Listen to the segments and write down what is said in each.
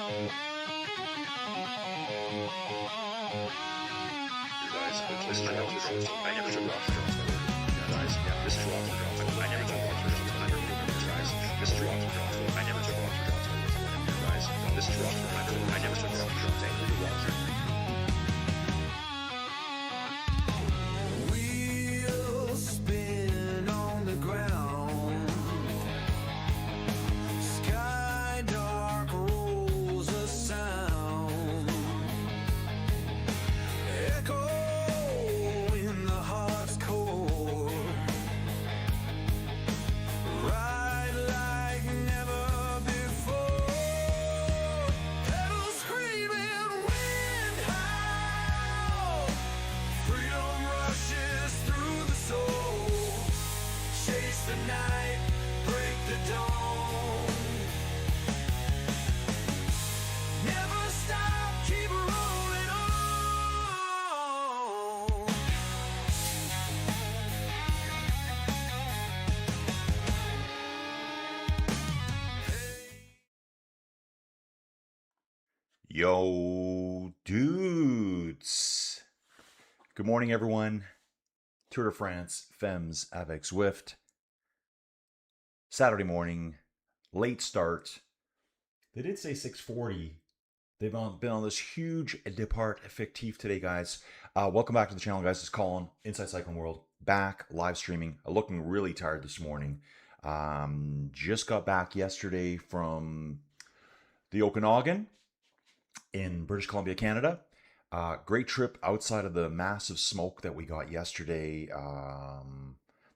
This is off the drops. I never took off the drops. Guys, yeah, this is off the drops. I never took off the drops. I never took off the drops. This is off the drops. I never took off the drops. Guys, this is off the drops. I never took off the drops. I never took off the drops. Wheels spin on the ground. Sky dark rolls a sound. Echo in the heart's core. Ride like never before. Pedals screaming, wind howl. Freedom rushes through the soul. Chase the night, break the dawn. Never stop, keep rolling on. Yo, dudes. Good morning, everyone. Tour de France FEMMES avec Zwift. Saturday morning, late start. They did say 6:40. They've been on this huge depart fictif today, guys. Welcome back to the channel, guys. It's Colin, Inside Cycling World, back live streaming. Looking really tired this morning. Just got back yesterday from the Okanagan in British Columbia, Canada. Great trip outside of the massive smoke that we got yesterday.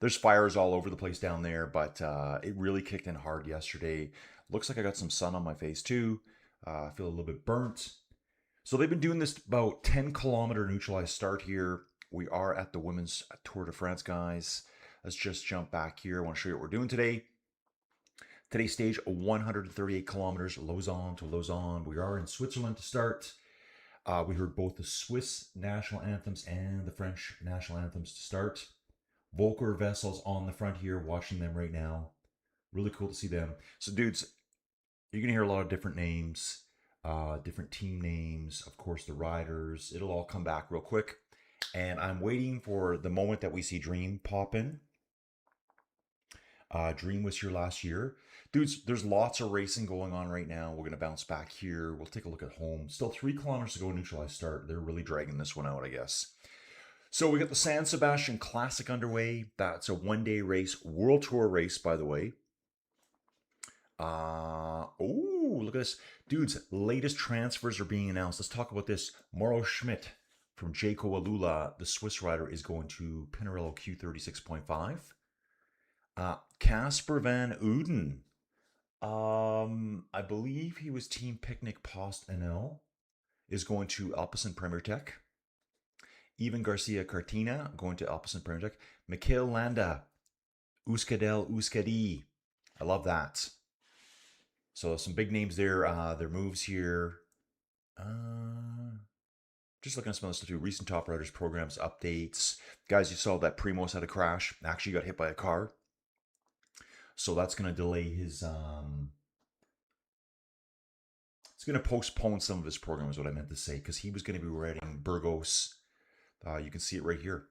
There's fires all over the place down there, but it really kicked in hard yesterday. Looks like I got some sun on my face too. I feel a little bit burnt. So they've been doing this about 10-kilometer neutralized start here. We are at the Women's Tour de France, guys. Let's just jump back here. I want to show you what we're doing today. Today's stage, 138 kilometers, Lausanne to Lausanne. We are in Switzerland to start. We heard both the Swiss national anthems and the French national anthems to start. Volker Vessel's on the front here, watching them right now. Really cool to see them. So, dudes, you're going to hear a lot of different names, different team names, of course, the riders. It'll all come back real quick. And I'm waiting for the moment that we see Dream pop in. Dream was here last year. Dudes, there's lots of racing going on right now. We're going to bounce back here. We'll take a look at home. Still 3 kilometers to go, neutralized start. They're really dragging this one out, I guess. So we got the San Sebastian Classic underway. That's a one-day race, World Tour race, by the way. Oh, look at this. Dudes, latest transfers are being announced. Let's talk about this. Mauro Schmidt from Jayco Alula, the Swiss rider, is going to Pinarello Q36.5. Casper van Uden. I believe he was Team Picnic Post NL, is going to Alpecin Premier Tech. Ivan Garcia Cartina going to Alpecin Premier Tech. Mikhail Landa, Euskadel Euskadi. I love that. So some big names there. Their moves here. Just looking at some of this stuff too. Recent top riders, programs, updates. Guys, you saw that Primoz had a crash. Actually got hit by a car. So that's going to delay his, it's going to postpone some of his program is what I meant to say, because he was going to be riding Burgos. You can see it right here.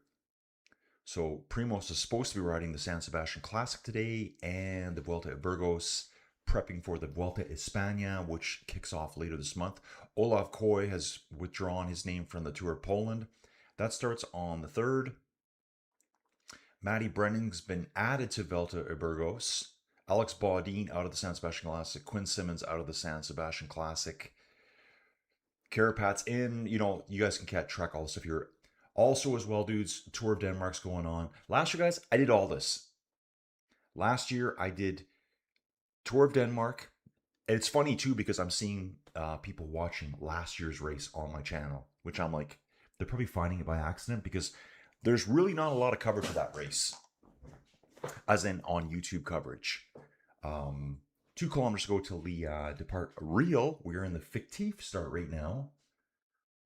So Primoz is supposed to be riding the San Sebastian Classic today and the Vuelta at Burgos, prepping for the Vuelta a España, which kicks off later this month. Olav Koy has withdrawn his name from the Tour of Poland. That starts on the 3rd. Matty Brennan's been added to Vuelta a Burgos. Alex Baudin out of the San Sebastian Classic. Quinn Simmons out of the San Sebastian Classic. Carapat's in. You know, you guys can track all this stuff here. Also as well, dudes, Tour of Denmark's going on. Last year, guys, I did all this. Last year, I did Tour of Denmark. And it's funny, too, because I'm seeing people watching last year's race on my channel, which I'm like, they're probably finding it by accident because there's really not a lot of coverage of that race, as in on YouTube coverage. 2 kilometers to go till the depart real. We're in the fictif start right now.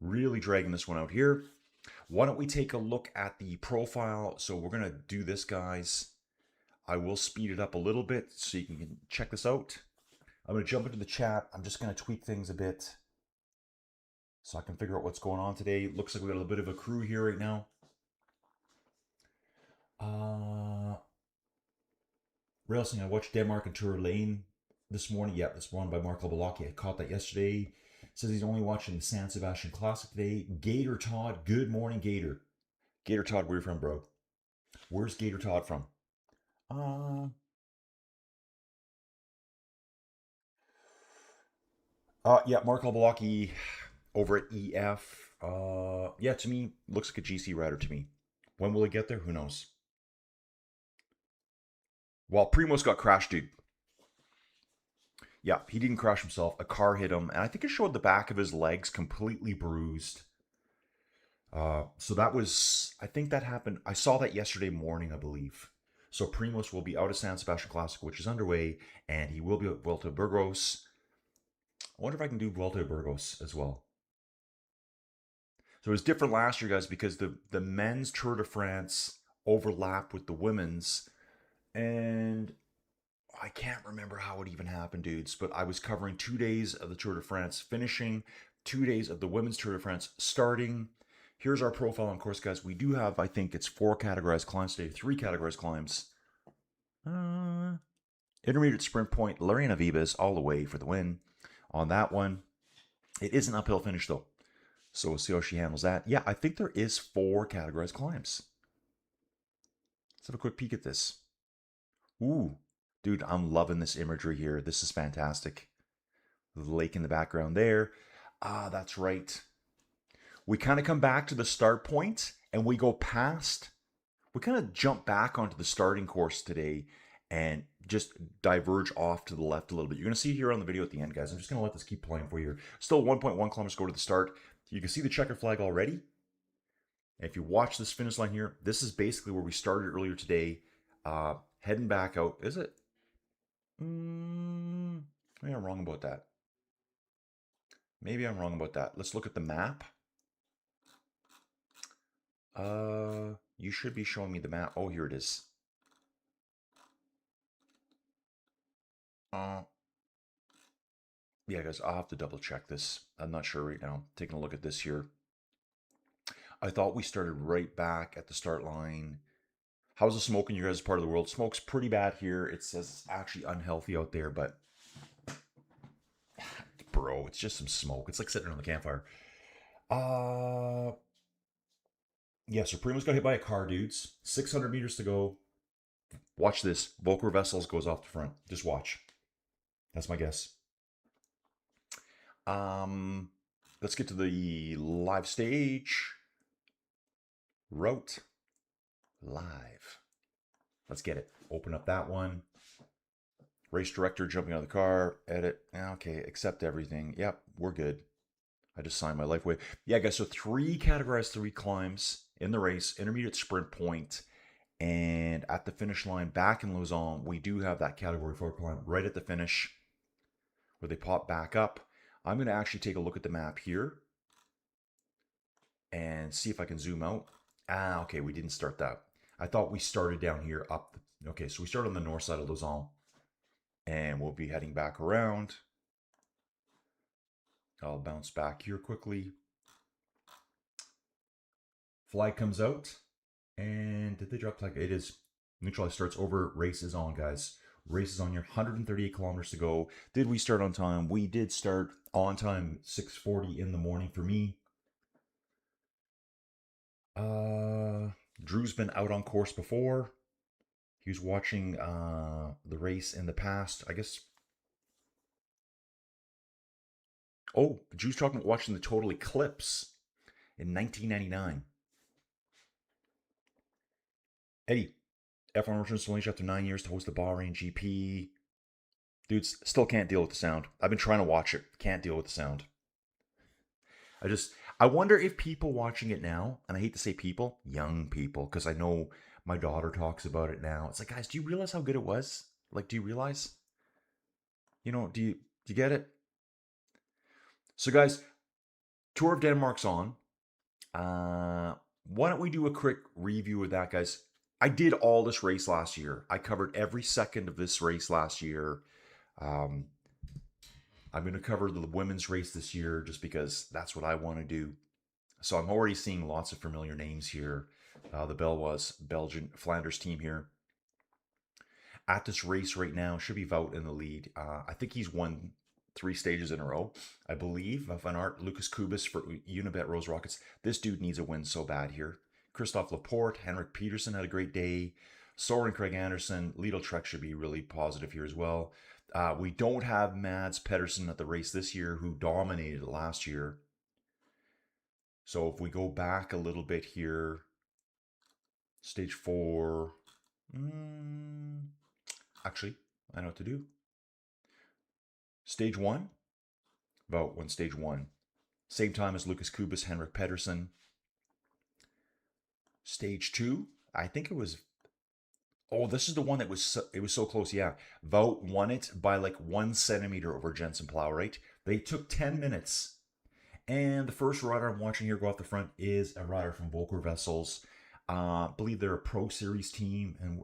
Really dragging this one out here. Why don't we take a look at the profile? So we're going to do this, guys. I will speed it up a little bit so you can check this out. I'm going to jump into the chat. I'm just going to tweak things a bit so I can figure out what's going on today. Looks like we got a little bit of a crew here right now. Racing, I watched Denmark and Tour Lane this morning. Yep, this one by Mark Lobolaki. I caught that yesterday. Says he's only watching the San Sebastian Classic today. Gator Todd, good morning, Gator. Gator Todd, where you from, bro? Where's Gator Todd from? Yeah, Mark Lobolaki over at EF. Yeah, to me, looks like a GC rider to me. When will he get there? Who knows? Well, Primoz got crashed, dude. Yeah, he didn't crash himself. A car hit him, and I think it showed the back of his legs completely bruised. So that was, I think that happened. I saw that yesterday morning, I believe. So Primoz will be out of San Sebastian Classic, which is underway, and he will be at Vuelta a Burgos. I wonder if I can do Vuelta a Burgos as well. So it was different last year, guys, because the men's Tour de France overlapped with the women's, and I can't remember how it even happened, dudes, but I was covering 2 days of the Tour de France finishing, 2 days of the women's Tour de France starting. Here's our profile on course, guys. We do have, I think it's 4 categorized climbs today, 3 categorized climbs. Intermediate sprint point, Lorena Vibas all the way for the win on that one. It is an uphill finish, though. So we'll see how she handles that. Yeah, I think there is 4 categorized climbs. Let's have a quick peek at this. Ooh, dude, I'm loving this imagery here. This is fantastic. The lake in the background there. Ah, that's right. We kind of come back to the start point and we go past. We kind of jump back onto the starting course today and just diverge off to the left a little bit. You're going to see here on the video at the end, guys. I'm just going to let this keep playing for you. Still 1.1 kilometers to go to the start. You can see the checker flag already. And if you watch this finish line here, this is basically where we started earlier today. Heading back out. Is it? Maybe I'm wrong about that. Maybe I'm wrong about that. Let's look at the map. You should be showing me the map. Oh, here it is. Yeah, guys, I'll have to double check this. I'm not sure right now. Taking a look at this here. I thought we started right back at the start line. How's the smoke in your guys' part of the world? Smoke's pretty bad here. It says it's actually unhealthy out there, but bro, it's just some smoke. It's like sitting on the campfire. Yeah, so Primoz got hit by a car, dudes. 600 meters to go. Watch this. Volker Vessels goes off the front. Just watch. That's my guess. Let's get to the live stage. Route. Live. Let's get it. Open up that one. Race director jumping out of the car. Edit. Okay, accept everything. Yep, we're good. I just signed my life away. Yeah, guys, so 3 categorized 3 climbs in the race. Intermediate sprint point. And at the finish line back in Lausanne, we do have that category 4 climb right at the finish where they pop back up. I'm going to actually take a look at the map here and see if I can zoom out. Okay, we didn't start that. I thought we started down here up. Okay, so we started on the north side of Lausanne and we'll be heading back around. I'll bounce back here quickly. Flag comes out. And did they drop flag? It is neutralized. Starts over. Race is on, guys. Race is on here. 138 kilometers to go. Did we start on time? We did start on time. 6:40 in the morning for me. Drew's been out on course before. He was watching the race in the past, I guess. Oh, Drew's talking about watching the Total Eclipse in 1999. Eddie, F1 returns to Malaysia after 9 years to host the Bahrain GP. Dudes, still can't deal with the sound. I've been trying to watch it. Can't deal with the sound. I wonder if people watching it now, and I hate to say people, young people, because I know my daughter talks about it now. It's like, guys, do you realize how good it was? Like, do you realize? You know, do you get it? So, guys, Tour of Denmark's on. Why don't we do a quick review of that, guys? I did all this race last year. I covered every second of this race last year. I'm going to cover the women's race this year just because that's what I want to do. So I'm already seeing lots of familiar names here. The Belgian Flanders team here. At this race right now, should be Wout in the lead. I think he's won 3 stages in a row. I believe Van Aert, Lucas Kubis for Unibet Rose Rockets. This dude needs a win so bad here. Christophe Laporte, Henrik Peterson had a great day. Soren Craig Anderson, Lidl Trek should be really positive here as well. We don't have Mads Pedersen at the race this year, who dominated last year. So if we go back a little bit here, stage 4. Actually, I know what to do. Stage 1. Wout won stage 1. Same time as Lucas Kubis, Henrik Pedersen. Stage 2, I think it was... Oh, this is the one that was so close, yeah. Wout won it by like 1 centimeter over Jensen Plowright. They took 10 minutes. And the first rider I'm watching here go off the front is a rider from Volker Vessels. I believe they're a Pro Series team and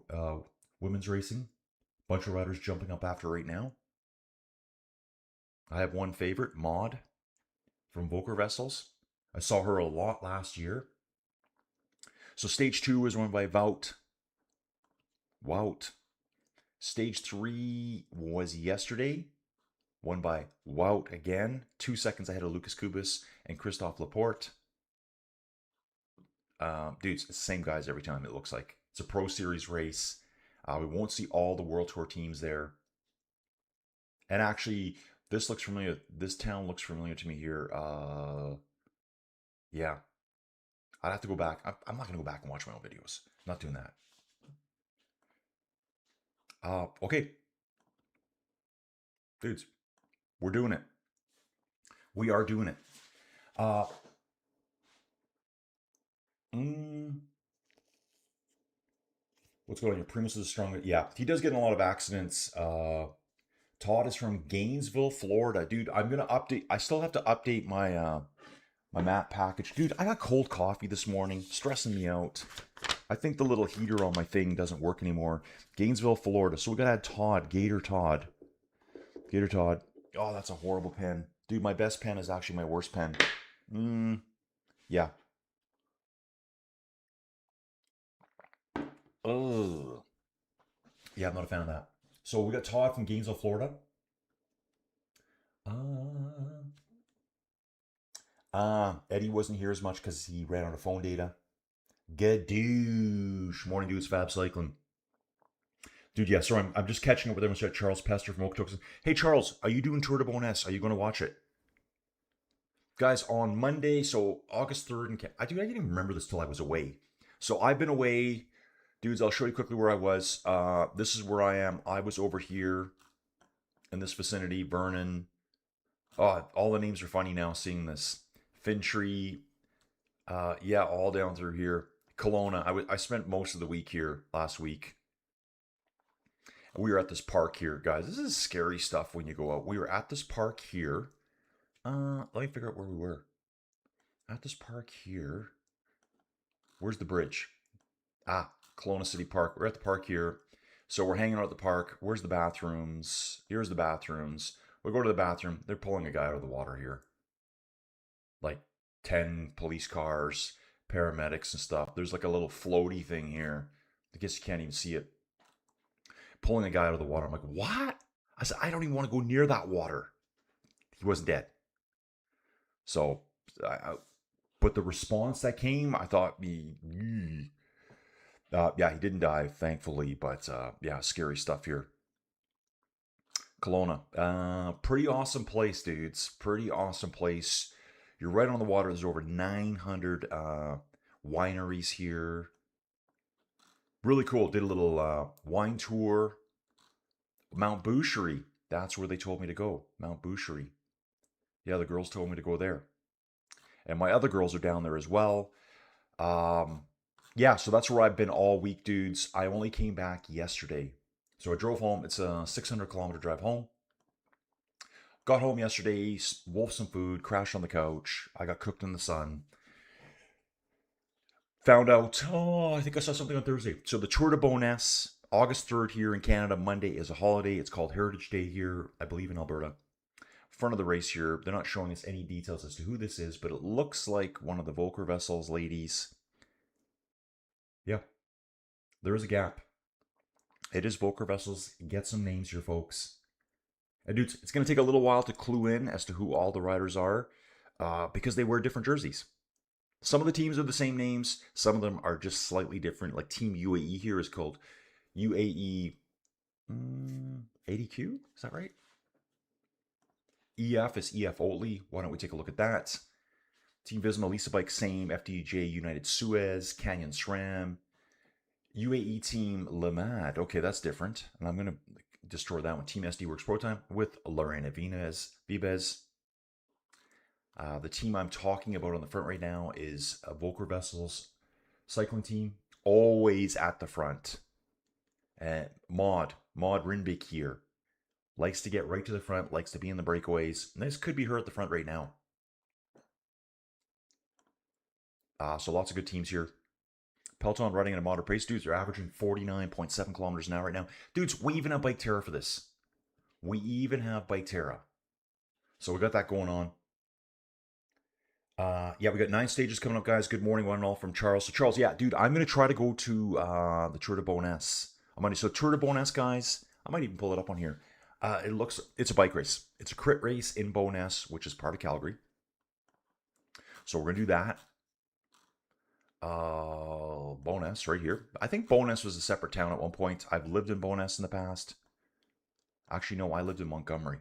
women's racing. Bunch of riders jumping up after right now. I have one favorite, Maud from Volker Vessels. I saw her a lot last year. So stage 2 is won by Wout. Stage 3 was yesterday. Won by Wout again. 2 seconds ahead of Lucas Kubis and Christophe Laporte. Dudes, it's the same guys every time, it looks like. It's a Pro Series race. We won't see all the World Tour teams there. And actually, this looks familiar. This town looks familiar to me here. Yeah. I'd have to go back. I'm not going to go back and watch my own videos. I'm not doing that. Okay. Dudes, we're doing it. We are doing it. What's going on? Your Primus is stronger. Yeah, he does get in a lot of accidents. Todd is from Gainesville, Florida. Dude, I'm going to update. I still have to update my my map package. Dude, I got cold coffee this morning. Stressing me out. I think the little heater on my thing doesn't work anymore. Gainesville, Florida. So we got to add Todd. Gator Todd. Oh, that's a horrible pen. Dude, my best pen is actually my worst pen. Yeah. Ugh. Yeah, I'm not a fan of that. So we got Todd from Gainesville, Florida. Eddie wasn't here as much because he ran out of phone data. Gadoosh. Morning, dudes. Fab Cycling. Dude, yeah, sorry, I'm just catching up with everyone. Charles Pester from Okotoks. Hey, Charles, are you doing Tour de Frances? Are you going to watch it? Guys, on Monday, so August 3rd, I didn't even remember this till I was away. So I've been away. Dudes, I'll show you quickly where I was. This is where I am. I was over here in this vicinity, Vernon. Oh, all the names are funny now seeing this. Fintry. Yeah, all down through here. Kelowna. I spent most of the week here last week. We were at this park here, guys. This is scary stuff when you go out. We were at this park here. Let me figure out where we were. At this park here. Where's the bridge? Kelowna City Park. We're at the park here. So we're hanging out at the park. Where's the bathrooms? Here's the bathrooms. We go to the bathroom. They're pulling a guy out of the water here. Like 10 police cars, paramedics and stuff. There's like a little floaty thing here. I guess you can't even see it. Pulling a guy out of the water. I'm like, what? I said, I don't even want to go near that water. He wasn't dead. So, but the response that came, I thought, yeah, he didn't die, thankfully. But yeah, scary stuff here. Kelowna. Pretty awesome place, dudes. Pretty awesome place. You're right on the water. There's over 900 wineries here. Really cool. Did a little wine tour. Mount Boucherie. That's where they told me to go. Mount Boucherie. Yeah, the girls told me to go there. And my other girls are down there as well. Yeah, so that's where I've been all week, dudes. I only came back yesterday. So I drove home. It's a 600-kilometer drive home. Got home yesterday, wolfed some food, crashed on the couch. I got cooked in the sun. Found out, I think I saw something on Thursday. So the Tour de Frances, August 3rd here in Canada. Monday is a holiday. It's called Heritage Day here, I believe in Alberta. front of the race here. They're not showing us any details as to who this is, but it looks like one of the Volker Vessels ladies. Yeah, there is a gap. It is Volker Vessels. Get some names here, folks. And dudes, it's going to take a little while to clue in as to who all the riders are because they wear different jerseys. Some of the teams are the same names. Some of them are just slightly different. Like Team UAE here is called UAE 80Q. Is that right? EF is EF Oatly. Why don't we take a look at that? Team Visma, Lisa Bike, same. FDJ United Suez, Canyon SRAM. UAE Team Lamad. Okay, that's different. And I'm going to destroy that one. Team SD Works Pro Time with Lorena Vibes. The team I'm talking about on the front right now is Volker Vessels cycling team. Always at the front. Maud Rinbeck here. Likes to get right to the front, likes to be in the breakaways. And this could be her at the front right now. So lots of good teams here. Peloton running at a moderate pace. Dudes are averaging 49.7 kilometers an hour right now. Dudes, we even have Bike Terra for this. We even have Bike Terra. So we got that going on. Yeah, we got 9 stages coming up, guys. Good morning, one and all from Charles. So Charles, yeah, dude, I'm going to try to go to the Tour de Bonesse. So Tour de Bonesse, guys, I might even pull it up on here. It's a bike race. It's a crit race in Bonesse, which is part of Calgary. So we're going to do that. Bonesse right here. I think Bonesse was a separate town at one point. I've lived in Bonesse in the past. Actually, no, I lived in Montgomery.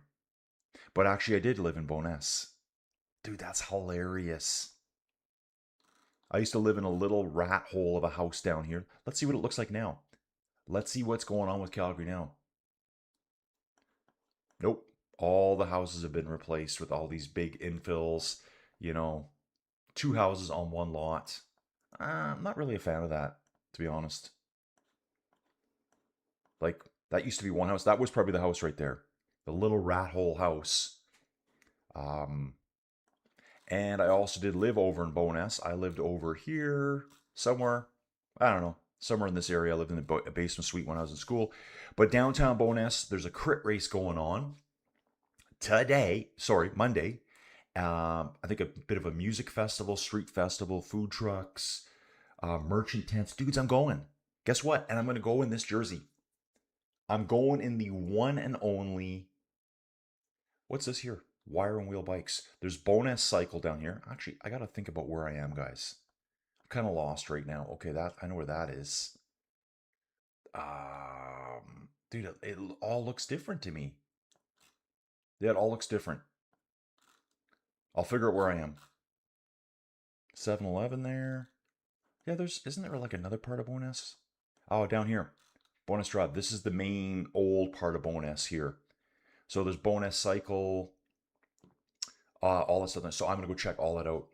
But actually, I did live in Bonesse. Dude, that's hilarious. I used to live in a little rat hole of a house down here. Let's see what it looks like now. Let's see what's going on with Calgary now. Nope. All the houses have been replaced with all these big infills. You know, 2 houses on 1 lot. I'm not really a fan of that, to be honest. Like, that used to be 1 house. That was probably the house right there. The little rat hole house. And I also did live over in Bonesse. I lived over here somewhere. I don't know. Somewhere in this area. I lived in a basement suite when I was in school. But downtown Bonesse, there's a crit race going on Monday. I think a bit of a music festival, street festival, food trucks, merchant tents. Dudes, I'm going. Guess what? And I'm going to go in this jersey. I'm going in the one and only... What's this here? Wire and wheel bikes. There's Bonesse Cycle down here. Actually, I got to think about where I am, guys. I'm kind of lost right now. Okay, I know where that is. Dude, it all looks different to me. Yeah, it all looks different. I'll figure out where I am. 7-Eleven there. Yeah, isn't there like another part of Bonesse? Oh, down here. Bonesse Drive. This is the main old part of Bonesse here. So there's Bonesse Cycle, all that stuff. So I'm going to go check all that out.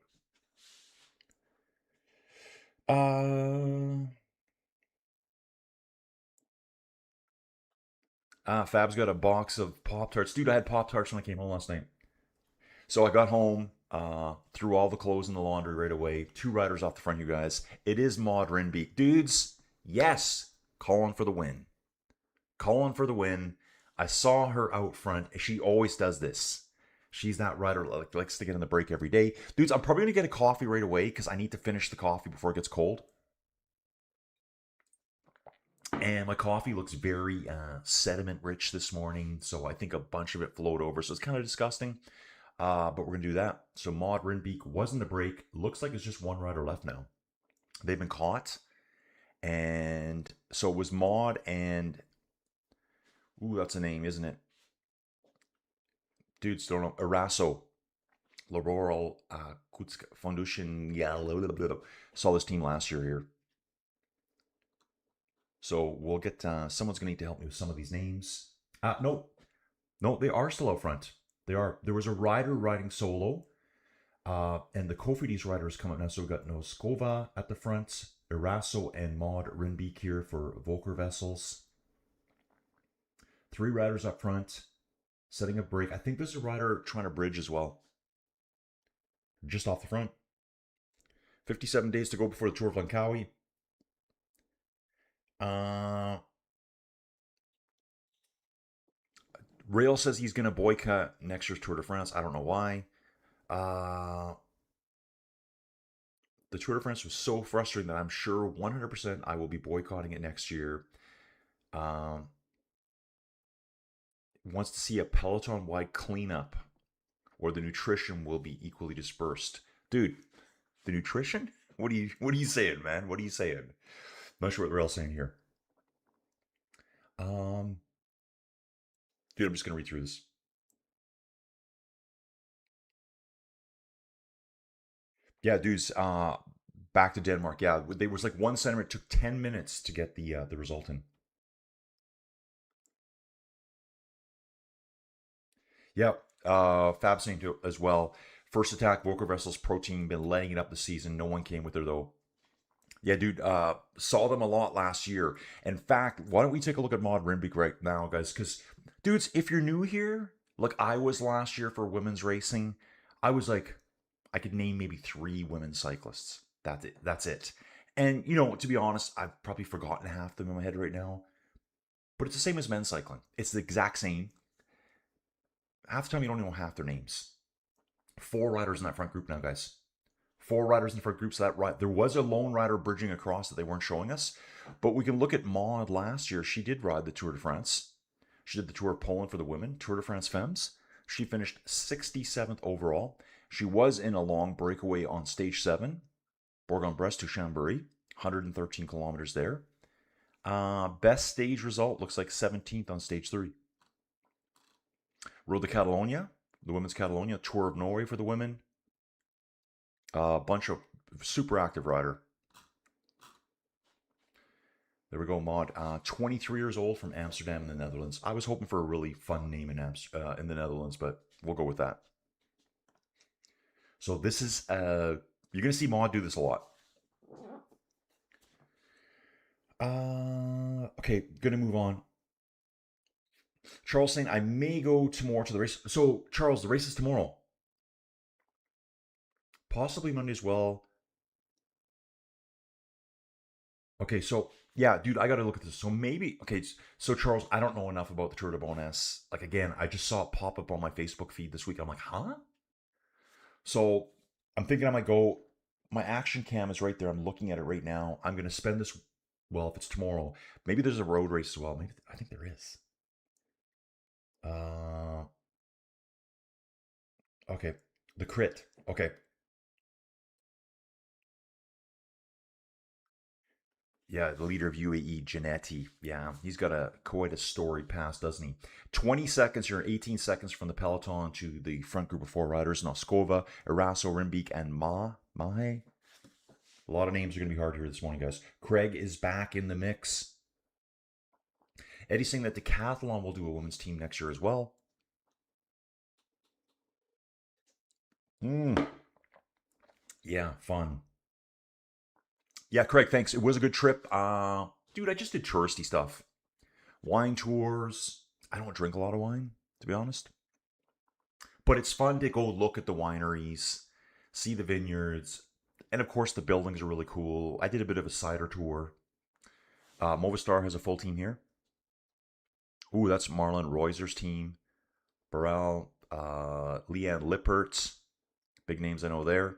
Fab's got a box of Pop-Tarts. Dude, I had Pop-Tarts when I came home last night. So I got home, threw all the clothes in the laundry right away. 2 riders off the front, you guys. It is Maud Rinbeck. Dudes, yes, calling for the win. Calling for the win. I saw her out front. She always does this. She's that rider that likes to get in the break every day. Dudes, I'm probably going to get a coffee right away because I need to finish the coffee before it gets cold. And my coffee looks very sediment rich this morning. So I think a bunch of it flowed over. So it's kind of disgusting. But we're going to do that. So Maud Rinbeck was in the break. Looks like it's just 1 rider left now. They've been caught. And so it was Maud and... Ooh, that's a name, isn't it? Dudes, don't know. Eraso. Laurel Kutska Foundation. Yeah, saw this team last year here. So we'll get... someone's going to need to help me with some of these names. No, they are still out front. They are. There was a rider riding solo. And the Cofidis rider is coming up now. So we've got Noskova at the front. Eraso and Maud Rinbeck here for Volker Vessels. 3 riders up front, setting a break. I think there's a rider trying to bridge as well. Just off the front. 57 days to go before the Tour of Langkawi. Rail says he's going to boycott next year's Tour de France. I don't know why. Uh, the Tour de France was so frustrating that I'm sure 100% I will be boycotting it next year. Um, wants to see a peloton-wide cleanup, or the nutrition will be equally dispersed. Dude, the nutrition? What are you saying, man? What are you saying? Not sure what Rail's saying here. Um, dude, I'm just gonna read through this. Yeah, dudes. Back to Denmark. Yeah, there was like 1 centimeter. It took 10 minutes to get the result in. Yep. Fab saying too as well. First attack, Volker Vessel's protein been letting it up the season. No one came with her though. Yeah, dude. Saw them a lot last year. In fact, why don't we take a look at Maud Rimbeek right now, guys? Because, dudes, if you're new here, like I was last year for women's racing, I was like, I could name maybe 3 women cyclists. That's it. That's it. And to be honest, I've probably forgotten half of them in my head right now. But it's the same as men's cycling. It's the exact same. Half the time you don't even know half their names. 4 riders in that front group now, guys. 4 riders in the front group. So there was a lone rider bridging across that they weren't showing us. But we can look at Maud last year. She did ride the Tour de France. She did the Tour of Poland for the women, Tour de France FEMMES. She finished 67th overall. She was in a long breakaway on stage 7, Bourg-en-Bresse to Chambéry, 113 kilometers there. Best stage result looks like 17th on stage 3. Road to Catalonia, the women's Catalonia, Tour of Norway for the women. A bunch of super active rider. There we go, Maud. 23 years old from Amsterdam in the Netherlands. I was hoping for a really fun name in the Netherlands, but we'll go with that. So this is, you're going to see Maud do this a lot. Okay, going to move on. Charles saying, I may go tomorrow to the race. So, Charles, the race is tomorrow. Possibly Monday as well. Okay, so, yeah, dude, I got to look at this. So maybe, okay, so Charles, I don't know enough about the Tour de Bonus. Like, again, I just saw it pop up on my Facebook feed this week. I'm like, huh? So, I'm thinking I might go. My action cam is right there. I'm looking at it right now. I'm going to spend this, well, if it's tomorrow, maybe there's a road race as well. Maybe, I think there is. Okay, the crit. Okay. Yeah, the leader of UAE, Janetti. Yeah, he's got quite a storied past, doesn't he? 20 seconds, you're 18 seconds from the peloton to the front group of 4 riders, Noskova, Eraso, Rimbeek, and Mahe. A lot of names are going to be hard here this morning, guys. Craig is back in the mix. Eddie's saying that Decathlon will do a women's team next year as well. Yeah, fun. Yeah, Craig, thanks. It was a good trip. Dude, I just did touristy stuff. Wine tours. I don't drink a lot of wine, to be honest. But it's fun to go look at the wineries, see the vineyards, and of course the buildings are really cool. I did a bit of a cider tour. Movistar has a full team here. Ooh, that's Marlon Reuser's team. Burrell, Leanne Lippert. Big names I know there.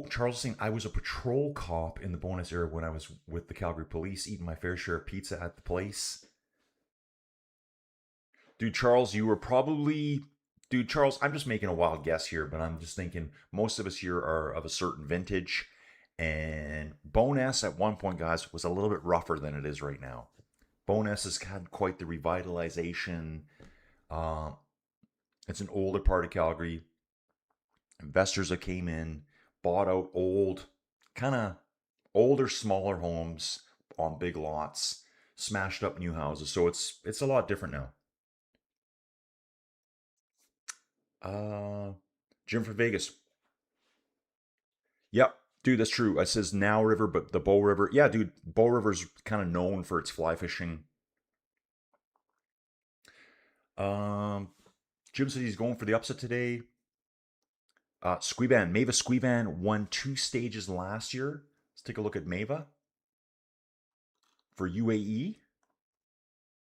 Charles saying I was a patrol cop in the bonus era when I was with the Calgary Police, eating my fair share of pizza at the place. Dude, Charles, you were probably. Dude, Charles, I'm just making a wild guess here, but I'm just thinking most of us here are of a certain vintage. And Bonus at one point, guys, was a little bit rougher than it is right now. Bonus has had quite the revitalization. It's an older part of Calgary. Investors that came in, bought out old, kind of older, smaller homes on big lots, smashed up new houses. So it's a lot different now. Jim from Vegas. Yep, dude, that's true. It says Now River, but the Bow River. Yeah, dude, Bow River's kind of known for its fly fishing. Jim says he's going for the upset today. Squeeban, Mava Squeeban won 2 stages last year. Let's take a look at Mava. for UAE.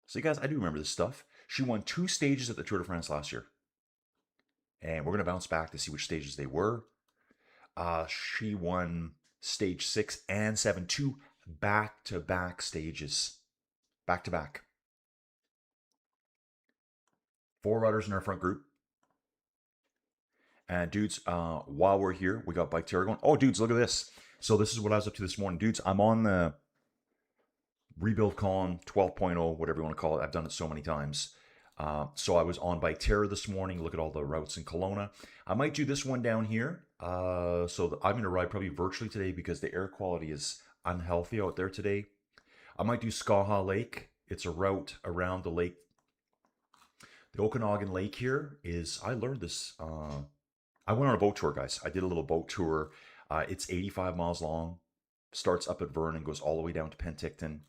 So you guys, I do remember this stuff. She won 2 stages at the Tour de France last year. And we're going to bounce back to see which stages they were. She won stage 6 and 7, 2 back-to-back stages. Back-to-back. 4 riders in our front group. And dudes, while we're here, we got Bike Terror going. Oh, dudes, look at this. So this is what I was up to this morning. Dudes, I'm on the Rebuild Con 12.0, whatever you want to call it. I've done it so many times. So I was on Bike Terror this morning. Look at all the routes in Kelowna. I might do this one down here. So I'm going to ride probably virtually today because the air quality is unhealthy out there today. I might do Skaha Lake. It's a route around the lake. The Okanagan Lake here is, I learned this, I went on a boat tour, guys. I did a little boat tour. It's 85 miles long. Starts up at Vernon, goes all the way down to Penticton.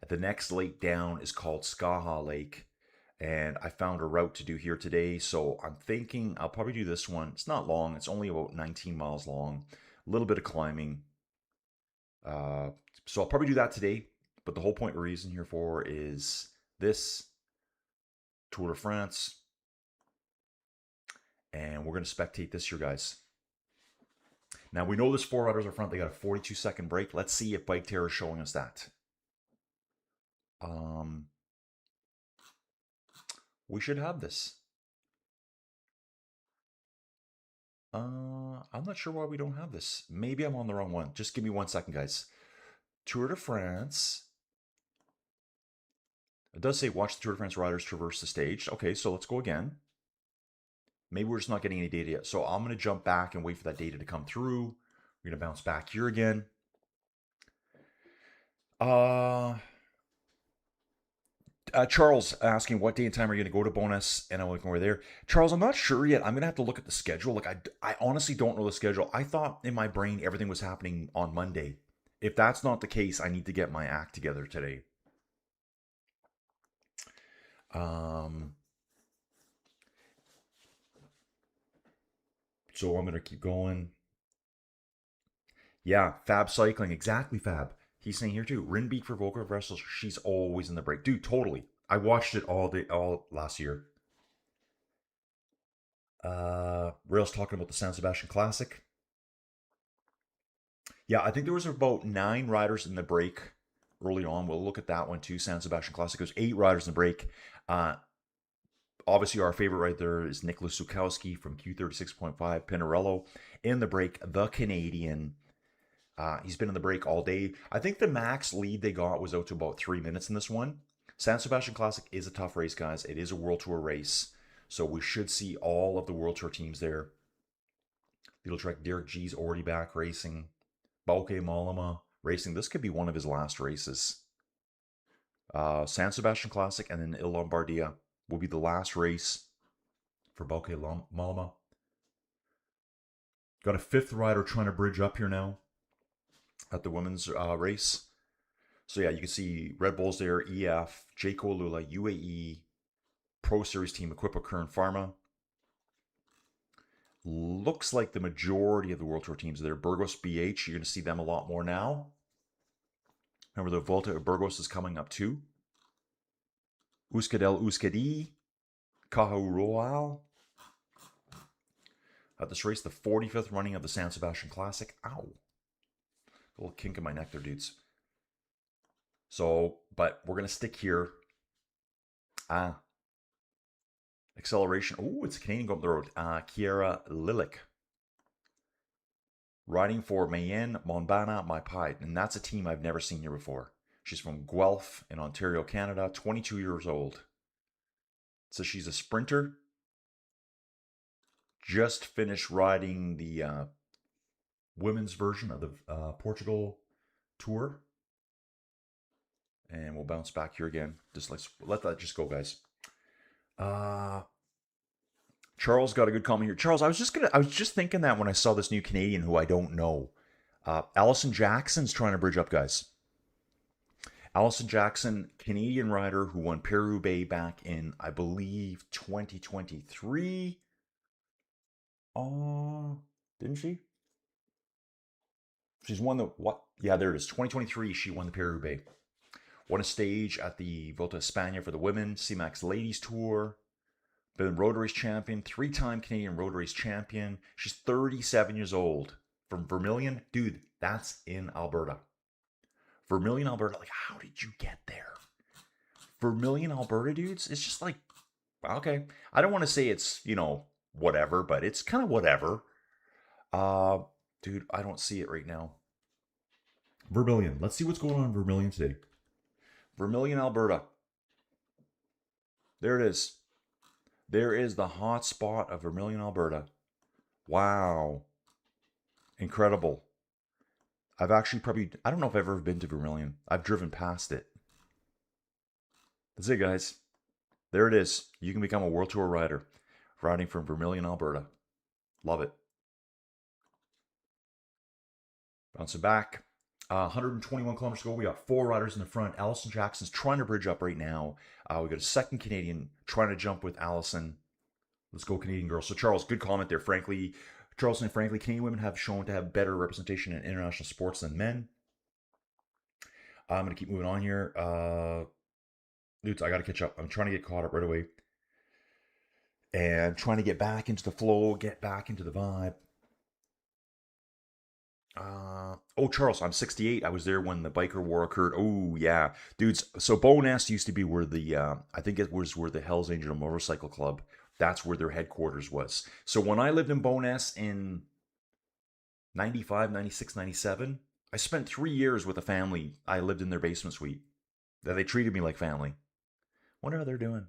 The next lake down is called Skaha Lake. And I found a route to do here today. So I'm thinking I'll probably do this one. It's not long. It's only about 19 miles long. A little bit of climbing. So I'll probably do that today. But the whole point or reason here for is this Tour de France. And we're going to spectate this here, guys. Now, we know there's 4 riders up front. They got a 42-second break. Let's see if Bike Terror is showing us that. We should have this. I'm not sure why we don't have this. Maybe I'm on the wrong one. Just give me 1 second, guys. Tour de France. It does say watch the Tour de France riders traverse the stage. Okay, so let's go again. Maybe we're just not getting any data yet. So I'm going to jump back and wait for that data to come through. We're going to bounce back here again. Charles asking what day and time are you going to go to Bonus, and I'm looking over there. Charles, I'm not sure yet. I'm going to have to look at the schedule. Like I honestly don't know the schedule. I thought in my brain everything was happening on Monday. If that's not the case, I need to get my act together today. So I'm going to keep going. Yeah, Fab Cycling. Exactly, Fab. He's saying here too. Rinbeek for Volker Wrestles. She's always in the break. Dude, totally. I watched it all last year. Rail's talking about the San Sebastian Classic. Yeah, I think there was about 9 riders in the break early on. We'll look at that one too. San Sebastian Classic. There's 8 riders in the break. Obviously, our favorite right there is Nicholas Sukowski from Q36.5 Pinarello. In the break, the Canadian. He's been in the break all day. I think the max lead they got was out to about 3 minutes in this one. San Sebastian Classic is a tough race, guys. It is a World Tour race. So we should see all of the World Tour teams there. Little Trek, Derek G's already back racing. Bauke Mollema racing. This could be one of his last races. San Sebastian Classic and then Il Lombardia will be the last race for Bauke Mollema. Got a 5th rider trying to bridge up here now at the women's race. So yeah, you can see Red Bulls there, EF, Jayco Alula, UAE, Pro Series team, Equipa Kern Pharma. Looks like the majority of the World Tour teams are there. Burgos BH, you're going to see them a lot more now. Remember, the Volta of Burgos is coming up too. Euskadel Euskadi, Caja Royal. At this race, the 45th running of the San Sebastian Classic. Ow. A little kink in my neck there, dudes. So, but we're going to stick here. Acceleration. Oh, it's a Canadian going up the road. Kiera Lilik. Riding for Mayenne Monbana Maipai. And that's a team I've never seen here before. She's from Guelph in Ontario, Canada. 22 years old. So she's a sprinter. Just finished riding the women's version of the Portugal Tour. And we'll bounce back here again. Just let that just go, guys. Charles got a good comment here. Charles, I was just thinking that when I saw this new Canadian who I don't know. Allison Jackson's trying to bridge up, guys. Allison Jackson, Canadian rider who won Paris-Roubaix back in, I believe, 2023. Didn't she? She's won the what? Yeah, there it is. 2023, she won the Paris-Roubaix. Won a stage at the Volta España for the women, C-Max Ladies Tour. Been road race champion, 3-time Canadian road race champion. She's 37 years old. From Vermilion. Dude, that's in Alberta. Vermilion, Alberta. Like, how did you get there? Vermilion, Alberta, dudes? It's just like, okay. I don't want to say it's, whatever, but it's kind of whatever. Dude, I don't see it right now. Vermilion. Let's see what's going on in Vermilion today. Vermilion, Alberta. There it is. There is the hot spot of Vermilion, Alberta. Wow. Incredible. I've actually I don't know if I've ever been to Vermilion. I've driven past it. That's it, guys. There it is. You can become a World Tour rider riding from Vermilion, Alberta. Love it. Bouncing back. 121 kilometers to go. We got 4 riders in the front. Allison Jackson's trying to bridge up right now. We got a second Canadian trying to jump with Allison. Let's go, Canadian girls. So, Charles, good comment there. Frankly, Charles and frankly, Canadian women have shown to have better representation in international sports than men. I'm going to keep moving on here. Dudes, I got to catch up. I'm trying to get caught up right away. And trying to get back into the flow, get back into the vibe. Charles, I'm 68. I was there when the biker war occurred. Oh, yeah. Dudes, so Bowness used to be where I think it was where the Hells Angel Motorcycle Club, that's where their headquarters was. So when I lived in Bowness in 95, 96, 97, I spent 3 years with a family. I lived in their basement suite. That they treated me like family. Wonder how they're doing.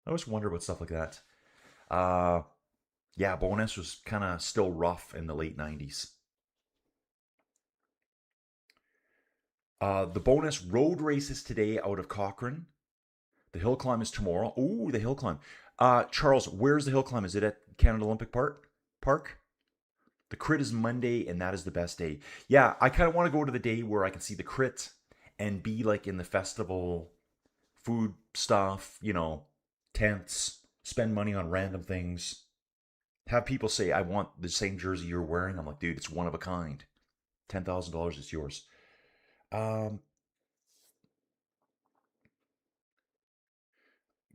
I always wonder about stuff like that. Yeah, Bowness was kind of still rough in the late 90s. The bonus road races today out of Cochrane. The hill climb is tomorrow. Ooh, the hill climb. Charles, where's the hill climb? Is it at Canada Olympic Park? The crit is Monday, and that is the best day. Yeah, I kind of want to go to the day where I can see the crit and be like in the festival, food stuff, tents, spend money on random things. Have people say, I want the same jersey you're wearing. I'm like, dude, it's one of a kind. $10,000 is yours.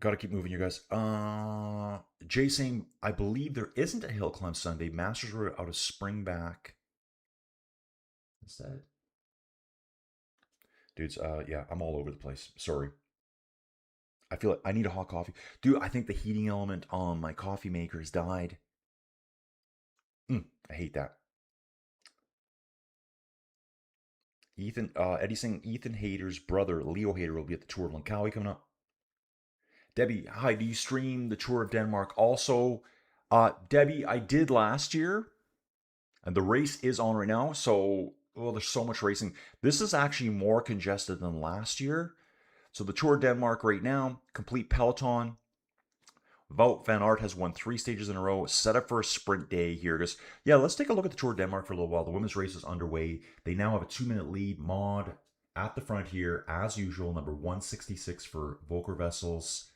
Gotta keep moving, you guys. Jay saying, I believe there isn't a hill climb Sunday. Masters were out of Springback. Is that? Dudes, yeah, I'm all over the place. Sorry. I feel like I need a hot coffee. Dude, I think the heating element on my coffee maker has died. I hate that. Eddie saying Ethan Hayter's brother, Leo Hayter, will be at the Tour of Langkawi coming up. Debbie, hi, do you stream the Tour of Denmark also? Debbie, I did last year, and the race is on right now, so, there's so much racing. This is actually more congested than last year. So the Tour of Denmark right now, complete peloton. Wout van Aert has won 3 stages in a row, set up for a sprint day here. Because, yeah, let's take a look at the Tour of Denmark for a little while. The women's race is underway. They now have a 2-minute lead. Maud at the front here, as usual, number 166 for Volker Vessels.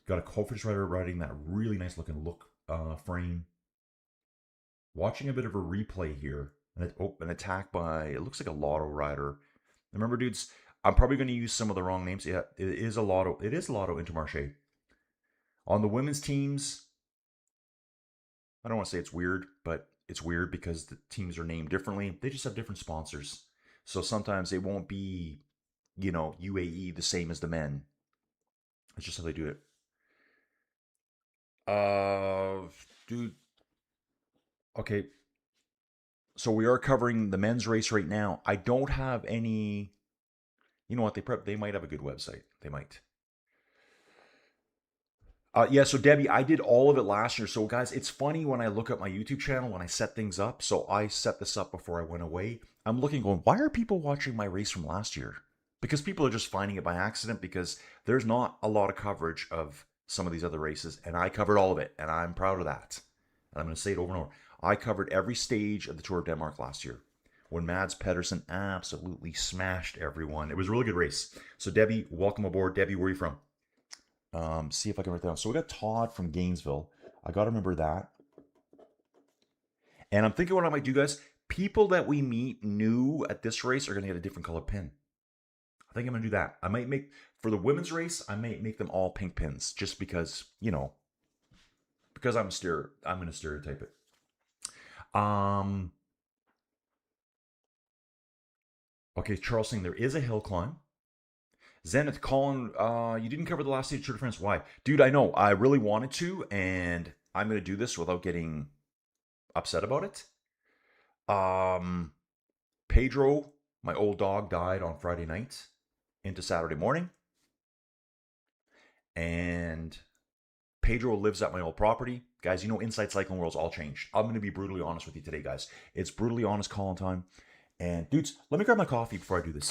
Got a Cofish rider riding that really nice looking frame. Watching a bit of a replay here. An attack by, it looks like a Lotto rider. Remember, dudes, I'm probably going to use some of the wrong names. Yeah, it is a Lotto Intermarché. On the women's teams, I don't want to say it's weird, but it's weird because the teams are named differently. They just have different sponsors. So sometimes it won't be, UAE the same as the men. It's just how they do it. Dude. Okay. So we are covering the men's race right now. I don't have any. You know what? They might have a good website. They might. Yeah, so Debbie, I did all of it last year. So guys, it's funny when I look at my YouTube channel, when I set things up. So I set this up before I went away. I'm looking going, why are people watching my race from last year? Because people are just finding it by accident because there's not a lot of coverage of some of these other races. And I covered all of it. And I'm proud of that. And I'm going to say it over and over. I covered every stage of the Tour of Denmark last year when Mads Pedersen absolutely smashed everyone. It was a really good race. So Debbie, welcome aboard. Debbie, where are you from? See if I can write that down. So we got Todd from Gainesville. I got to remember that. And I'm thinking what I might do, guys. People that we meet new at this race are going to get a different color pin. I think I'm going to do that. I might make, for the women's race, I might make them all pink pins just because, you know, because I'm going to stereotype it. Okay, Charles saying there is a hill climb. Zenith, Colin, you didn't cover the last stage of Tour de France. Why? Dude, I know. I really wanted to, and I'm going to do this without getting upset about it. Pedro, my old dog, died on Friday night into Saturday morning. And Pedro lives at my old property. Guys, you know, Inside Cycling World's all changed. I'm going to be brutally honest with you today, guys. It's brutally honest calling time. And dudes, let me grab my coffee before I do this.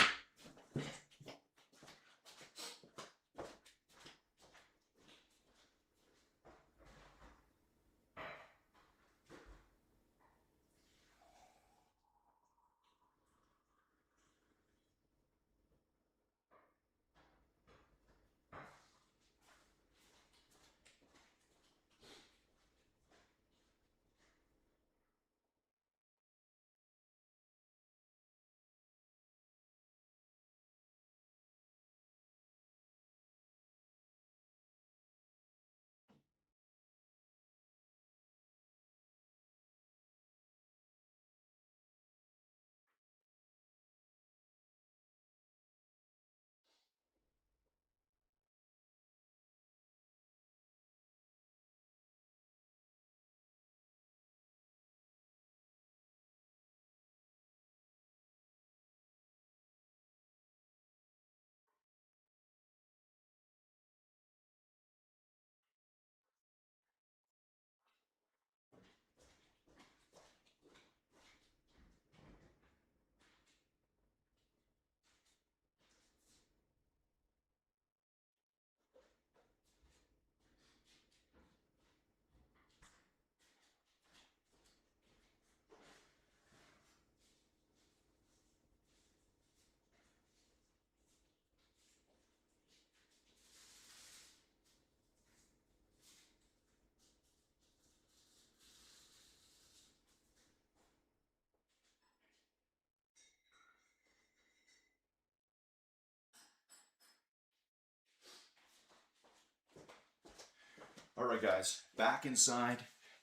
All right, guys, back inside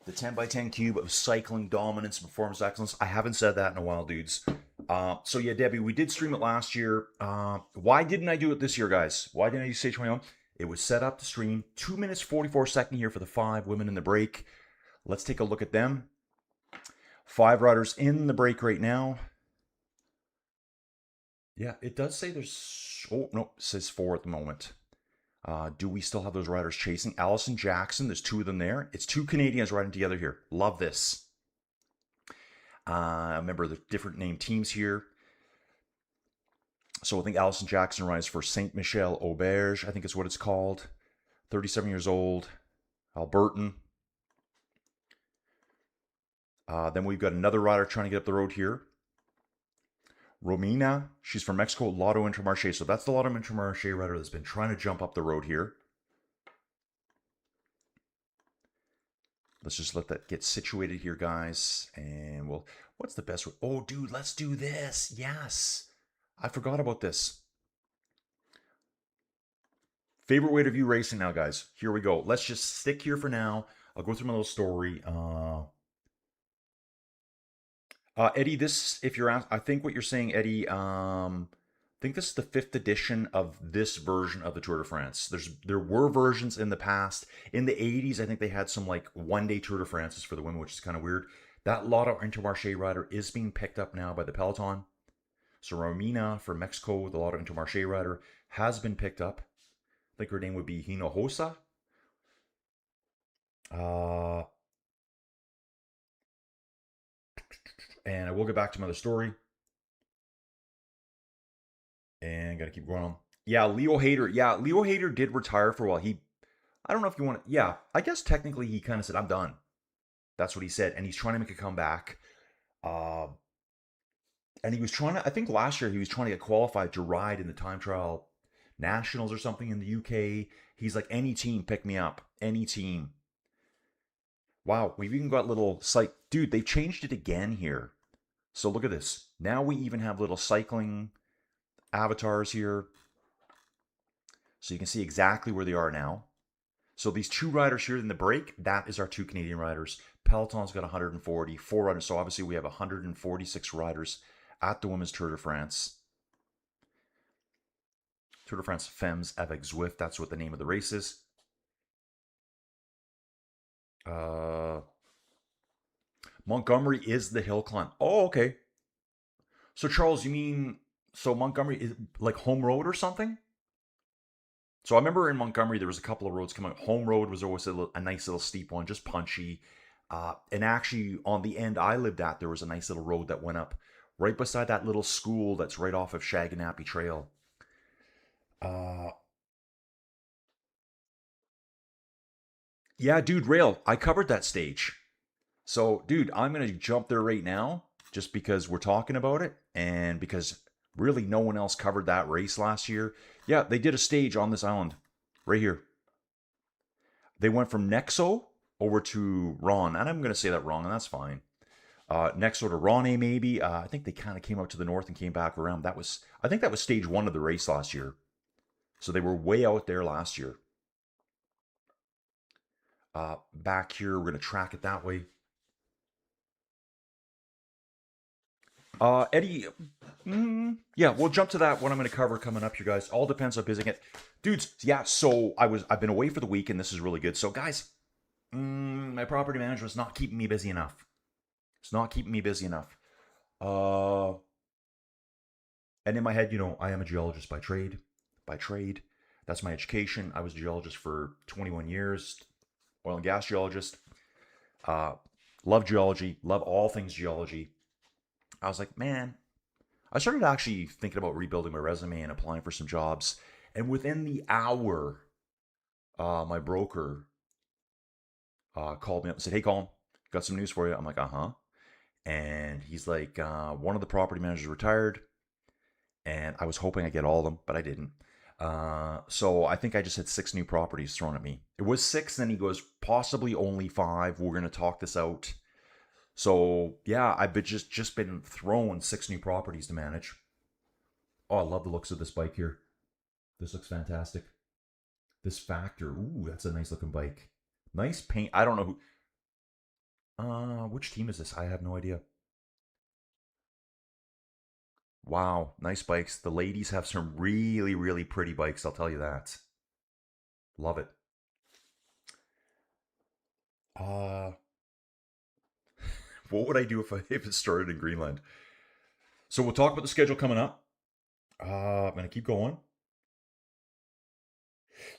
the 10x10 cube of cycling dominance and performance excellence. I haven't said that in a while, dudes. So yeah, Debbie, we did stream it last year. Why didn't I do it this year, guys? Why didn't I use Stage 21? It was set up to stream 2 minutes 44 seconds here for the 5 women in the break. Let's take a look at them. 5 riders in the break right now. Yeah, it does say there's, oh no, it says 4 at the moment. Do we still have those riders chasing? Allison Jackson, there's 2 of them there. It's 2 Canadians riding together here. Love this. Remember the different named teams here. So I think Allison Jackson rides for Saint Michel Auberge, I think is what it's called. 37 years old. Albertan. Then we've got another rider trying to get up the road here. Romina, she's from Mexico, Lotto Intermarché. So that's the Lotto Intermarché rider that's been trying to jump up the road here. Let's just let that get situated here, guys. And we'll, what's the best way? Oh, dude, let's do this. Yes. I forgot about this. Favorite way to view racing now, guys. Here we go. Let's just stick here for now. I'll go through my little story. Eddie, this, if you're asked, I think what you're saying, Eddie, I think this is the 5th edition of this version of the Tour de France. There were versions in the past. In the 80s, I think they had some like one-day Tour de France's for the women, which is kind of weird. That Lotto Intermarché rider is being picked up now by the peloton. So Romina from Mexico, the Lotto Intermarché rider, has been picked up. I think her name would be Hinojosa. And I will get back to my other story. And gotta keep going on. Yeah, Leo Hayter. Yeah, Leo Hayter did retire for a while. I don't know if you want to, yeah, I guess technically he kind of said, I'm done. That's what he said. And he's trying to make a comeback. And he was trying to, I think last year he was trying to get qualified to ride in the time trial nationals or something in the UK. He's like, any team, pick me up. Any team. Wow, we've even got little dude, they've changed it again here. So look at this. Now we even have little cycling avatars here. So you can see exactly where they are now. So these two riders here in the break, that is our two Canadian riders. Peloton's got 140, 400. So obviously we have 146 riders at the Women's Tour de France. Tour de France FEMMES avec Zwift. That's what the name of the race is. Montgomery is the hill climb. Oh, okay. So Charles, you mean so Montgomery is like home road or something? So I remember in Montgomery there was a couple of roads coming. Home road was always a nice little steep one, just punchy. And actually on the end I lived at, there was a nice little road that went up right beside that little school that's right off of Shaganappy Trail. Yeah, dude, Rail, I covered that stage. So, dude, I'm going to jump there right now just because we're talking about it and because really no one else covered that race last year. Yeah, they did a stage on this island right here. They went from Nexo over to Ron, and I'm going to say that wrong, and that's fine. Nexo to Ronne, maybe. I think they kind of came out to the north and came back around. I think that was stage one of the race last year. So they were way out there last year. Back here, we're going to track it that way. Eddie, yeah, we'll jump to that. What I'm going to cover coming up, you guys. All depends on busy it, dudes. Yeah, so I've been away for the week, and this is really good. So, guys, my property manager is not keeping me busy enough. It's not keeping me busy enough. And in my head, I am a geologist by trade. That's my education. I was a geologist for 21 years, oil and gas geologist. Love geology, love all things geology. I was like, man, I started actually thinking about rebuilding my resume and applying for some jobs. And within the hour, my broker called me up and said, hey, Colin, got some news for you. I'm like, uh-huh. And he's like, one of the property managers retired. And I was hoping I'd get all of them, but I didn't. So I think I just had 6 new properties thrown at me. It was 6, then he goes, possibly only 5. We're going to talk this out. So yeah, I've just been thrown 6 new properties to manage. Oh, I love the looks of this bike here. This looks fantastic. This Factor, ooh, that's a nice looking bike. Nice paint. I don't know who. Which team is this? I have no idea. Wow, nice bikes. The ladies have some really, really pretty bikes, I'll tell you that. Love it. What would I do if it started in Greenland? So we'll talk about the schedule coming up. I'm gonna keep going.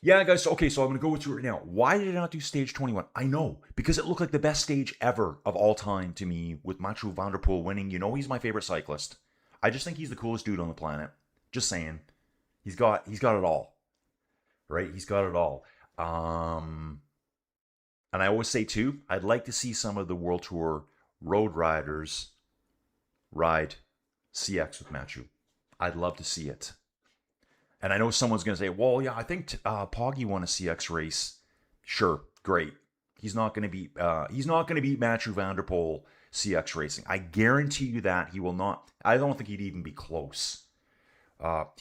Yeah, guys. Okay, so I'm gonna go through it now. Why did I not do stage 21? I know because it looked like the best stage ever of all time to me, with Mathieu van der Poel winning. He's my favorite cyclist. I just think he's the coolest dude on the planet. Just saying, he's got it all, right? He's got it all. And I always say too, I'd like to see some of the World Tour road riders ride CX with Mathieu. I'd love to see it. And I know someone's going to say, well, yeah, I think Poggy won a CX race. Sure, great. He's not going to beat Mathieu van der Poel CX racing. I guarantee you that he will not. I don't think he'd even be close.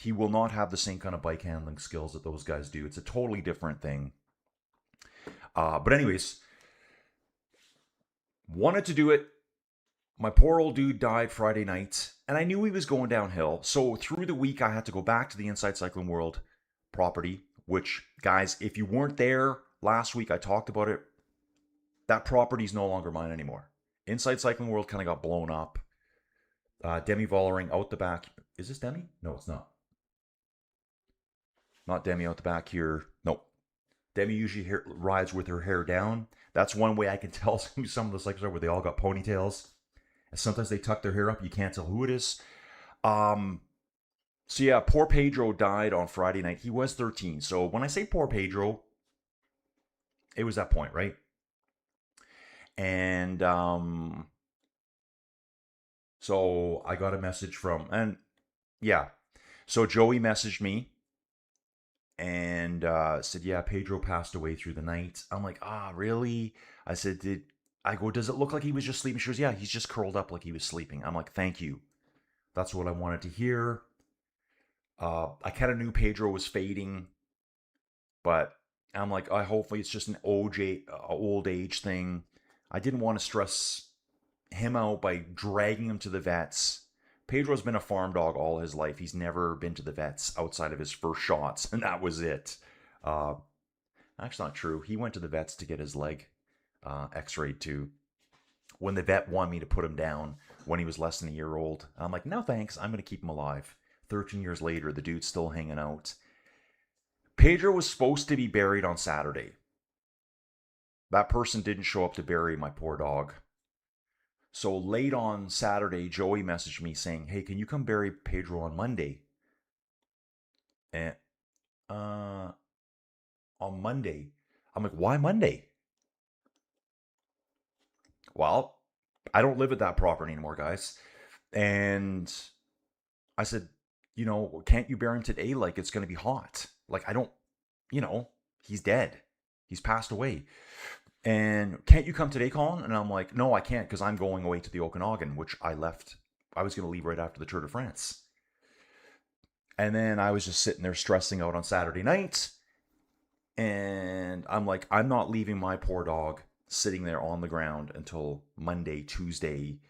He will not have the same kind of bike handling skills that those guys do. It's a totally different thing. But anyways, wanted to do it. My poor old dude died Friday night, and I knew he was going downhill. So through the week, I had to go back to the Inside Cycling World property, which, guys, if you weren't there last week, I talked about it. That property is no longer mine anymore. Inside Cycling World kind of got blown up. Demi Vollering out the back. Is this Demi? No, it's not. Not Demi out the back here. Nope. Demi usually rides with her hair down. That's one way I can tell who some of the cyclists are, where they all got ponytails. And sometimes they tuck their hair up. You can't tell who it is. So yeah, poor Pedro died on Friday night. He was 13. So when I say poor Pedro, it was that point, right? And so I got a message from, so Joey messaged me and said, yeah, Pedro passed away through the night. I'm like, really? I said, does it look like he was just sleeping? She goes, yeah, he's just curled up like he was sleeping. I'm like, thank you. That's what I wanted to hear. I kind of knew Pedro was fading, but I'm like, hopefully it's just an old age thing. I didn't want to stress him out by dragging him to the vets. Pedro's been a farm dog all his life. He's never been to the vets outside of his first shots, and that was it. Uh, Actually, not true. He went to the vets to get his leg x-rayed too. When the vet wanted me to put him down when he was less than a year old, I'm like, no thanks, I'm going to keep him alive. 13 years later, the dude's still hanging out. Pedro was supposed to be buried on Saturday. That person didn't show up to bury my poor dog. So late on Saturday, Joey messaged me saying, hey, can you come bury Pedro on Monday? And on Monday. I'm like, why Monday? Well, I don't live at that property anymore, guys. And I said, can't you bury him today? Like, it's going to be hot. Like, I don't, he's dead. He's passed away. And can't you come today, Colin? And I'm like, no, I can't because I'm going away to the Okanagan, which I left. I was going to leave right after the Tour de France. And then I was just sitting there stressing out on Saturday night. And I'm like, I'm not leaving my poor dog sitting there on the ground until Monday, Tuesday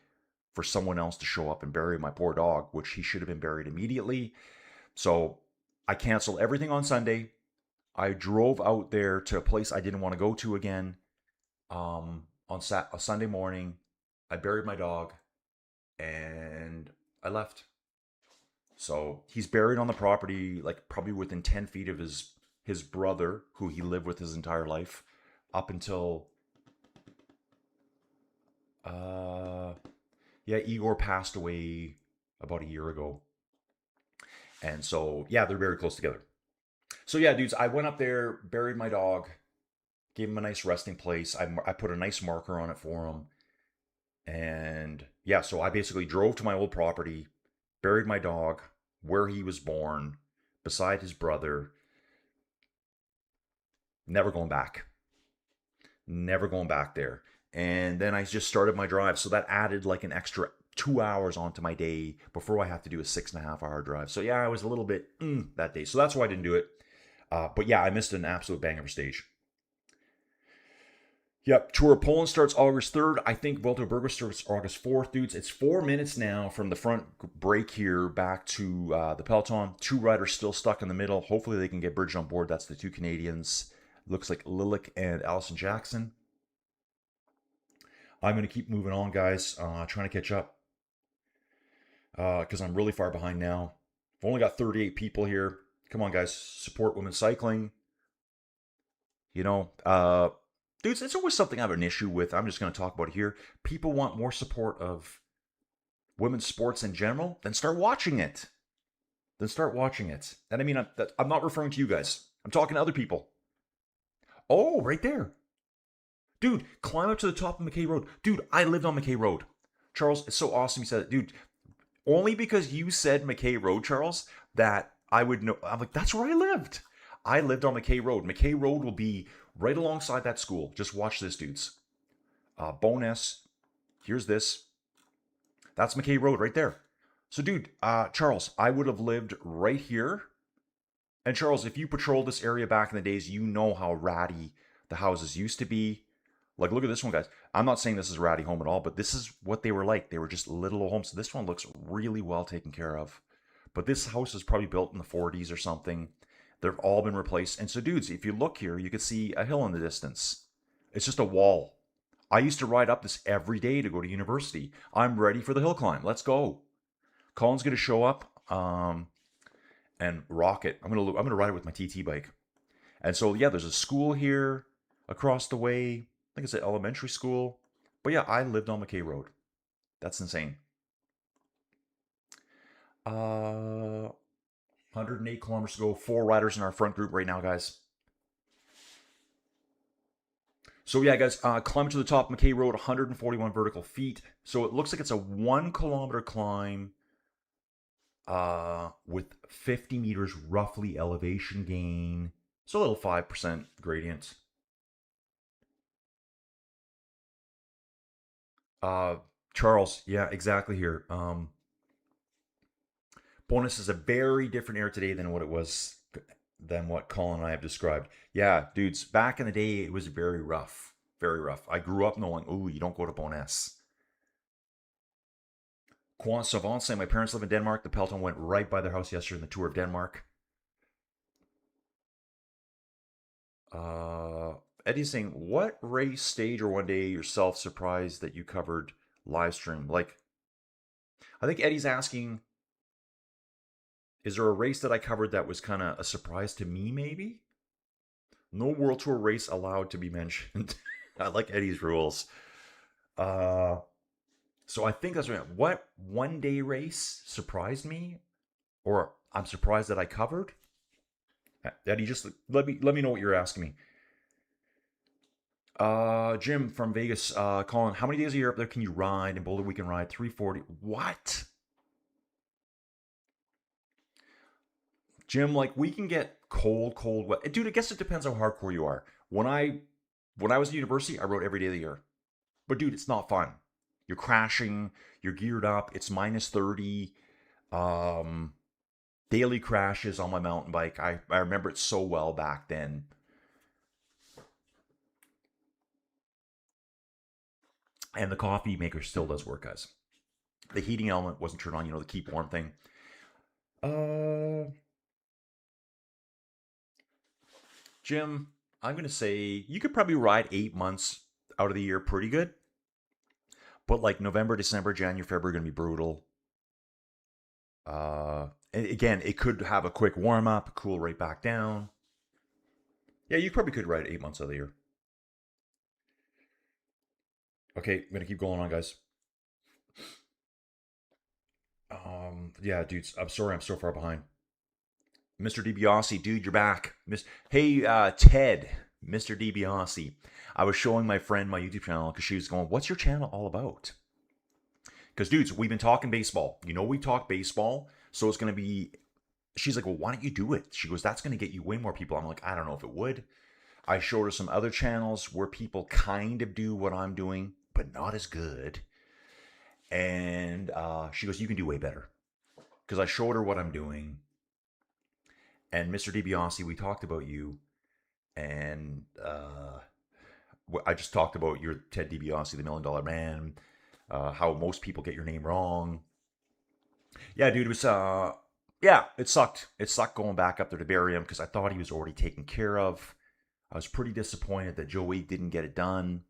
for someone else to show up and bury my poor dog, which he should have been buried immediately. So I canceled everything on Sunday. I drove out there to a place I didn't want to go to again. On Sunday morning, I buried my dog and I left. So he's buried on the property, like probably within 10 feet of his brother, who he lived with his entire life, up until Igor passed away about a year ago. And so they're very close together. So dudes, I went up there, buried my dog, gave him a nice resting place. I put a nice marker on it for him. And so I basically drove to my old property, buried my dog where he was born, beside his brother. Never going back. Never going back there. And then I just started my drive. So that added like an extra 2 hours onto my day before I have to do a 6.5 hour drive. So I was a little bit that day. So that's why I didn't do it. But I missed an absolute banger stage. Yep, Tour of Poland starts August 3rd. I think Volta Burger starts August 4th, dudes. It's 4 minutes now from the front break here back to the peloton. 2 riders still stuck in the middle. Hopefully they can get bridged on board. That's the 2 Canadians. Looks like Lilik and Allison Jackson. I'm going to keep moving on, guys. Trying to catch up. Because I'm really far behind now. I've only got 38 people here. Come on, guys. Support women's cycling. Dudes, it's always something I have an issue with. I'm just going to talk about it here. People want more support of women's sports in general. Then start watching it. And I mean, I'm not referring to you guys. I'm talking to other people. Oh, right there. Dude, climb up to the top of McKay Road. Dude, I lived on McKay Road. Charles, it's so awesome you said it. Dude, only because you said McKay Road, Charles, that I would know. I'm like, that's where I lived. I lived on McKay Road. McKay Road will be right alongside that school. Just watch this, dudes. Bonus. Here's this. That's McKay Road right there. So, dude, Charles, I would have lived right here. And Charles, if you patrolled this area back in the days, you know how ratty the houses used to be. Like, look at this one, guys. I'm not saying this is a ratty home at all, but this is what they were like. They were just little homes. This one looks really well taken care of. But this house is probably built in the 40s or something. They've all been replaced. And so, dudes, if you look here, you can see a hill in the distance. It's just a wall. I used to ride up this every day to go to university. I'm ready for the hill climb. Let's go. Colin's going to show up and rock it. I'm gonna ride it with my TT bike. And so, there's a school here across the way. I think it's an elementary school. But I lived on McKay Road. That's insane. 108 kilometers to go. 4 riders in our front group right now, guys. So guys, climb to the top of McKay Road, 141 vertical feet. So it looks like it's a 1 kilometer climb with 50 meters roughly elevation gain. So a little 5% gradient. Charles, exactly here. Bonus is a very different air today than what it was, than what Colin and I have described. Yeah, dudes, back in the day, it was very rough. Very rough. I grew up knowing, ooh, you don't go to Bonus. Quan Savant saying, my parents live in Denmark. The Peloton went right by their house yesterday in the Tour of Denmark. Eddie's saying, what race, stage, or one day yourself surprised that you covered live stream? Like, I think Eddie's asking, is there a race that I covered that was kind of a surprise to me, maybe? No World Tour race allowed to be mentioned. I like Eddie's rules. So I think that's right. What one day race surprised me, or I'm surprised that I covered? Eddie, just let me know what you're asking me. Jim from Vegas, Colin, how many days a year up there can you ride? In Boulder we can ride 340. What? Jim, like we can get cold, wet. Dude, I guess it depends how hardcore you are. When I was in university, I rode every day of the year. But dude, it's not fun. You're crashing, you're geared up, it's minus 30. Daily crashes on my mountain bike. I remember it so well back then. And the coffee maker still does work, guys. The heating element wasn't turned on, the keep warm thing. Jim, I'm going to say you could probably ride 8 months out of the year pretty good. But like November, December, January, February are going to be brutal. And again, it could have a quick warm up, cool right back down. Yeah, you probably could ride 8 months out of the year. Okay, I'm going to keep going on, guys. Yeah, dudes, I'm sorry I'm so far behind. Mr. DiBiase, dude, you're back. Hey, Ted, Mr. DiBiase. I was showing my friend my YouTube channel because she was going, what's your channel all about? Because, dudes, we've been talking baseball. We talk baseball, so it's going to be... She's like, well, why don't you do it? She goes, that's going to get you way more people. I'm like, I don't know if it would. I showed her some other channels where people kind of do what I'm doing, but not as good. And she goes, you can do way better. Because I showed her what I'm doing. And Mr. DiBiase, we talked about you. And I just talked about your Ted DiBiase, the $1 Million Man. How most people get your name wrong. Yeah, dude, it was... yeah, it sucked. It sucked going back up there to bury him because I thought he was already taken care of. I was pretty disappointed that Joey didn't get it done.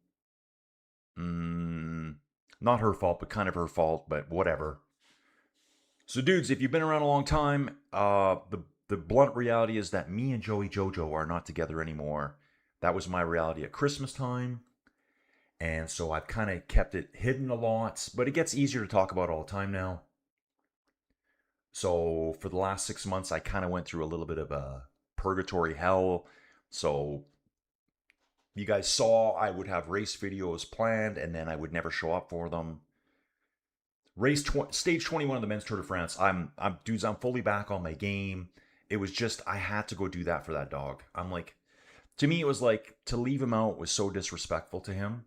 Not her fault, but kind of her fault, but whatever. So, dudes, if you've been around a long time, the blunt reality is that me and Joey Jojo are not together anymore. That was my reality at Christmas time. And so I've kind of kept it hidden a lot, but it gets easier to talk about all the time now. So for the last 6 months, I kind of went through a little bit of a purgatory hell. So you guys saw I would have race videos planned, and then I would never show up for them. Stage 21 of the Men's Tour de France. I'm fully back on my game. It was just, I had to go do that for that dog. I'm like, to me, it was like, to leave him out was so disrespectful to him.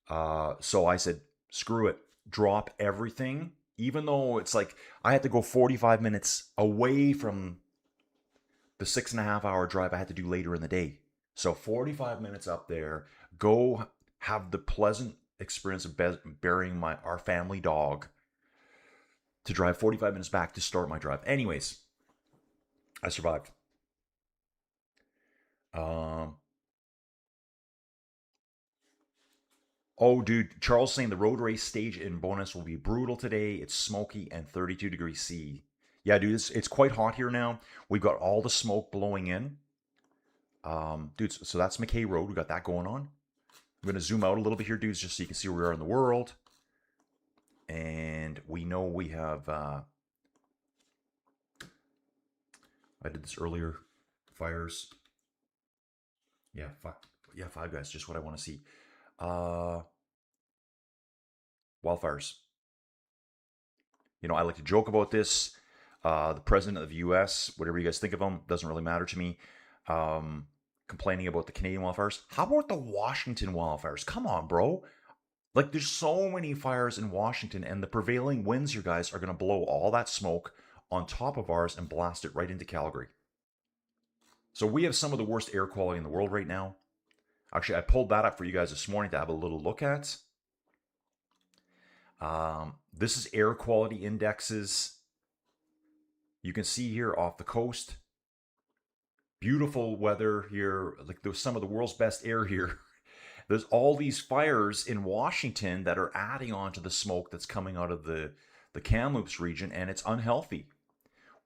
So I said, screw it, drop everything. Even though it's like, I had to go 45 minutes away from the 6.5 hour drive I had to do later in the day. So 45 minutes up there, go have the pleasant experience of burying our family dog, to drive 45 minutes back to start my drive. Anyways, I survived. Oh, dude, Charles saying the road race stage in Bonus will be brutal today. It's smoky and 32 degrees C. Yeah, dude, it's quite hot here now. We've got all the smoke blowing in. Dudes, so that's McKay Road. We got that going on. I'm going to zoom out a little bit here, dudes, just so you can see where we are in the world. And we know we have... I did this earlier. Fires. Yeah, Five Guys, just what I want to see. Wildfires. I like to joke about this. The president of the U.S., whatever you guys think of him, doesn't really matter to me. Complaining about the Canadian wildfires. How about the Washington wildfires? Come on, bro. Like, there's so many fires in Washington, and the prevailing winds, you guys, are going to blow all that smoke on top of ours and blast it right into Calgary. So we have some of the worst air quality in the world right now. Actually, I pulled that up for you guys this morning to have a little look at. This is air quality indexes. You can see here off the coast. Beautiful weather here. Like, there's some of the world's best air here. There's all these fires in Washington that are adding on to the smoke that's coming out of the Kamloops region, and it's unhealthy.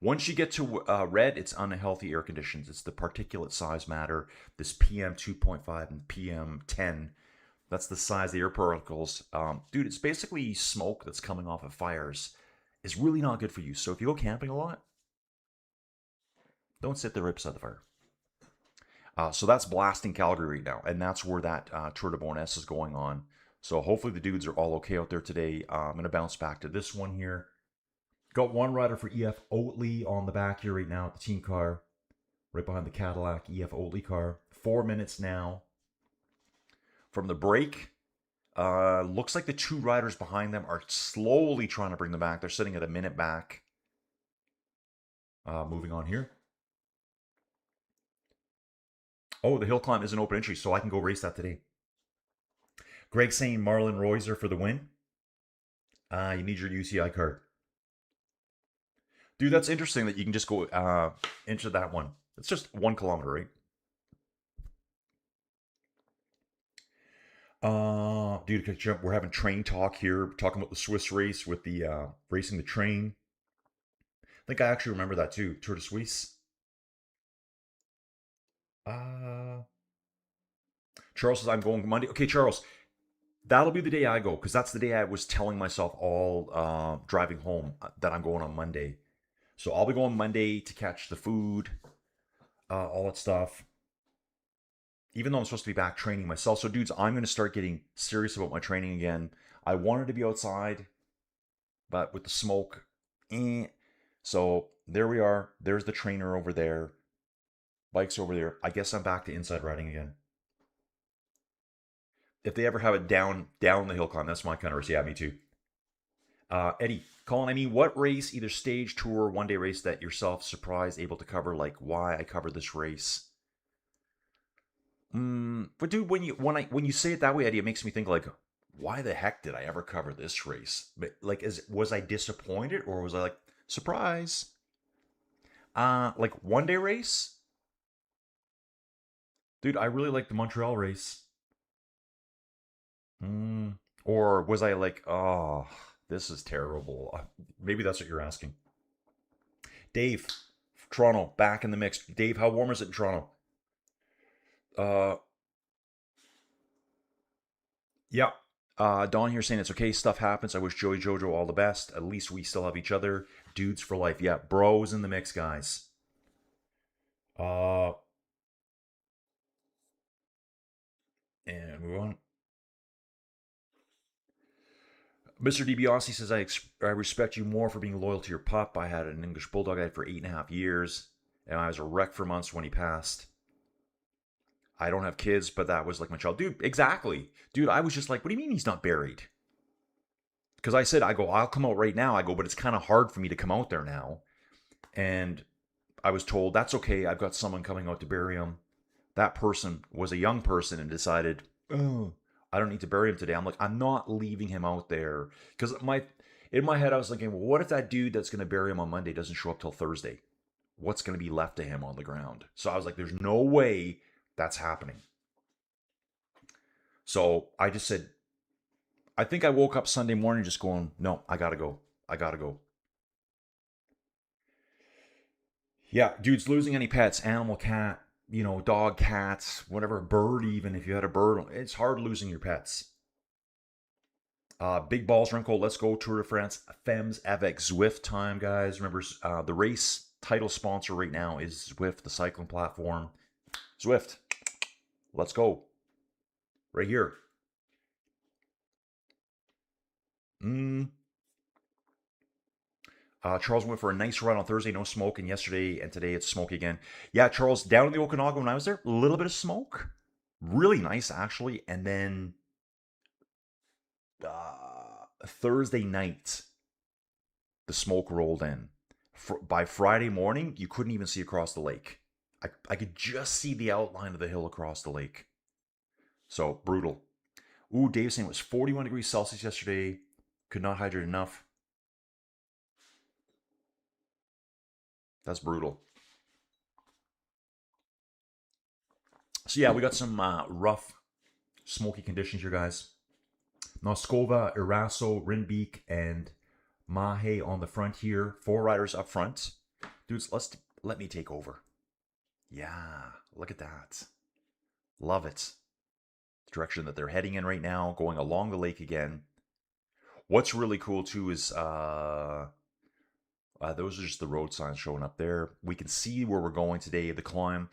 Once you get to red, it's unhealthy air conditions. It's the particulate size matter, this PM 2.5 and PM 10. That's the size of the air particles. Dude, it's basically smoke that's coming off of fires. It's really not good for you. So if you go camping a lot, don't sit there right beside the fire. So that's blasting Calgary right now, and that's where that Tour de Frances is going on. So hopefully the dudes are all okay out there today. I'm going to bounce back to this one here. Got one rider for EF Oatley on the back here right now at the team car, right behind the Cadillac EF Oatley car. 4 minutes now from the break. Looks like the two riders behind them are slowly trying to bring them back. They're sitting at a minute back. Moving on here. Oh, the hill climb is an open entry, so I can go race that today. Greg saying Marlon Royser for the win. You need your UCI card. Dude, that's interesting that you can just go into that one. It's just 1 kilometer, right? Dude, we're having train talk here, talking about the Swiss race with the racing the train. I think I actually remember that too, Tour de Suisse. Charles says I'm going Monday. Okay, Charles, that'll be the day I go, because that's the day I was telling myself all driving home that I'm going on Monday. So I'll be going Monday to catch the food, all that stuff. Even though I'm supposed to be back training myself. So dudes, I'm going to start getting serious about my training again. I wanted to be outside, but with the smoke, So there we are. There's the trainer over there. Bike's over there. I guess I'm back to inside riding again. If they ever have it down the hill climb, that's my kind of race. Yeah, me too. Eddie, Colin, I mean, what race, either stage, tour, one-day race that yourself surprised able to cover, like why I covered this race? But dude, when you say it that way, Eddie, it makes me think like, why the heck did I ever cover this race? But like, was I disappointed, or was I like, surprise? Like one-day race? Dude, I really like the Montreal race. Or was I like, oh, this is terrible? Maybe that's what you're asking. Dave, Toronto, back in the mix. Dave, how warm is it in Toronto? Yeah. Don here saying it's okay. Stuff happens. I wish Joey Jojo all the best. At least we still have each other. Dudes for life. Yeah, bros in the mix, guys. And move on. Mr. DiBiase says, I respect you more for being loyal to your pup. I had an English Bulldog I had for 8.5 years, and I was a wreck for months when he passed. I don't have kids, but that was like my child. Dude, exactly. Dude, I was just like, what do you mean he's not buried? Because I said, I'll come out right now. I go, but it's kind of hard for me to come out there now. And I was told, that's okay. I've got someone coming out to bury him. That person was a young person and decided, oh, I don't need to bury him today. I'm like, I'm not leaving him out there. Because in my head, I was thinking, well, what if that dude that's going to bury him on Monday doesn't show up till Thursday? What's going to be left of him on the ground? So I was like, there's no way that's happening. So I just said, I think I woke up Sunday morning just going, no, I got to go. I got to go. Yeah, dudes, losing any pets, animal, cat, dog, cats, whatever, bird even, if you had a bird, it's hard losing your pets. Big Balls Wrinkle, let's go Tour de France FEMMES avec Zwift time, guys. Remember, the race title sponsor right now is Zwift, the cycling platform. Zwift, let's go. Right here. Charles went for a nice run on Thursday, no smoke, and yesterday and today it's smoky again. Yeah, Charles, down in the Okanagan when I was there, a little bit of smoke. Really nice, actually. And then Thursday night, the smoke rolled in. By Friday morning, you couldn't even see across the lake. I could just see the outline of the hill across the lake. So brutal. Ooh, Dave's saying it was 41 degrees Celsius yesterday. Could not hydrate enough. That's brutal. So yeah, we got some rough, smoky conditions here, guys. Noskova, Iraso, Rinbeek, and Mahe on the front here. 4 riders up front. Dudes, let me take over. Yeah, look at that. Love it. The direction that they're heading in right now, going along the lake again. What's really cool too is those are just the road signs showing up there. We can see where we're going today. The climb,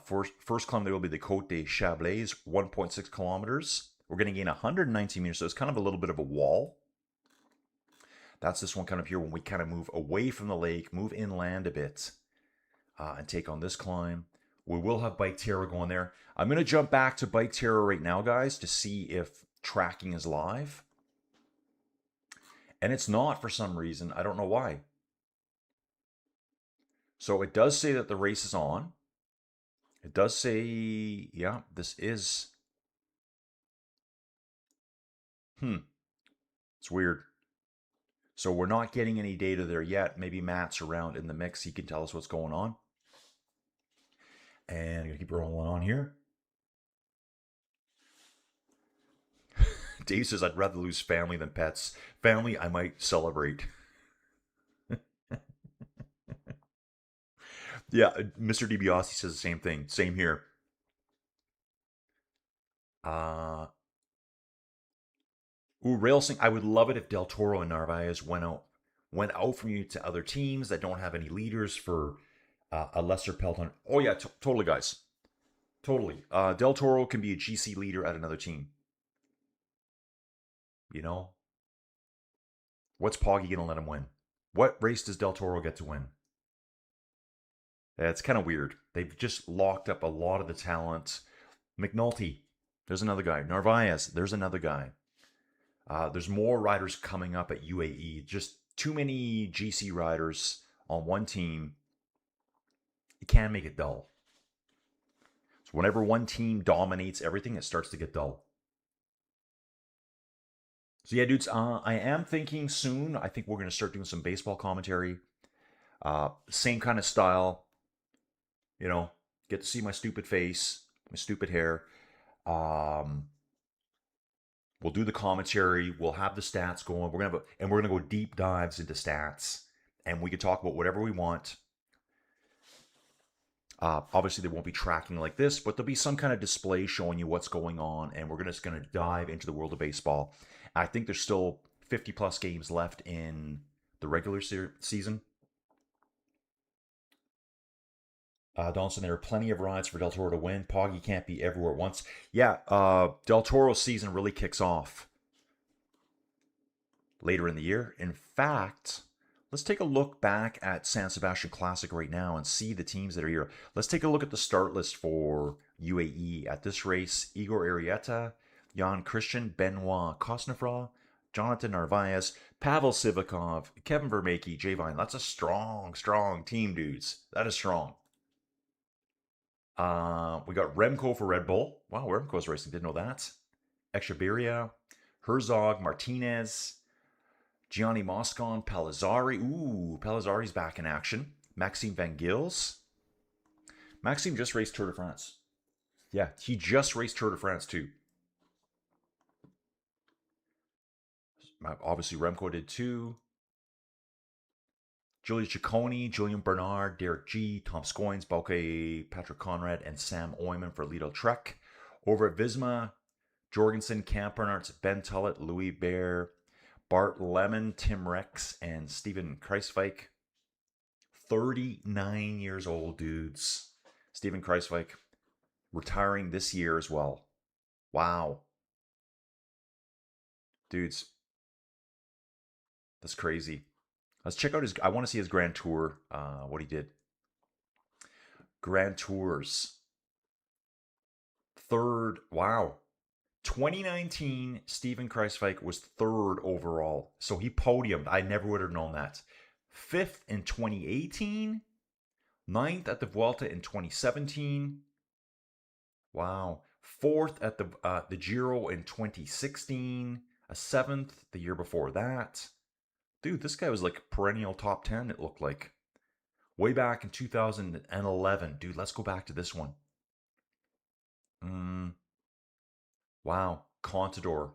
first climb there will be the Côte des Chablais, 1.6 kilometers. We're going to gain 119 meters, so it's kind of a little bit of a wall. That's this one kind of here when we kind of move away from the lake, move inland a bit, and take on this climb. We will have Bike Terror going there. I'm going to jump back to Bike Terror right now, guys, to see if tracking is live. And it's not for some reason. I don't know why. So it does say that the race is on. It does say, yeah, this is. It's weird. So we're not getting any data there yet. Maybe Matt's around in the mix. He can tell us what's going on. And I'm going to keep rolling on here. Dave says, I'd rather lose family than pets. Family, I might celebrate. Yeah, Mr. DiBiase says the same thing. Same here. Railsing, I would love it if Del Toro and Narvaez went out from you to other teams that don't have any leaders for a lesser peloton. Oh yeah, totally, guys. Totally. Del Toro can be a GC leader at another team. You know? What's Poggy going to let him win? What race does Del Toro get to win? It's kind of weird. They've just locked up a lot of the talent. McNulty, there's another guy. Narvaez, there's another guy. There's more riders coming up at UAE. Just too many GC riders on one team. It can make it dull. So whenever one team dominates everything, it starts to get dull. So yeah, dudes, I am thinking soon. I think we're going to start doing some baseball commentary. Same kind of style. You know, get to see my stupid face, my stupid hair. We'll do the commentary. We'll have the stats going. We're gonna go deep dives into stats, and we can talk about whatever we want. Obviously, they won't be tracking like this, but there'll be some kind of display showing you what's going on, and we're just gonna dive into the world of baseball. I think there's still 50 plus games left in the regular season. Donaldson, there are plenty of rides for Del Toro to win. Poggy can't be everywhere at once. Yeah, Del Toro's season really kicks off later in the year. In fact, let's take a look back at San Sebastian Classic right now and see the teams that are here. Let's take a look at the start list for UAE at this race. Igor Arieta, Jan Christian, Benoit Cosnefra, Jonathan Narvaez, Pavel Sivakov, Kevin Vermeeke, Jay Vine. That's a strong, strong team, dudes. That is strong. We got Remco for Red Bull. Wow, Remco's racing. Didn't know that. Echeverria, Herzog, Martinez, Gianni Moscon, Palazzari. Ooh, Palazzari's back in action. Maxime Van Gils. Maxime just raced Tour de France. Yeah, he just raced Tour de France too. Obviously, Remco did too. Julia Ciccone, Julian Bernard, Derek G, Tom Scoins, Bauke, Patrick Conrad, and Sam Oyman for Lido Trek. Over at Visma, Jorgensen, Camp Bernards, Ben Tullett, Louis Bear, Bart Lemon, Tim Rex, and Steven Kreiswijk. 39 years old, dudes. Steven Kreiswijk retiring this year as well. Wow. Dudes. That's crazy. Let's check out his. I want to see his Grand Tour. What he did. Grand Tours. Third. Wow. 2019, Steven Kruijswijk was 3rd overall. So he podiumed. I never would have known that. 5th in 2018. 9th at the Vuelta in 2017. Wow. 4th at the Giro in 2016. A 7th the year before that. Dude, this guy was like perennial top 10, it looked like. Way back in 2011. Dude, let's go back to this one. Wow. Contador.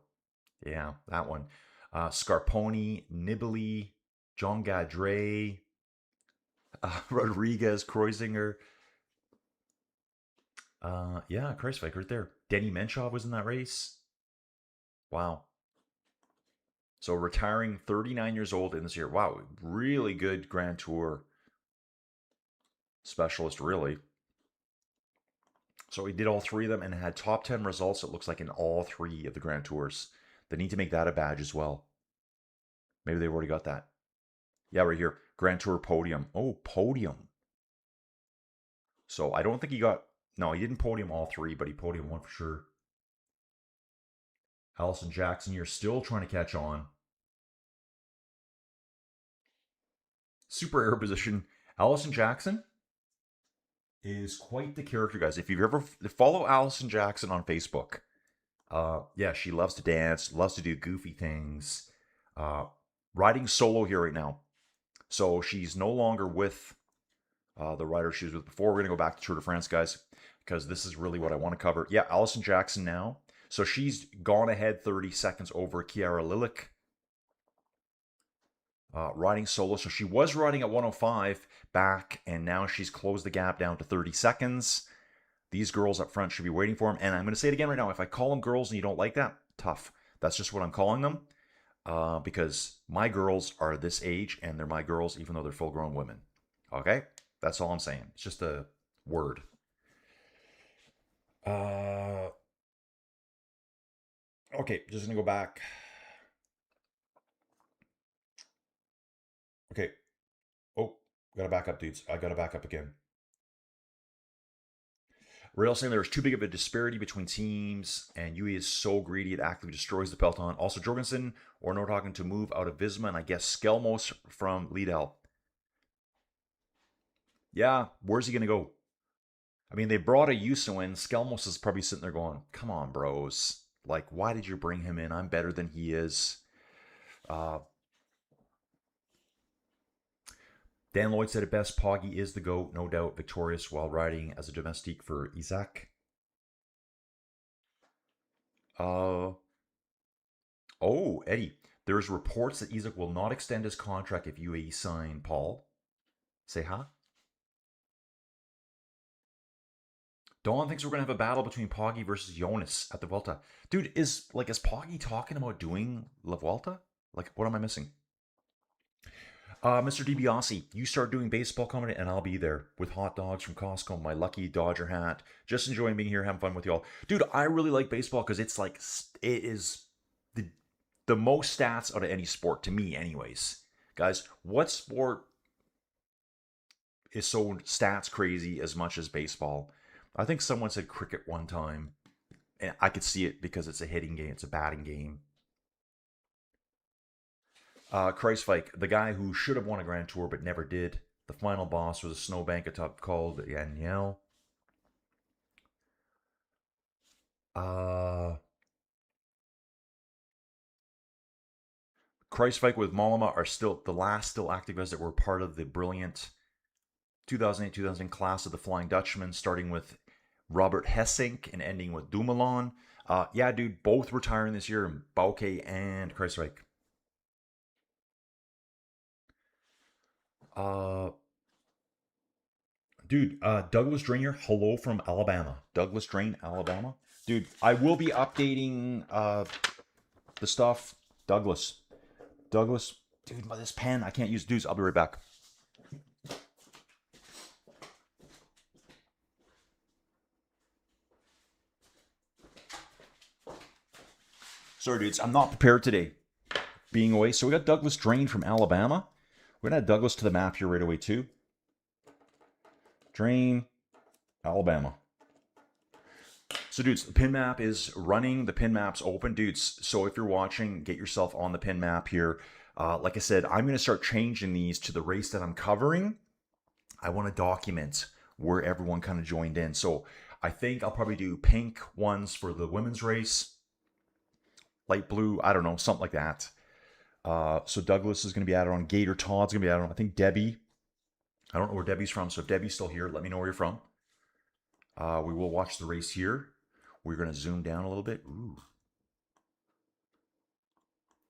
Yeah, that one. Scarponi, Nibali, John Gadre, Rodriguez, Kreuziger. Yeah, Kruijswijk right there. Denny Menchov was in that race. Wow. So retiring 39 years old in this year. Wow, really good Grand Tour specialist, really. So he did all 3 of them and had top 10 results, it looks like, in all 3 of the Grand Tours. They need to make that a badge as well. Maybe they've already got that. Yeah, right here. Grand Tour podium. Oh, podium. So I don't think he got... No, he didn't podium all 3, but he podium 1 for sure. Allison Jackson, you're still trying to catch on. Super air position. Allison Jackson is quite the character, guys. If you've ever follow Allison Jackson on Facebook, yeah, she loves to dance, loves to do goofy things. Riding solo here right now. So she's no longer with the rider she was with before. We're going to go back to Tour de France, guys, because this is really what I want to cover. Yeah, Allison Jackson now. So she's gone ahead 30 seconds over Chiara Lillich. Riding solo. So she was riding at 105 back, and now she's closed the gap down to 30 seconds. These girls up front should be waiting for him. And I'm going to say it again right now. If I call them girls and you don't like that, tough. That's just what I'm calling them. Because my girls are this age, and they're my girls even though they're full-grown women. Okay? That's all I'm saying. It's just a word. Okay, just going to go back. Okay. Oh, gotta back up, dudes. I gotta back up again. Rail saying there's too big of a disparity between teams, and UE is so greedy it actively destroys the peloton. Also, Jorgensen or Nordhagen to move out of Visma, and I guess Skelmos from Lidl. Yeah, where's he gonna go? I mean, they brought a Yuso in. Skelmos is probably sitting there going, "Come on, bros. Like, why did you bring him in? I'm better than he is." Dan Lloyd said it best, Poggy is the GOAT, no doubt victorious while riding as a domestique for Isaac. Oh, Eddie, there's reports that Isaac will not extend his contract if UAE sign Paul. Say huh? Dawn thinks we're going to have a battle between Poggy versus Jonas at the Vuelta. Dude, is Poggy talking about doing La Vuelta? Like, what am I missing? Mr. DiBiase, you start doing baseball comedy and I'll be there with hot dogs from Costco, my lucky Dodger hat. Just enjoying being here, having fun with y'all. Dude, I really like baseball because it's like, it is the most stats out of any sport, to me anyways. Guys, what sport is so stats crazy as much as baseball? I think someone said cricket one time, and I could see it because it's a hitting game, it's a batting game. Kruijswijk, the guy who should have won a Grand Tour but never did. The final boss was a snowbank atop called Yaniel. Kruijswijk with Mollema are still the last still active guys that were part of the brilliant 2008-2010 class of the Flying Dutchman, starting with Robert Hessink and ending with Dumoulin. Yeah, dude, both retiring this year, Bouke and Kruijswijk. Dude, Douglas Drain here. Hello from Alabama. Douglas Drain, Alabama. Dude, I will be updating the stuff. Douglas, dude, this pen, I can't use dudes. I'll be right back. Sorry, dudes, I'm not prepared today, being away. So we got Douglas Drain from Alabama. We're going to add Douglas to the map here right away, too. Drain, Alabama. So, dudes, the pin map is running. The pin map's open, dudes. So, if you're watching, get yourself on the pin map here. Like I said, I'm going to start changing these to the race that I'm covering. I want to document where everyone kind of joined in. So, I think I'll probably do pink ones for the women's race, light blue, I don't know, something like that. So, Douglas is going to be added on. Gator Todd's going to be added on. I think Debbie. I don't know where Debbie's from. So, if Debbie's still here, let me know where you're from. We will watch the race here. We're going to zoom down a little bit. Ooh.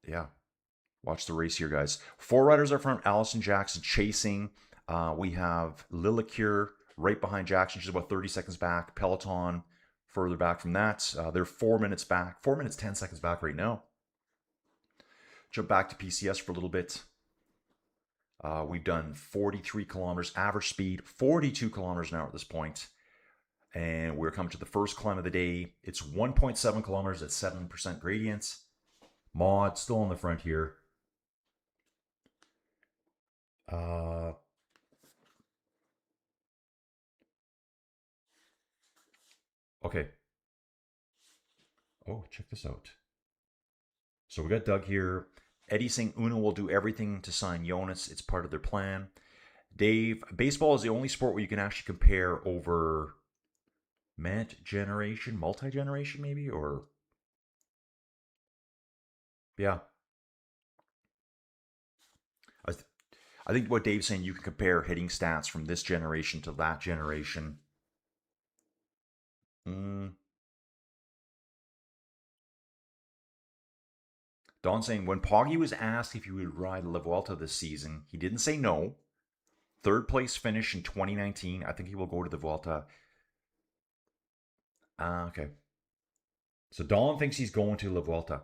Yeah. Watch the race here, guys. 4 riders are from Allison Jackson chasing. We have Lilicure right behind Jackson. She's about 30 seconds back. Peloton further back from that. They're 4 minutes back. 4 minutes, 10 seconds back right now. Jump back to PCS for a little bit. We've done 43 kilometers, average speed, 42 kilometers an hour at this point. And we're coming to the first climb of the day. It's 1.7 kilometers at 7% gradient. Maud still on the front here. Okay. Oh, check this out. So we got Doug here. Eddie saying Una will do everything to sign Jonas. It's part of their plan. Dave, baseball is the only sport where you can actually compare over generation, multi-generation maybe, or yeah. I think what Dave's saying, you can compare hitting stats from this generation to that generation. Don saying, when Poggy was asked if he would ride La Vuelta this season, he didn't say no. 3rd place finish in 2019. I think he will go to the Vuelta. Okay. So Don thinks he's going to La Vuelta.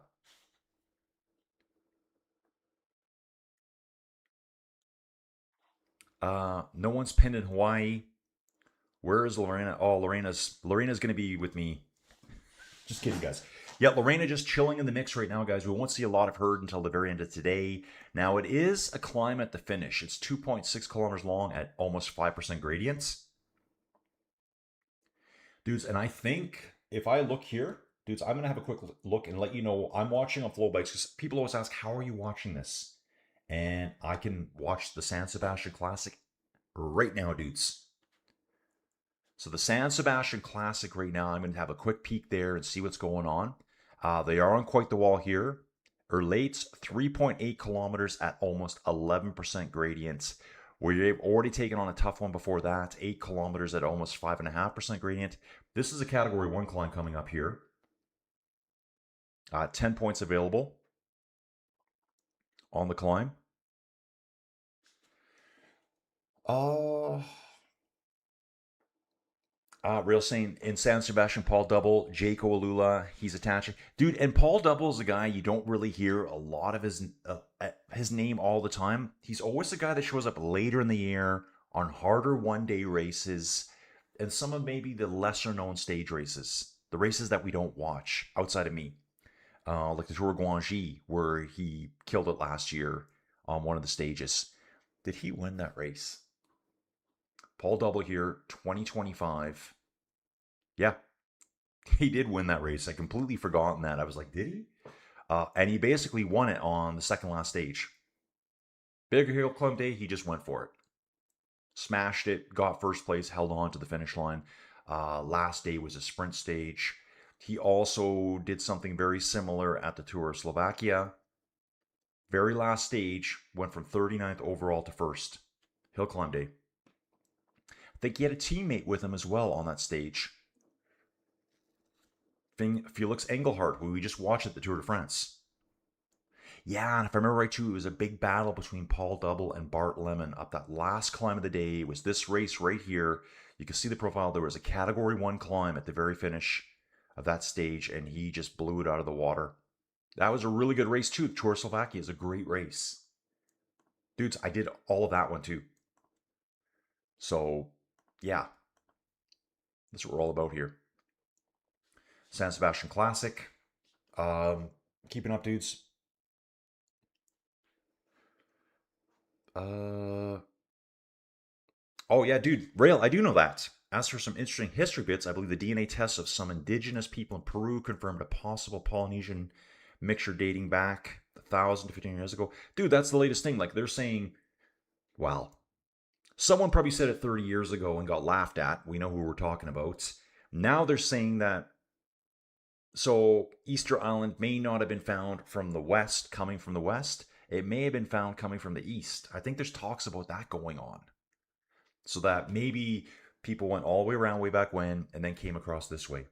No one's pinned in Hawaii. Where is Lorena? Oh, Lorena's going to be with me. Just kidding, guys. Yeah, Lorena just chilling in the mix right now, guys. We won't see a lot of her until the very end of today. Now, it is a climb at the finish. It's 2.6 kilometers long at almost 5% gradients. Dudes, and I think if I look here, dudes, I'm going to have a quick look and let you know I'm watching on Flow Bikes because people always ask, how are you watching this? And I can watch the San Sebastian Classic right now, dudes. So the San Sebastian Classic right now, I'm going to have a quick peek there and see what's going on. They are on quite the wall here. Erlate's 3.8 kilometers at almost 11% gradients. We've already taken on a tough one before that, 8 kilometers at almost 5.5% gradient. This is a Category 1 climb coming up here. 10 points available on the climb. Real saying in San Sebastian, Paul Double, Jake Alula, he's attaching. Dude, and Paul Double is a guy you don't really hear a lot of his name all the time. He's always the guy that shows up later in the year on harder one-day races and some of maybe the lesser-known stage races, the races that we don't watch outside of me. Like the Tour de Guangxi, where he killed it last year on one of the stages. Did he win that race? Paul Double here, 2025. Yeah, he did win that race. I completely forgotten that. I was like, did he? And he basically won it on the second last stage. Bigger Hill Climb Day, he just went for it. Smashed it, got first place, held on to the finish line. Last day was a sprint stage. He also did something very similar at the Tour of Slovakia. Very last stage, went from 39th overall to 1st. Hill Climb Day. I think he had a teammate with him as well on that stage. Felix Engelhardt, who we just watched at the Tour de France. Yeah, and if I remember right too, it was a big battle between Paul Double and Bart Lemon up that last climb of the day. It was this race right here. You can see the profile. There was a Category 1 climb at the very finish of that stage, and he just blew it out of the water. That was a really good race too. The Tour of Slovakia is a great race. Dudes, I did all of that one too. So, yeah. That's what we're all about here. San Sebastian Classic. Keeping up, dudes. Oh, yeah, dude. Rail, I do know that. As for some interesting history bits, I believe the DNA tests of some indigenous people in Peru confirmed a possible Polynesian mixture dating back 1,000 to 15 years ago. Dude, that's the latest thing. Like, they're saying, well, someone probably said it 30 years ago and got laughed at. We know who we're talking about. Now they're saying that, so Easter Island may not have been found from the west, coming from the west. It may have been found coming from the east. I think there's talks about that going on. So that maybe people went all the way around way back when and then came across this way.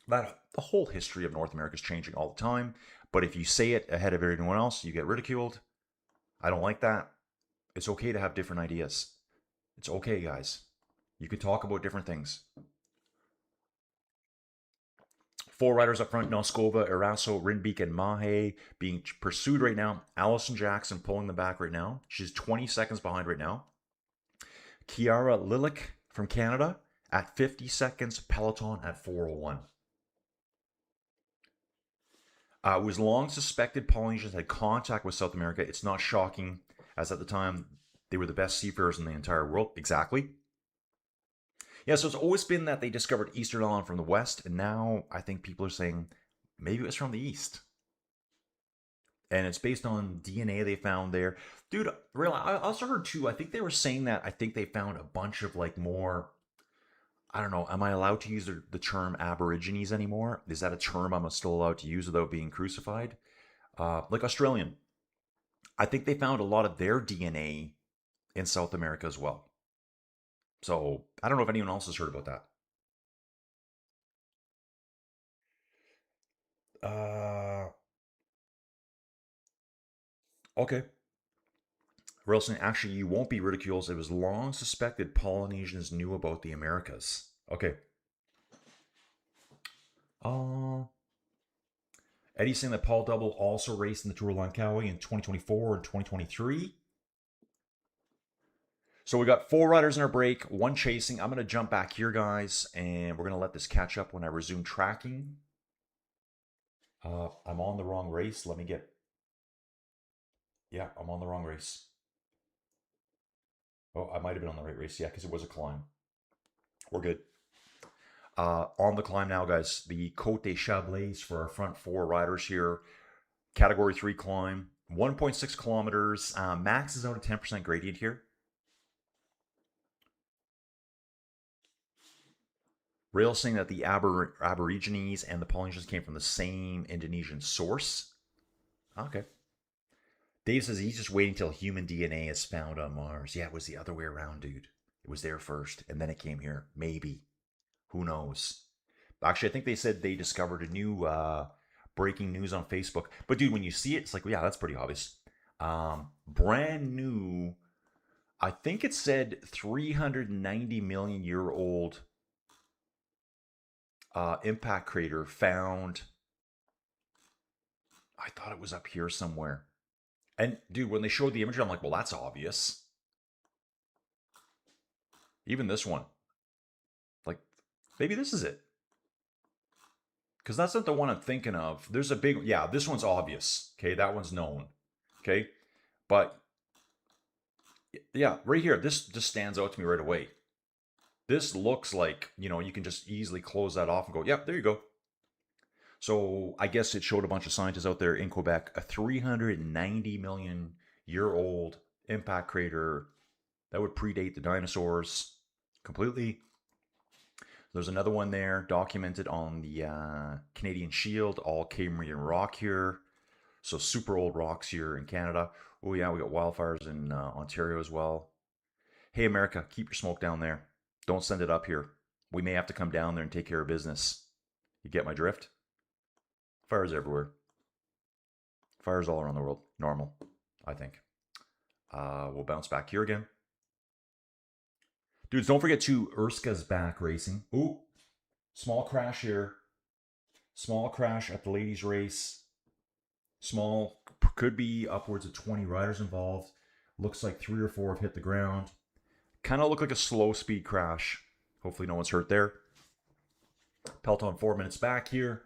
That the whole history of North America is changing all the time. But if you say it ahead of everyone else, you get ridiculed. I don't like that. It's okay to have different ideas. It's okay, guys. You can talk about different things. 4 riders up front: Noskova, Eraso, Rinbeek, and Mahe being pursued right now. Allison Jackson pulling them back right now. She's 20 seconds behind right now. Kiara Lilick from Canada at 50 seconds. Peloton at 4:01. It was long suspected Polynesians had contact with South America. It's not shocking, as at the time they were the best seafarers in the entire world. Exactly. Yeah, so it's always been that they discovered Eastern Island from the west, and now I think people are saying maybe it was from the east. And it's based on DNA they found there. Dude, really, I also heard too, I think they were saying that I think they found a bunch of like more, I don't know, am I allowed to use the term Aborigines anymore? Is that a term I'm still allowed to use without being crucified? Like Australian. I think they found a lot of their DNA in South America as well. So I don't know if anyone else has heard about that. Okay. Wilson, actually, you won't be ridiculed. It was long suspected Polynesians knew about the Americas. Okay. Eddie's saying that Paul Double also raced in the Tour of Langkawi in 2024 and 2023. So we got 4 riders in our break, 1 chasing. I'm going to jump back here, guys, and we're going to let this catch up when I resume tracking. I'm on the wrong race. Let me get... Yeah, I'm on the wrong race. Oh, I might have been on the right race. Yeah, because it was a climb. We're good. On the climb now, guys. The Côte des Chablais for our front 4 riders here. Category 3 climb. 1.6 kilometers. Max is out at 10% gradient here. Rail saying that the Aborigines and the Polynesians came from the same Indonesian source. Okay. Dave says he's just waiting till human DNA is found on Mars. Yeah, it was the other way around, dude. It was there first, and then it came here. Maybe. Who knows? Actually, I think they said they discovered a new breaking news on Facebook. But dude, when you see it, it's like, well, yeah, that's pretty obvious. Brand new, I think it said 390 million year old impact crater found. I thought it was up here somewhere. And dude, when they showed the imagery, I'm like, well, that's obvious. Even this one. Like, maybe this is it. Because that's not the one I'm thinking of. There's a big, yeah, this one's obvious. Okay, that one's known. Okay, but yeah, right here, this just stands out to me right away. This looks like, you know, you can just easily close that off and go, yep, there you go. So I guess it showed a bunch of scientists out there in Quebec, a 390 million year old impact crater that would predate the dinosaurs completely. There's another one there documented on the Canadian Shield, all Cambrian rock here. So super old rocks here in Canada. Oh yeah, we got wildfires in Ontario as well. Hey America, keep your smoke down there. Don't send it up here. We may have to come down there and take care of business. You get my drift? Fires everywhere. Fires all around the world. Normal, I think. We'll bounce back here again. Dudes, don't forget to Erska's back racing. Ooh, small crash here. Small crash at the ladies' race. Small, could be upwards of 20 riders involved. Looks like 3 or 4 have hit the ground. Kind of look like a slow speed crash. Hopefully no one's hurt there. Peloton 4 minutes back here.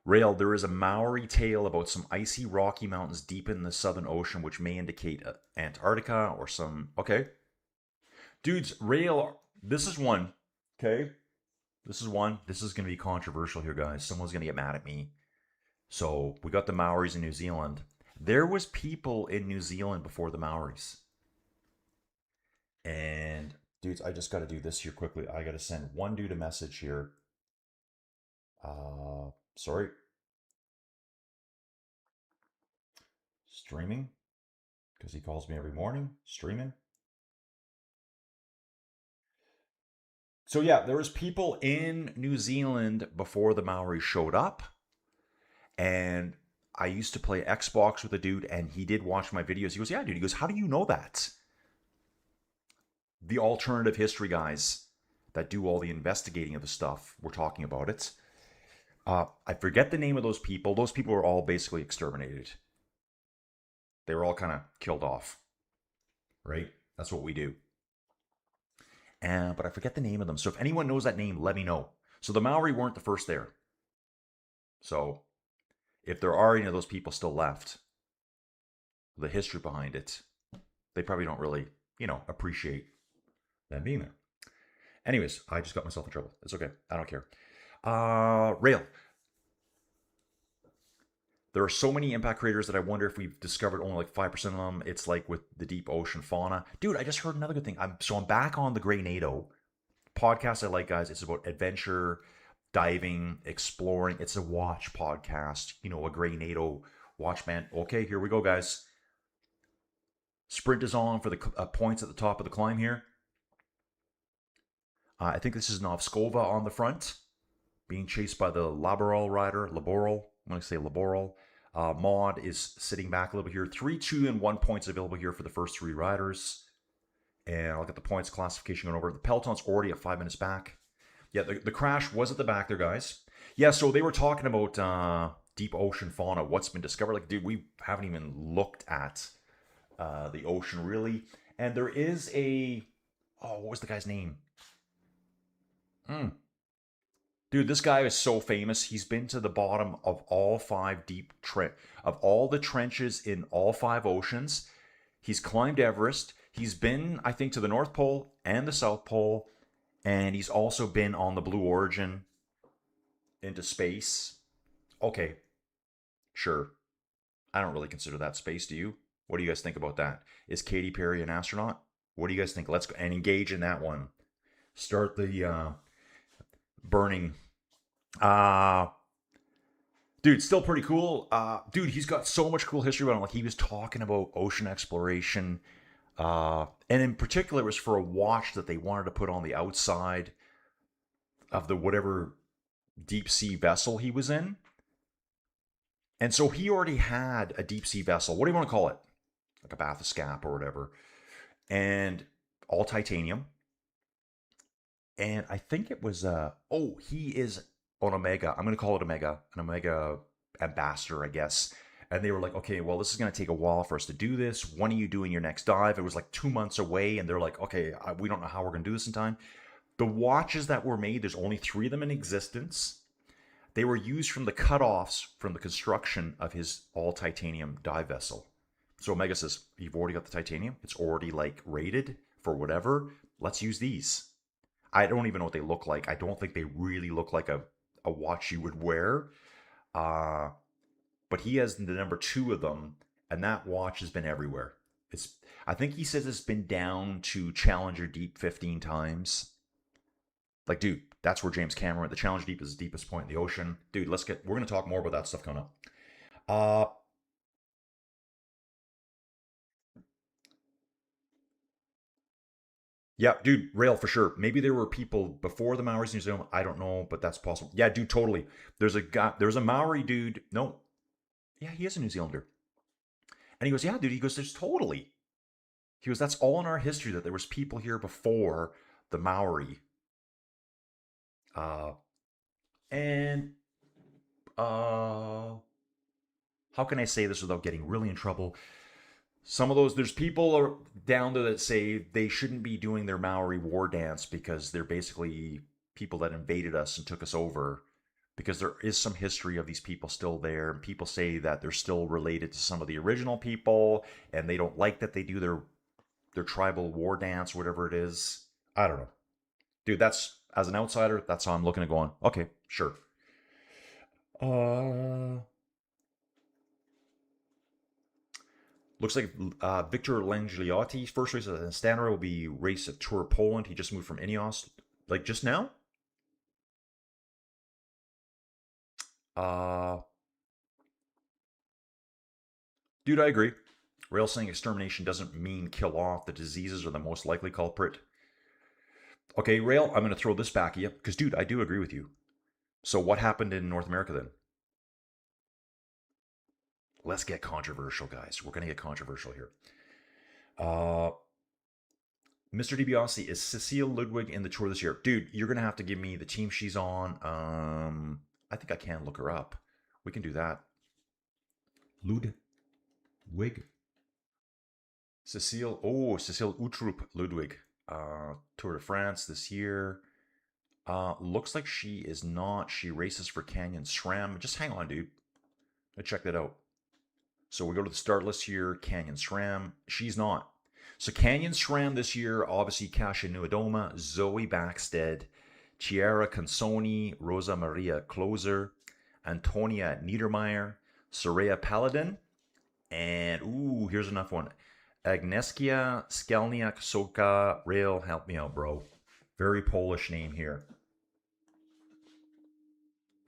Rail, there is a Maori tale about some icy Rocky Mountains deep in the Southern Ocean, which may indicate Antarctica or some. Okay. Dudes, Rail, this is one. Okay. This is one. This is going to be controversial here, guys. Someone's going to get mad at me. So we got the Maoris in New Zealand. There was people in New Zealand before the Maoris. And dudes, I just got to do this here quickly. I got to send one dude a message here. Sorry. Streaming. Because he calls me every morning. Streaming. So yeah, there was people in New Zealand before the Maoris showed up. And I used to play Xbox with a dude, and he did watch my videos. He goes, yeah, dude. He goes, how do you know that? The alternative history guys that do all the investigating of the stuff, we're talking about it. I forget the name of those people. Those people were all basically exterminated. They were all kind of killed off. Right? That's what we do. But I forget the name of them. So if anyone knows that name, let me know. So the Maori weren't the first there. So if there are any of those people still left, the history behind it, they probably don't really, appreciate them being there. Anyways, I just got myself in trouble. It's okay. I don't care. Rail. There are so many impact craters that I wonder if we've discovered only like 5% of them. It's like with the deep ocean fauna. Dude, I just heard another good thing. I'm back on the Grey NATO podcast I like, guys. It's about adventure, diving, exploring. It's a watch podcast. A Grey NATO watch man. Okay, here we go, guys. Sprint is on for the points at the top of the climb here. I think this is Novskova on the front, being chased by the Laboral rider. Laboral. I'm going to say Laboral. Maud is sitting back a little bit here. 3, 2, and 1 points available here for the first 3 riders. And I'll get the points classification going over. The peloton's already at 5 minutes back. Yeah, the crash was at the back there, guys. Yeah, so they were talking about deep ocean fauna, what's been discovered. Like, dude, we haven't even looked at the ocean, really. And there is what was the guy's name? Dude, this guy is so famous. He's been to the bottom of all 5 of all the trenches in all 5 oceans. He's climbed Everest. He's been, I think, to the North Pole and the South Pole. And he's also been on the Blue Origin into space. Okay, sure. I don't really consider that space, do you? What do you guys think about that? Is Katy Perry an astronaut? What do you guys think? Let's go and engage in that one. Start the burning. Dude, still pretty cool. Dude, he's got so much cool history about him. Like, he was talking about ocean exploration. And in particular, it was for a watch that they wanted to put on the outside of the whatever deep sea vessel he was in. And so he already had a deep sea vessel. What do you want to call it? Like a bathyscaphe or whatever. And all titanium. And I think it was, he is an Omega. I'm going to call it Omega. An Omega ambassador, I guess. And they were like, okay, well, this is going to take a while for us to do this. When are you doing your next dive? It was like 2 months away. And they're like, okay, we don't know how we're going to do this in time. The watches that were made, there's only 3 of them in existence. They were used from the cutoffs from the construction of his all-titanium dive vessel. So Omega says, you've already got the titanium. It's already like rated for whatever. Let's use these. I don't even know what they look like. I don't think they really look like a watch you would wear. But he has the number 2 of them, and that watch has been everywhere. I think he says it's been down to Challenger Deep 15 times. Like, dude, that's where James Cameron went. The Challenger Deep is the deepest point in the ocean. Dude, we're going to talk more about that stuff coming up. Yeah, dude, rail for sure. Maybe there were people before the Maoris in New Zealand. I don't know, but that's possible. Yeah, dude, totally. There's a Maori dude. No, yeah, he is a New Zealander. And he goes, yeah, dude. He goes, there's totally. He goes, that's all in our history that there was people here before the Maori. How can I say this without getting really in trouble? Some of those, there's people down there that say they shouldn't be doing their Maori war dance because they're basically people that invaded us and took us over. because there is some history of these people still there. And people say that they're still related to some of the original people, and they don't like that they do their tribal war dance, whatever it is. I don't know. Dude, that's, as an outsider, that's how I'm looking at going, okay, sure. Looks like Victor Langliotti, first race as a standard, will be race at Tour of Poland. He just moved from Ineos, like just now. Dude, I agree. Rail saying extermination doesn't mean kill off. The diseases are the most likely culprit. Okay, Rail, I'm going to throw this back at you, because, dude, I do agree with you. So what happened in North America then? Let's get controversial, guys. We're going to get controversial here. Mr. DiBiase, is Cecile Ludwig in the Tour this year? Dude, you're going to have to give me the team she's on. I think I can look her up. We can do that. Ludwig. Cecile Uttrup Ludwig. Tour de France this year. Looks like she is not. She races for Canyon SRAM. Just hang on, dude. Let's check that out. So we go to the start list here. Canyon SRAM. She's not. So Canyon SRAM this year, obviously Kasia Nuadoma, Zoe Backstead, Chiara Consoni, Rosa Maria Closer, Antonia Niedermeyer, Soraya Paladin, and ooh, here's enough one. Agnieszka Skelniak Soka Rail. Help me out, bro. Very Polish name here.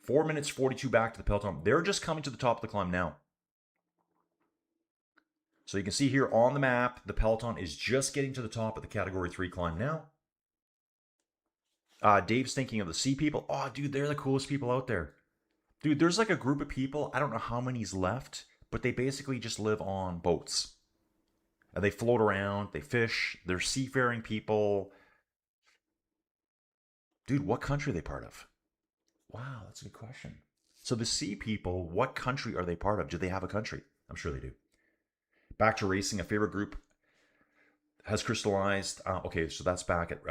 4 minutes 42 back to the peloton. They're just coming to the top of the climb now. So you can see here on the map, the peloton is just getting to the top of the Category 3 climb now. Dave's thinking of the sea people. Oh, dude, they're the coolest people out there. Dude, there's like a group of people, I don't know how many's left, but they basically just live on boats. And they float around, they fish, they're seafaring people. Dude, what country are they part of? Wow, that's a good question. So the sea people, what country are they part of? Do they have a country? I'm sure they do. Back to racing, a favorite group has crystallized. Okay, so that's back at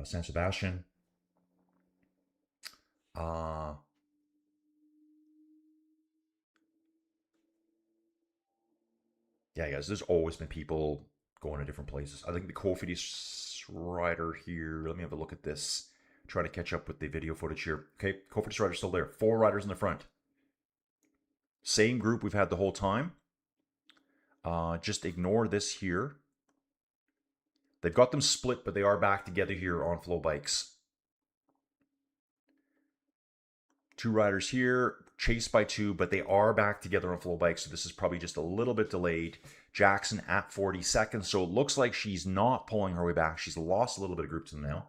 San Sebastian. Yeah, guys, there's always been people going to different places. I think the Cofidis rider here, let me have a look at this. Try to catch up with the video footage here. Okay, Cofidis rider's still there. 4 riders in the front. Same group we've had the whole time. Just ignore this here. They've got them split, but they are back together here on flow bikes. 2 riders here, chased by 2, but they are back together on flow bikes, so this is probably just a little bit delayed. Jackson at 40 seconds, so it looks like she's not pulling her way back. She's lost a little bit of group to them now.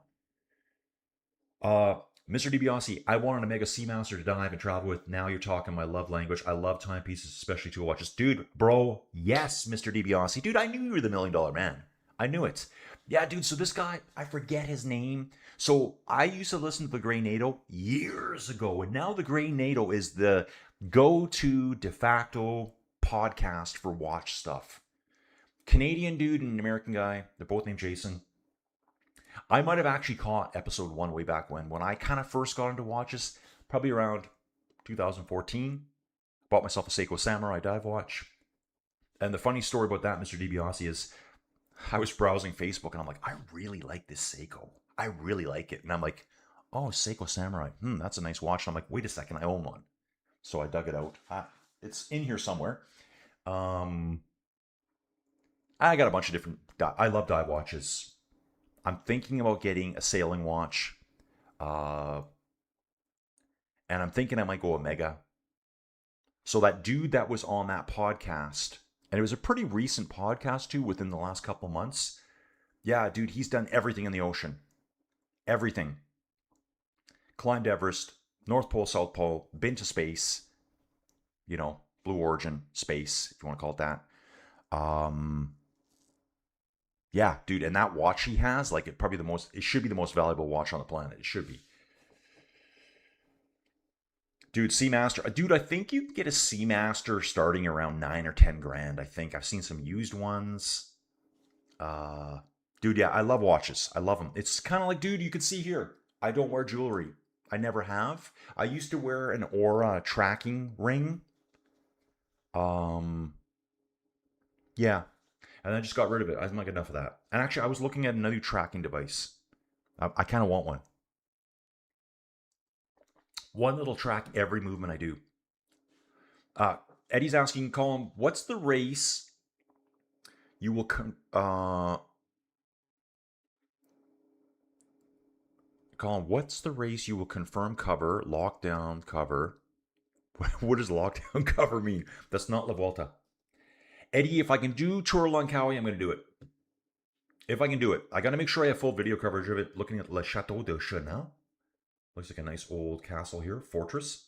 Mr. DiBiase, I wanted a Mega Seamaster to dive and travel with. Now you're talking my love language. I love timepieces, especially tool watches. Dude, bro, yes, Mr. DiBiase. Dude, I knew you were the $1 Million Man. I knew it. Yeah, dude, so this guy, I forget his name. So I used to listen to the Grey NATO years ago, and now the Grey NATO is the go-to de facto podcast for watch stuff. Canadian dude and an American guy. They're both named Jason. I might have actually caught episode 1 way back when I kind of first got into watches, probably around 2014. Bought myself a Seiko Samurai dive watch. And the funny story about that, Mr. DiBiase, is I was browsing Facebook and I'm like, I really like this Seiko. I really like it. And I'm like, oh, Seiko Samurai. That's a nice watch. And I'm like, wait a second, I own one. So I dug it out. It's in here somewhere. I got a bunch of different, I love dive watches. I'm thinking about getting a sailing watch. And I'm thinking I might go Omega. So that dude that was on that podcast, and it was a pretty recent podcast too, within the last couple months. Yeah, dude, he's done everything in the ocean. Everything. Climbed Everest, North Pole, South Pole, been to space. You know, Blue Origin, space, if you want to call it that. Yeah, dude, and that watch he has, like, it should be the most valuable watch on the planet. It should be. Dude, Seamaster. Dude, I think you can get a Seamaster starting around 9 or 10 grand, I think. I've seen some used ones. Dude, yeah, I love watches. I love them. It's kind of like, dude, you can see here. I don't wear jewelry. I never have. I used to wear an Aura tracking ring. Um, yeah, and I just got rid of it. I'm like, enough of that. And actually, I was looking at another tracking device. I kind of want one. One that'll track every movement I do. Uh, Eddie's asking, Colin, what's the race you will Colin, what's the race you will confirm cover, lockdown cover? What does lockdown cover mean? That's not La Vuelta. Eddie, if I can do Tour Langkawi, I'm going to do it. If I can do it. I got to make sure I have full video coverage of it. Looking at Le Chateau de Chenal. Looks like a nice old castle here. Fortress.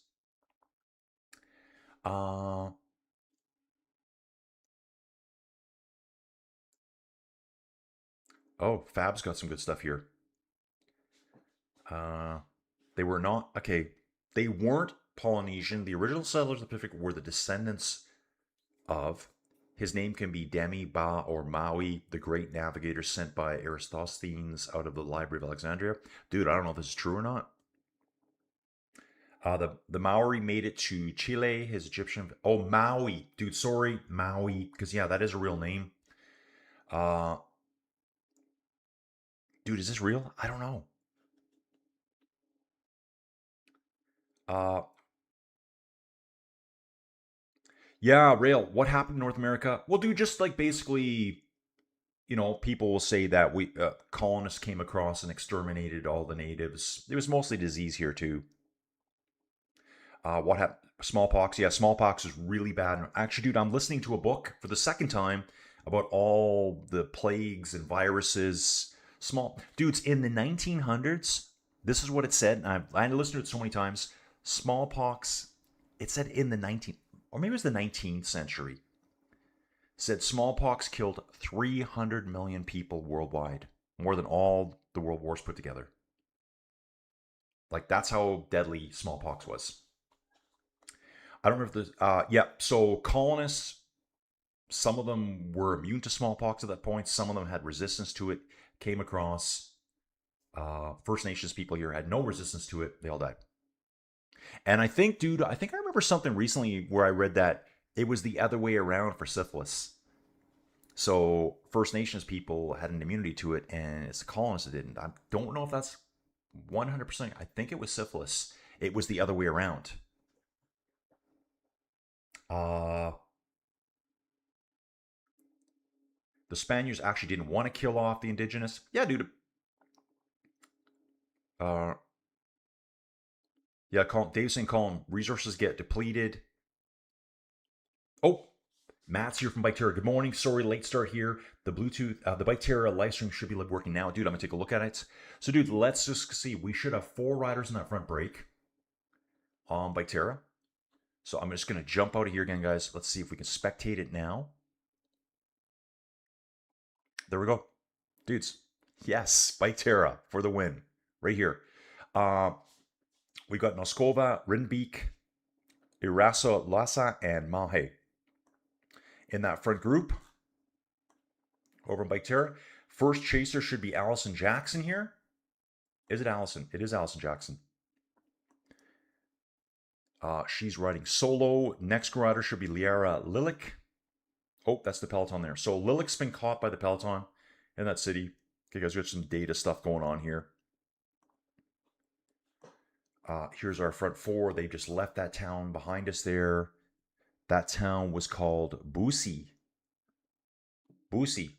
Oh, Fab's got some good stuff here. Uh, they were not, okay, they weren't Polynesian. The original settlers of the Pacific were the descendants of. His name can be Demi, Ba, or Maui, the great navigator sent by Eratosthenes out of the Library of Alexandria. Dude, I don't know if this is true or not. The Maori made it to Chile. His Egyptian. Oh, Maui, dude. Sorry, Maui, because yeah, that is a real name. Uh, dude, is this real? I don't know. Uh, yeah, rail. What happened in North America? Well, dude, just like basically, people will say that we colonists came across and exterminated all the natives. It was mostly disease here too. What happened? Smallpox. Yeah, smallpox is really bad. Actually, dude, I'm listening to a book for the second time about all the plagues and viruses. Dudes, in the 1900s, this is what it said. And I listened to it so many times. Smallpox. It said in the 19th, or maybe it was the 19th century. Said smallpox killed 300 million people worldwide, more than all the world wars put together. Like, that's how deadly smallpox was. I don't remember if this. Yeah, so colonists, some of them were immune to smallpox at that point. Some of them had resistance to it. Came across First Nations people here had no resistance to it. They all died. And I think, dude, I remember something recently where I read that it was the other way around for syphilis. So First Nations people had an immunity to it, and it's the colonists that didn't. I don't know if that's 100%. I think it was syphilis. It was the other way around. Uh, the Spaniards actually didn't want to kill off the indigenous. Yeah, dude. Uh, yeah, Dave's saying, Colin, resources get depleted. Oh, Matt's here from Bike Terra. Good morning. Sorry, late start here. The Bluetooth, the Bike Terra live stream should be working now. Dude, I'm going to take a look at it. So, dude, let's just see. We should have 4 riders in that front break on Bike Terra. So I'm just going to jump out of here again, guys. Let's see if we can spectate it now. There we go. Dudes, yes, Bike Terra for the win. Right here. We got Noskova, Rinbeek, Irasa, Lhasa, and Mahe in that front group over in Bike Terra. First chaser should be Allison Jackson here. Is it Allison? It is Allison Jackson. She's riding solo. Next rider should be Liara Lilik. Oh, that's the peloton there. So Lilik's been caught by the peloton in that city. Okay, guys, we got some data stuff going on here. Here's our front 4. They just left that town behind us there. That town was called Busi. Busi.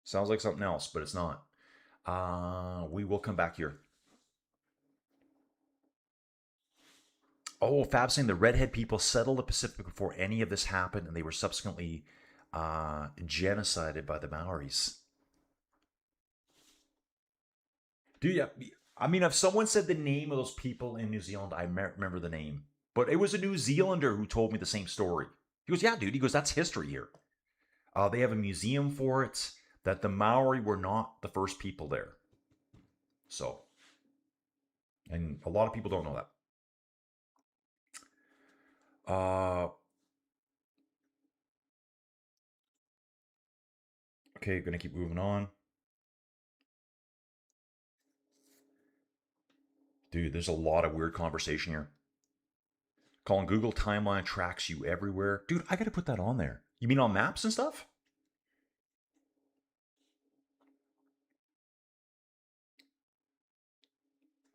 Sounds like something else, but it's not. We will come back here. Oh, Fab saying the redhead people settled the Pacific before any of this happened, and they were subsequently genocided by the Maoris. Dude, yeah, I mean, if someone said the name of those people in New Zealand, I remember the name. But it was a New Zealander who told me the same story. He goes, yeah, dude. He goes, that's history here. They have a museum for it, that the Maori were not the first people there. So, and a lot of people don't know that. Okay, gonna keep moving on. Dude, there's a lot of weird conversation here. Calling Google Timeline tracks you everywhere. Dude, I gotta put that on there. You mean on maps and stuff?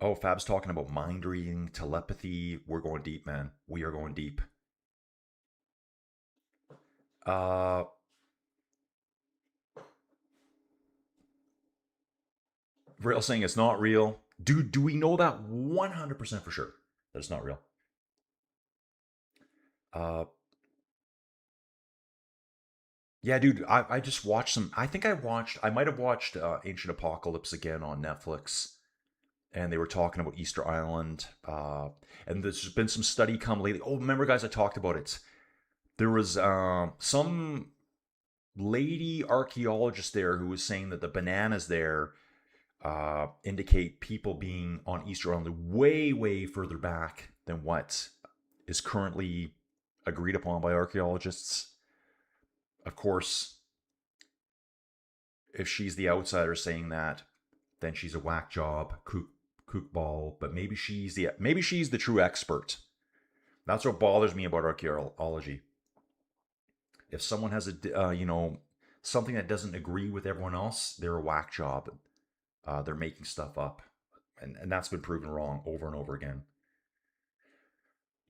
Oh, Fab's talking about mind reading, telepathy. We're going deep, man. We are going deep. Uh, Real saying it's not real. Dude, do we know that 100% for sure that it's not real? Uh, yeah, dude, I just watched some. I might have watched Ancient Apocalypse again on Netflix, and they were talking about Easter Island. And there's been some study come lately. Oh, remember, guys, I talked about it. There was some lady archaeologist there who was saying that the bananas there indicate people being on Easter Island way, way further back than what is currently agreed upon by archaeologists. Of course, if she's the outsider saying that, then she's a whack job, kook ball. But maybe she's the true expert. That's what bothers me about archaeology. If someone has something that doesn't agree with everyone else, they're a whack job. They're making stuff up, and that's been proven wrong over and over again.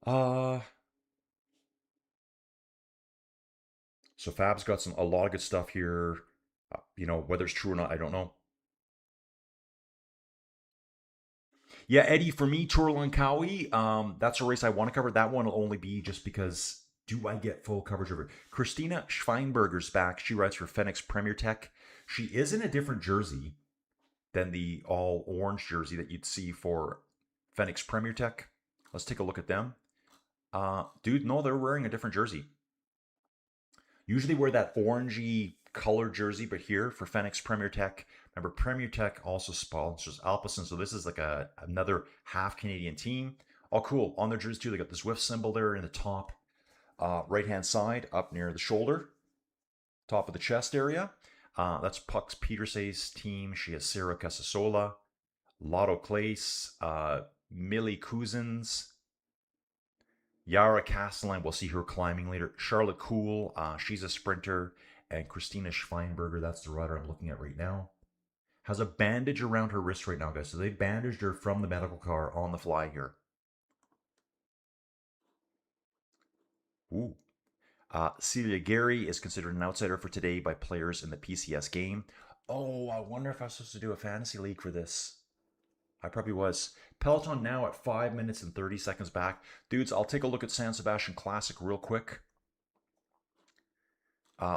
Uh, so Fab's got a lot of good stuff here. Whether it's true or not, I don't know. Yeah, Eddie, for me, Tour Langkawi, that's a race I want to cover. That one will only be just because do I get full coverage of it? Christina Schweinberger's back. She rides for Phoenix Premier Tech. She is in a different jersey than the all orange jersey that you'd see for Phoenix Premier Tech. Let's take a look at them. Dude, no, they're wearing a different jersey. Usually wear that orangey color jersey, but here for Phoenix Premier Tech, remember Premier Tech also sponsors Alpecin, so this is like another half Canadian team. Oh, cool. On their jersey too, they got the Zwift symbol there in the top right-hand side, up near the shoulder, top of the chest area. That's Puck's Petersay's team. She has Sarah Casasola, Lotto Clace, Millie Cousins, Yara Castellan, we'll see her climbing later. Charlotte Cool, she's a sprinter. And Christina Schweinberger, that's the rider I'm looking at right now, has a bandage around her wrist right now, guys. So they bandaged her from the medical car on the fly here. Ooh. Celia Gary is considered an outsider for today by players in the PCS game. Oh, I wonder if I was supposed to do a fantasy league for this. I probably was. Peloton now at 5 minutes and 30 seconds back. Dudes, I'll take a look at San Sebastian Classic real quick.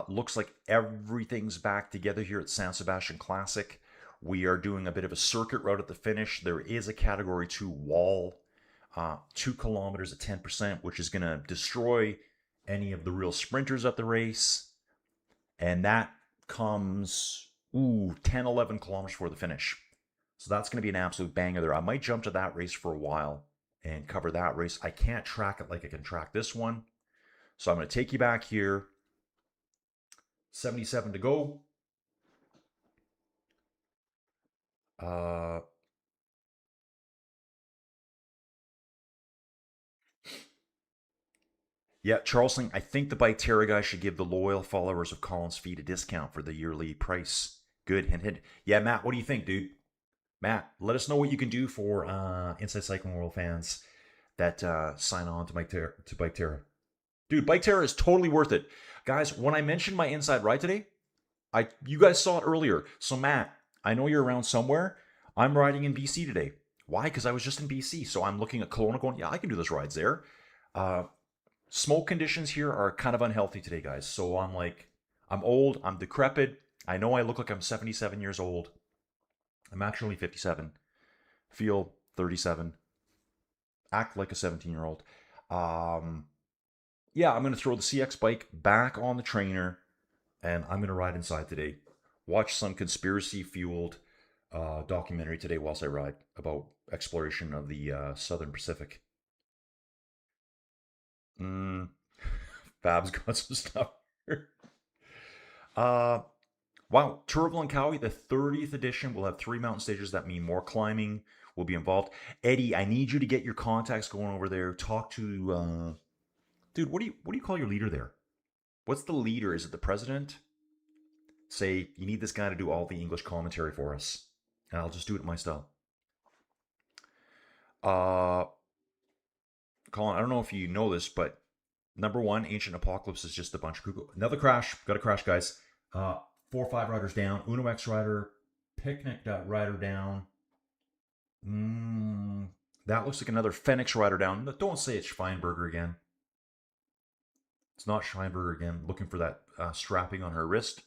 Looks like everything's back together here at San Sebastian Classic. We are doing a bit of a circuit route at the finish. There is a Category 2 wall, 2 kilometers at 10%, which is going to destroy any of the real sprinters at the race. And that comes, 10, 11 kilometers before the finish. So that's going to be an absolute banger there. I might jump to that race for a while and cover that race. I can't track it like I can track this one. So I'm going to take you back here. 77 to go. Yeah, Charleston, I think the Bike Terra guy should give the loyal followers of Collins Feed a discount for the yearly price. Good, hint, hint. Yeah, Matt, what do you think, dude? Matt, let us know what you can do for Inside Cycling World fans that sign on to Bike Terra. Dude, Bike Terra is totally worth it. Guys, when I mentioned my inside ride today, you guys saw it earlier. So Matt, I know you're around somewhere. I'm riding in BC today. Why? Because I was just in BC. So I'm looking at Kelowna going, yeah, I can do those rides there. Smoke conditions here are kind of unhealthy today, guys. So I'm old, I'm decrepit. I know I look like I'm 77 years old. I'm actually 57. Feel 37. Act like a 17-year-old. Yeah, I'm going to throw the CX bike back on the trainer, and I'm going to ride inside today. Watch some conspiracy-fueled documentary today whilst I ride about exploration of the Southern Pacific. Fab's got some stuff here. Wow, Tour of Langkawi, the 30th edition, will have 3 mountain stages. That mean more climbing will be involved. Eddie, I need you to get your contacts going over there. Talk to, dude. What do you call your leader there? What's the leader? Is it the president? Say you need this guy to do all the English commentary for us, and I'll just do it in my style. Colin, I don't know if you know this, but number one, Ancient Apocalypse is just a bunch of cuckoo. Another crash. Got a crash, guys. 4 or 5 riders down. Uno X rider. Picnic rider down. That looks like another Phoenix rider down. Don't say it's Schweinberger again. It's not Schweinberger again. Looking for that strapping on her wrist.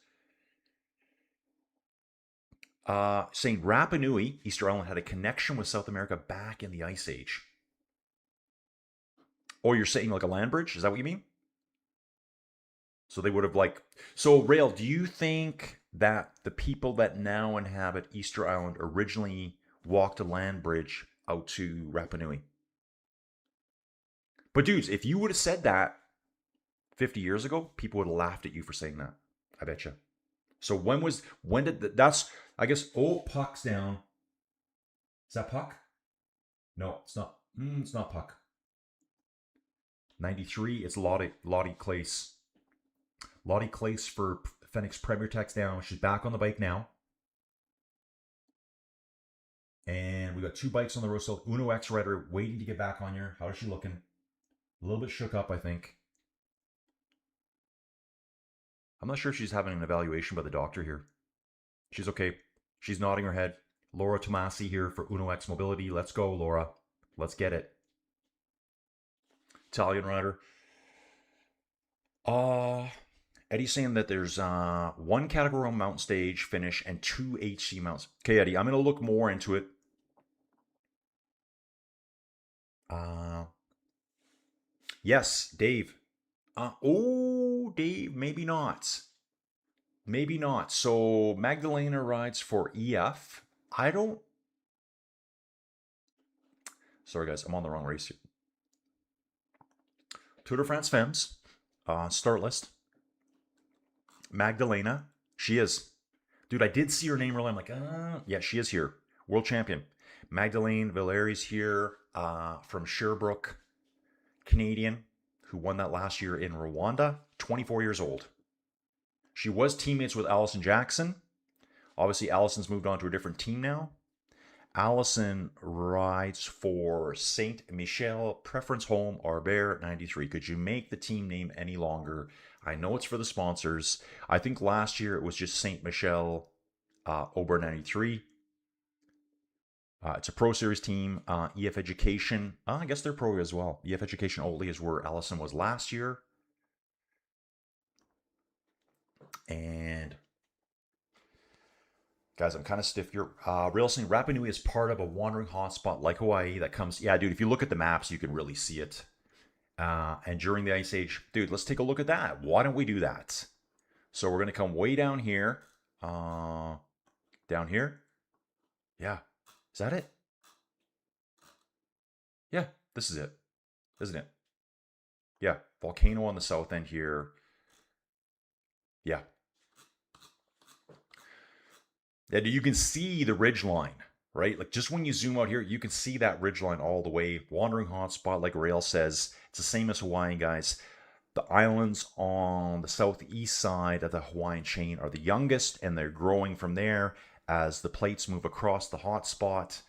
Saying Rapa Nui, Easter Island, had a connection with South America back in the Ice Age. Oh, you're saying like a land bridge? Is that what you mean? So they would have So Rail, do you think that the people that now inhabit Easter Island originally walked a land bridge out to Rapa Nui? But dudes, if you would have said that 50 years ago, people would have laughed at you for saying that. I bet you. So when did that's, I guess, Puck's down. Is that Puck? No, it's not. It's not Puck. 93, it's Lottie Clace. Lottie Clace for Phoenix Premier Tech's down. She's back on the bike now. And we got 2 bikes on the road. So Uno X rider waiting to get back on here. How is she looking? A little bit shook up, I think. I'm not sure if she's having an evaluation by the doctor here. She's okay. She's nodding her head. Laura Tomasi here for Uno X Mobility. Let's go, Laura. Let's get it. Italian rider. Eddie's saying that there's 1 category on mountain stage finish and 2 HC mounts. Okay, Eddie, I'm going to look more into it. Yes, Dave. Dave, maybe not. Maybe not. So Magdalena rides for EF. Sorry, guys, I'm on the wrong race here. Tour de France FEMMES. Start list. Magdalena. She is. Dude, I did see her name earlier. I'm like, yeah, she is here. World champion. Magdalene Valeri's here from Sherbrooke. Canadian, who won that last year in Rwanda. 24 years old. She was teammates with Allison Jackson. Obviously, Allison's moved on to a different team now. Allison rides for Saint Michel Preference Home Arbert 93. Could you make the team name any longer? I know it's for the sponsors. I think last year it was just Saint Michel Aubert 93. It's a Pro Series team. EF Education. I guess they're pro as well. EF Education Oatly is where Allison was last year. And guys, I'm kind of stiff here. Rail saying Rapa Nui is part of a wandering hotspot like Hawaii that comes. Yeah, dude, if you look at the maps, you can really see it. And during the Ice Age, dude, let's take a look at that. Why don't we do that? So we're going to come way down here. Down here. Yeah. Is that it? Yeah, this is it. Isn't it? Yeah. Volcano on the south end here. Yeah. Yeah, you can see the ridge line, right? Like just when you zoom out here, you can see that ridge line all the way. Wandering hotspot, like Rail says. It's the same as Hawaii, guys. The islands on the southeast side of the Hawaiian chain are the youngest, and they're growing from there as the plates move across the hotspot,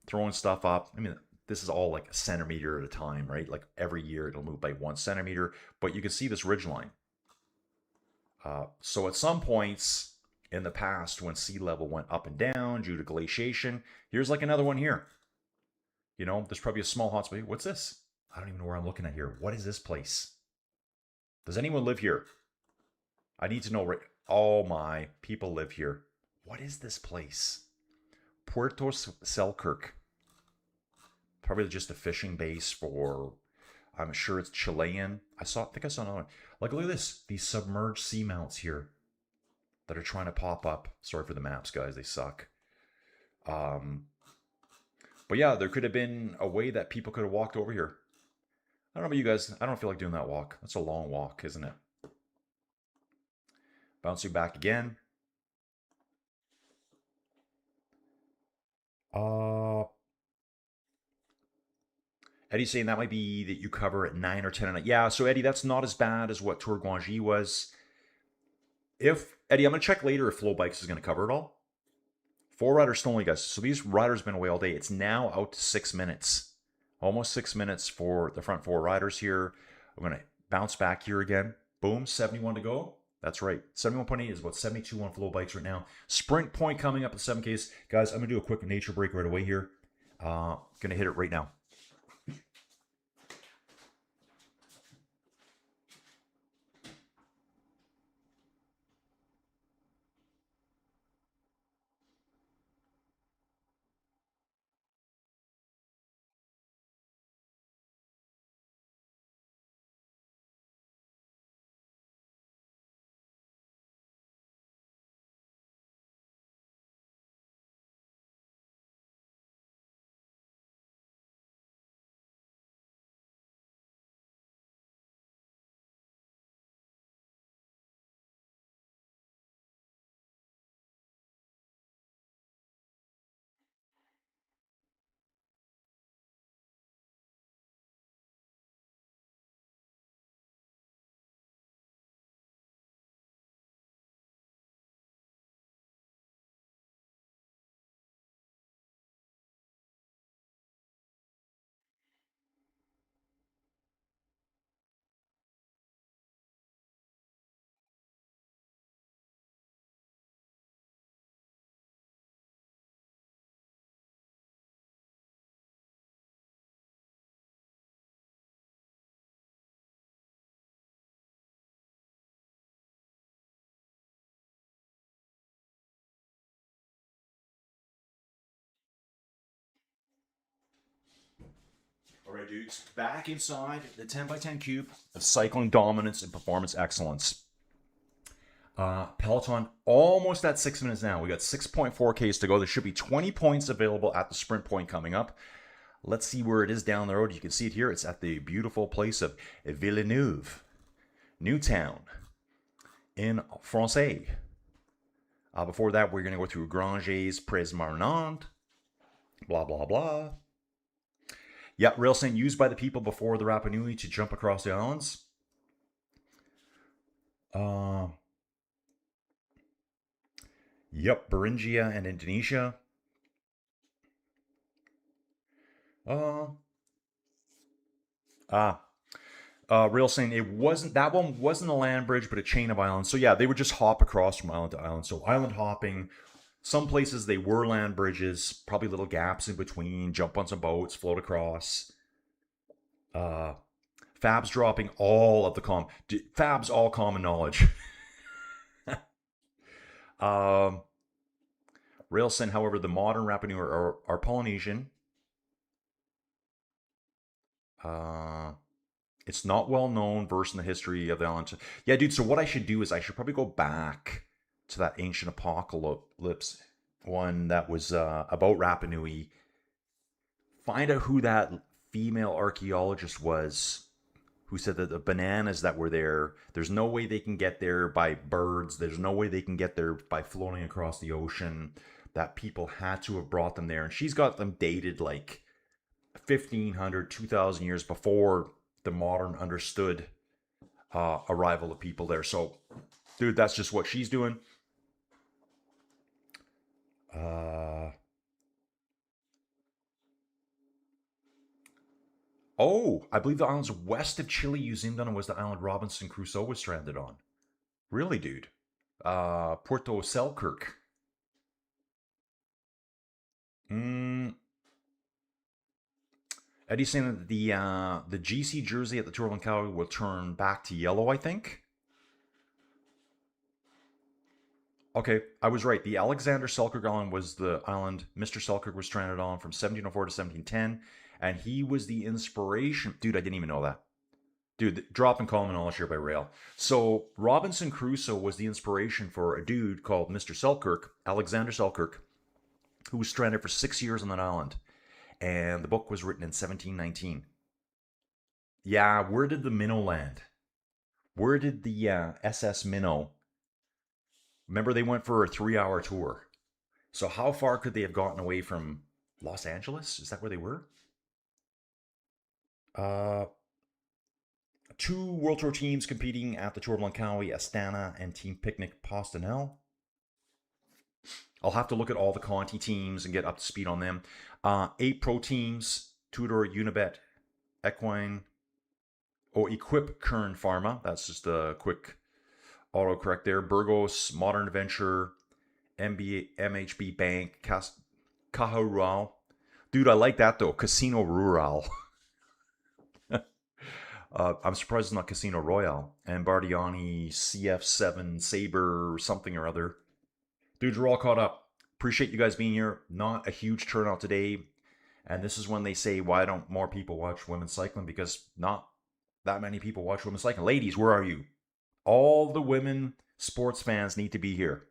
throwing stuff up. I mean, this is all like a centimeter at a time, right? Like every year it'll move by 1 centimeter, but you can see this ridge line. So at some points in the past, when sea level went up and down due to glaciation, here's like another one here. You know, there's probably a small hotspot. What's this? I don't even know where I'm looking at here. What is this place? Does anyone live here? I need to know. Oh my, people live here. What is this place? Puerto Selkirk. Probably just a fishing base for, I'm sure it's Chilean. I think I saw another one. Like, look at this. These submerged seamounts here that are trying to pop up. Sorry for the maps, guys. They suck. But yeah, there could have been a way that people could have walked over here. I don't know about you guys. I don't feel like doing that walk. That's a long walk, isn't it? Bouncing back again. Eddie's saying that might be that you cover at 9 or 10 a night. Yeah, so Eddie, that's not as bad as what Tour Guangxi was. If Eddie, I'm gonna check later if Flow Bikes is gonna cover it all. 4 riders only, guys. So these riders been away all day. It's now out to 6 minutes. Almost 6 minutes for the front 4 riders here. I'm gonna bounce back here again. Boom, 71 to go. That's right. 71.8 is about 72 on Flow Bikes right now. Sprint point coming up at 7Ks. Guys, I'm gonna do a quick nature break right away here. Gonna hit it right now. All right, dudes, back inside the 10x10 cube of cycling dominance and performance excellence. Peloton almost at 6 minutes now. We got 6.4 Ks to go. There should be 20 points available at the sprint point coming up. Let's see where it is down the road. You can see it here. It's at the beautiful place of Villeneuve, Newtown, in Francais. Before that, we're going to go through Granges, Prez-Marnand, blah, blah, blah. Yeah, rail saying used by the people before the Rapa Nui to jump across the islands. Yep, Beringia and Indonesia. Rail saying it wasn't, that one wasn't a land bridge, but a chain of islands. So yeah, they would just hop across from island to island. So island hopping. Some places they were land bridges, probably little gaps in between, jump on some boats, float across. Fab's dropping all of the Fab's all common knowledge. Railson, however, the modern Rapa Nui are Polynesian. It's not well known, versed in the history of the island. Yeah, dude, so what I should do is I should probably go back to that ancient apocalypse one that was about Rapa Nui. Find out who that female archaeologist was who said that the bananas that were there's no way they can get there by birds. There's no way they can get there by floating across the ocean. That people had to have brought them there. And she's got them dated like 1,500, 2,000 years before the modern understood arrival of people there. So, dude, that's just what she's doing. Oh, I believe the islands west of Chile you zoomed on was the island Robinson Crusoe was stranded on. Really, dude? Puerto Selkirk. Eddie's saying that the GC jersey at the Tour of Langkawi will turn back to yellow, I think. Okay, I was right. The Alexander Selkirk Island was the island Mr. Selkirk was stranded on from 1704 to 1710, and he was the inspiration. Dude, I didn't even know that. Dude, dropping common knowledge here by rail. So Robinson Crusoe was the inspiration for a dude called Mr. Selkirk, Alexander Selkirk, who was stranded for 6 years on that island. And the book was written in 1719. Yeah, where did the minnow land? Where did the SS Minnow? Remember, they went for a 3-hour tour. So how far could they have gotten away from Los Angeles? Is that where they were? Uh, Two World Tour teams competing at the Tour of Langkawi, Astana, and Team Picnic Postinel. I'll have to look at all the Conti teams and get up to speed on them. 8 pro teams: Tudor, Unibet, Equine, Equip, Kern, Pharma. That's just a quick autocorrect there. Burgos, Modern Adventure, MHB Bank, Caja Rural. Dude, I like that though. Casino Rural. I'm surprised it's not Casino Royale. And Bardiani, CF7, Sabre, something or other. Dudes, we're all caught up. Appreciate you guys being here. Not a huge turnout today. And this is when they say, why don't more people watch women's cycling? Because not that many people watch women's cycling. Ladies, where are you? All the women sports fans need to be here.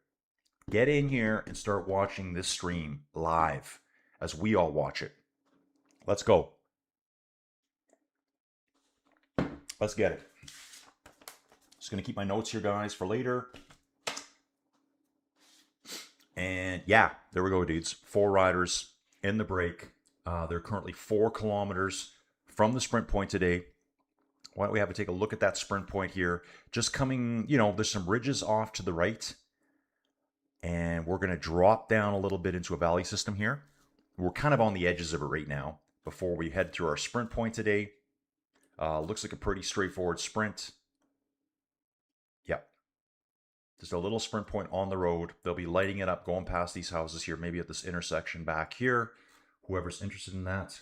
Get in here and start watching this stream live as we all watch it. Let's go. Let's get it. Just going to keep my notes here, guys, for later. And yeah, there we go, dudes. 4 riders in the break. They're currently 4 kilometers from the sprint point today. Why don't we have to take a look at that sprint point here? Just coming, there's some ridges off to the right. And we're going to drop down a little bit into a valley system here. We're kind of on the edges of it right now before we head through our sprint point today. Looks like a pretty straightforward sprint. Yep. Just a little sprint point on the road. They'll be lighting it up, going past these houses here, maybe at this intersection back here. Whoever's interested in that.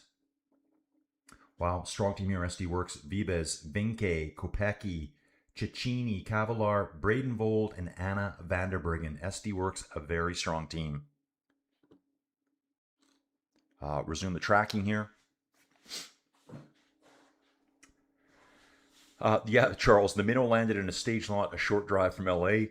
Wow, strong team here. SD Works, Vibes, Vinke, Kopecky, Cecchini, Cavalar, Bradenvold, and Anna Vanderbryggen. SD Works, a very strong team. Resume the tracking here. Yeah, Charles, the minnow landed in a stage lot a short drive from LA.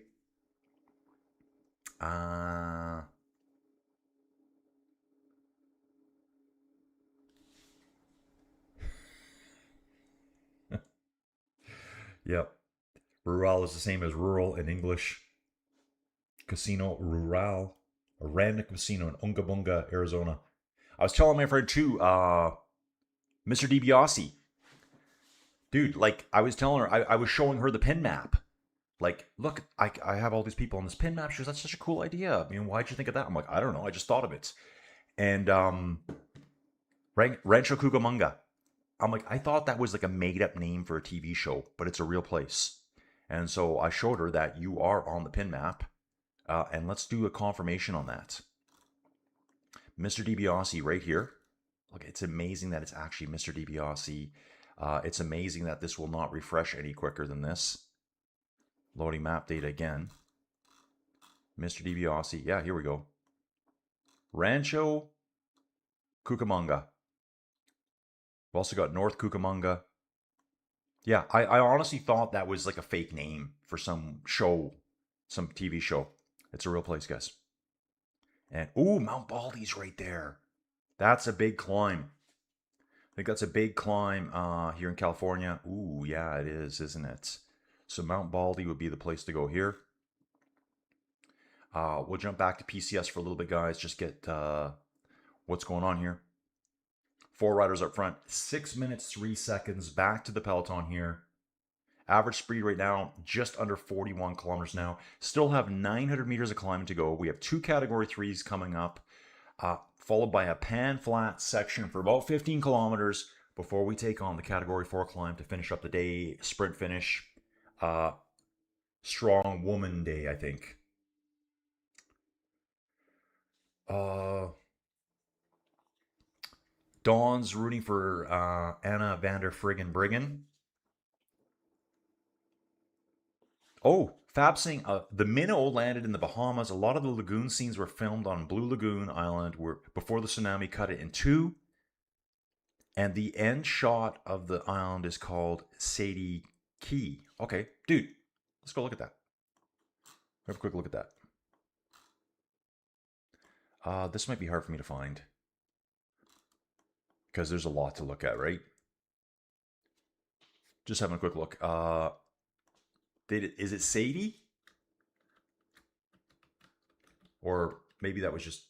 Yep. Rural is the same as rural in English. Casino Rural. A random casino in Unga Bunga, Arizona. I was telling my friend too, Mr. DiBiase. Dude, like, I was telling her, I was showing her the pin map. Like, look, I have all these people on this pin map. She goes, that's such a cool idea. I mean, why'd you think of that? I'm like, I don't know. I just thought of it. And Rancho Cucamonga. I'm like, I thought that was like a made-up name for a TV show, but it's a real place. And so I showed her that you are on the pin map. And let's do a confirmation on that. Mr. DiBiase right here. Look, it's amazing that it's actually Mr. DiBiase. It's amazing that this will not refresh any quicker than this. Loading map data again. Mr. DiBiase. Yeah, here we go. Rancho Cucamonga. We've also got North Cucamonga. Yeah, I honestly thought that was like a fake name for some show, some TV show. It's a real place, guys. And, ooh, Mount Baldy's right there. That's a big climb. I think that's a big climb here in California. Ooh, yeah, it is, isn't it? So Mount Baldy would be the place to go here. We'll jump back to PCS for a little bit, guys. Just get what's going on here. 4 riders up front. 6 minutes, 3 seconds. Back to the peloton here. Average speed right now, just under 41 kilometers now. Still have 900 meters of climbing to go. We have 2 Category 3s coming up, followed by a pan-flat section for about 15 kilometers before we take on the Category 4 climb to finish up the day. Sprint finish. Strong Woman Day, I think. Dawn's rooting for Anna Vanderbryggen. Oh, Fab saying the minnow landed in the Bahamas. A lot of the lagoon scenes were filmed on Blue Lagoon Island before the tsunami cut it in 2. And the end shot of the island is called Sadie Key. Okay, dude, let's go look at that. Have a quick look at that. This might be hard for me to find. Because there's a lot to look at, right? Just having a quick look. Is it Sadie? Or maybe that was just...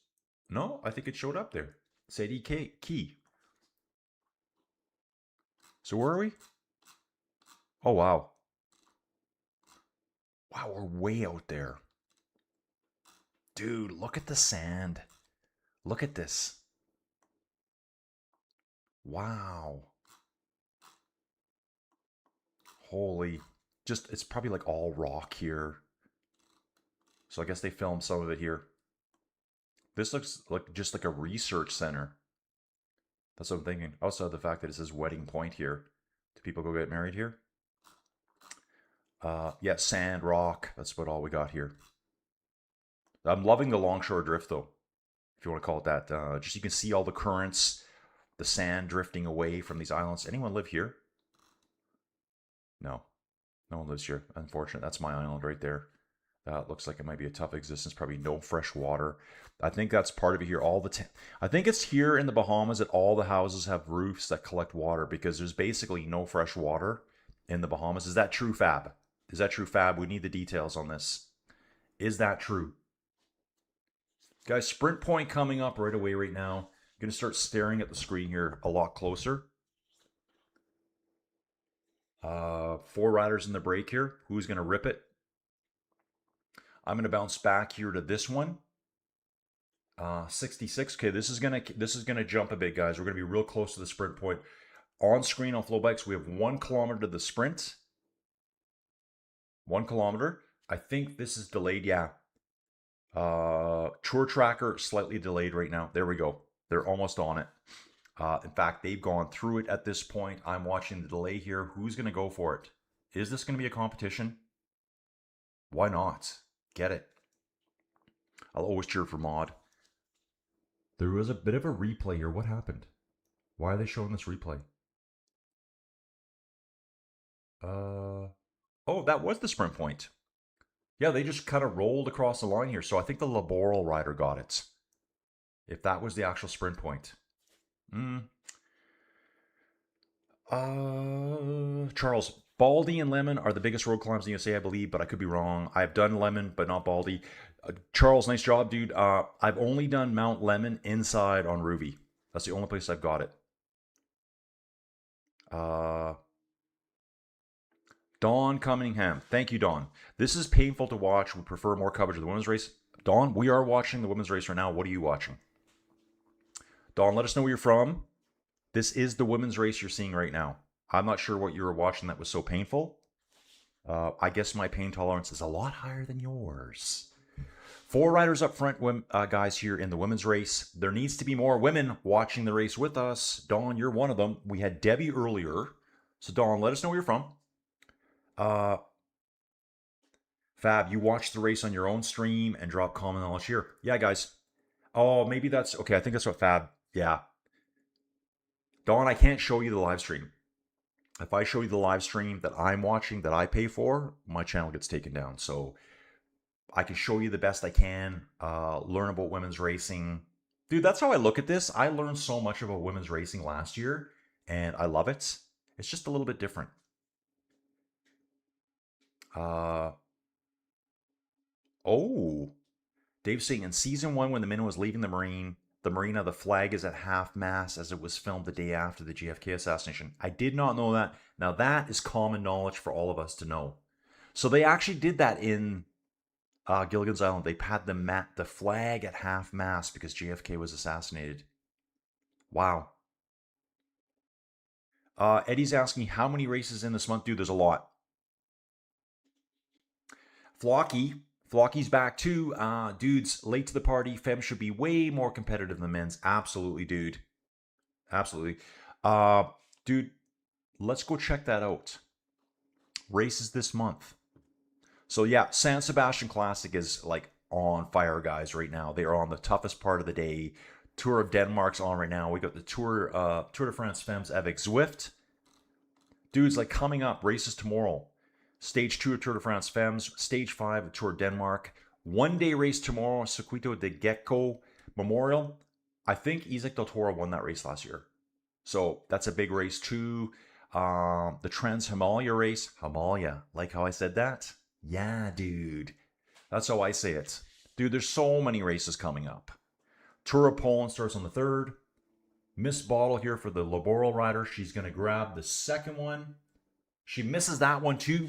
No, I think it showed up there. Sadie Key. So where are we? Oh, wow. Wow, we're way out there. Dude, look at the sand. Look at this. Wow. Holy. Just, it's probably like all rock here. So I guess they filmed some of it here. This looks like just like a research center. That's what I'm thinking. Also, the fact that it says wedding point here. Do people go get married here? Yeah, sand, rock. That's about all we got here. I'm loving the longshore drift, though, if you want to call it that. Just you can see all the currents, the sand drifting away from these islands. Anyone live here? No. No one lives here. Unfortunate. That's my island right there. Looks like it might be a tough existence. Probably no fresh water. I think that's part of it here. I think it's here in the Bahamas that all the houses have roofs that collect water because there's basically no fresh water in the Bahamas. Is that true, Fab? Is that true, Fab? We need the details on this. Is that true? Guys, sprint point coming up right away right now. I'm going to start staring at the screen here a lot closer. 4 riders in the break here. Who's going to rip it? I'm going to bounce back here to this one. 66. Okay, this is gonna jump a bit, guys. We're gonna be real close to the sprint point. On screen on Flow Bikes, we have 1 kilometer to the sprint. 1 kilometer. I think this is delayed. Yeah. Tour Tracker slightly delayed right now. There we go. They're almost on it. In fact, they've gone through it at this point. I'm watching the delay here. Who's gonna go for it? Is this gonna be a competition? Why not? Get it. I'll always cheer for Mod. There was a bit of a replay here. What happened? Why are they showing this replay? Oh, that was the sprint point. Yeah, they just kind of rolled across the line here. So I think the Laboral rider got it. If that was the actual sprint point. Charles, Baldy and Lemon are the biggest road climbs in the USA, I believe, but I could be wrong. I've done Lemon, but not Baldy. Charles, nice job, dude. I've only done Mount Lemon inside on Ruby. That's the only place I've got it. Dawn Cunningham. Thank you, Dawn. This is painful to watch. We prefer more coverage of the women's race. Dawn, we are watching the women's race right now. What are you watching? Dawn, let us know where you're from. This is the women's race you're seeing right now. I'm not sure what you were watching that was so painful. I guess my pain tolerance is a lot higher than yours. 4 riders up front, guys, here in the women's race. There needs to be more women watching the race with us. Dawn, you're one of them. We had Debbie earlier. So, Dawn, let us know where you're from. Fab, you watched the race on your own stream and drop comment knowledge here. Yeah, guys. Oh, maybe that's... Okay, I think that's what Fab... Yeah. Dawn, I can't show you the live stream. If I show you the live stream that I'm watching, that I pay for, my channel gets taken down. So I can show you the best I can, learn about women's racing. Dude, that's how I look at this. I learned so much about women's racing last year, and I love it. It's just a little bit different. Oh, Dave's saying in season 1, when the Minnow was leaving the marina, the flag is at half mast as it was filmed the day after the JFK assassination. I did not know that. Now that is common knowledge for all of us to know. So they actually did that in Gilligan's Island. They had the flag at half mast because JFK was assassinated. Wow. Eddie's asking how many races in this month. Dude, there's a lot. Flocky's back too. Dudes, late to the party. Fem should be way more competitive than men's. Absolutely, dude. Absolutely. Dude, let's go check that out. Races this month. So yeah, San Sebastian Classic is like on fire, guys, right now. They are on the toughest part of the day. Tour of Denmark's on right now. We got the Tour de France FEMMES avec Zwift. Dudes, like coming up, races tomorrow. Stage 2 of Tour de France FEMMES, Stage 5 of Tour Denmark. 1-day race tomorrow, Circuito de Gecko Memorial. I think Isaac Del Toro won that race last year. So that's a big race too. The Trans Himalaya race. Himalaya, like how I said that? Yeah, dude. That's how I say it. Dude, there's so many races coming up. Tour of Poland starts on the 3rd. Missed bottle here for the Laboral rider. She's going to grab the second one. She misses that one too.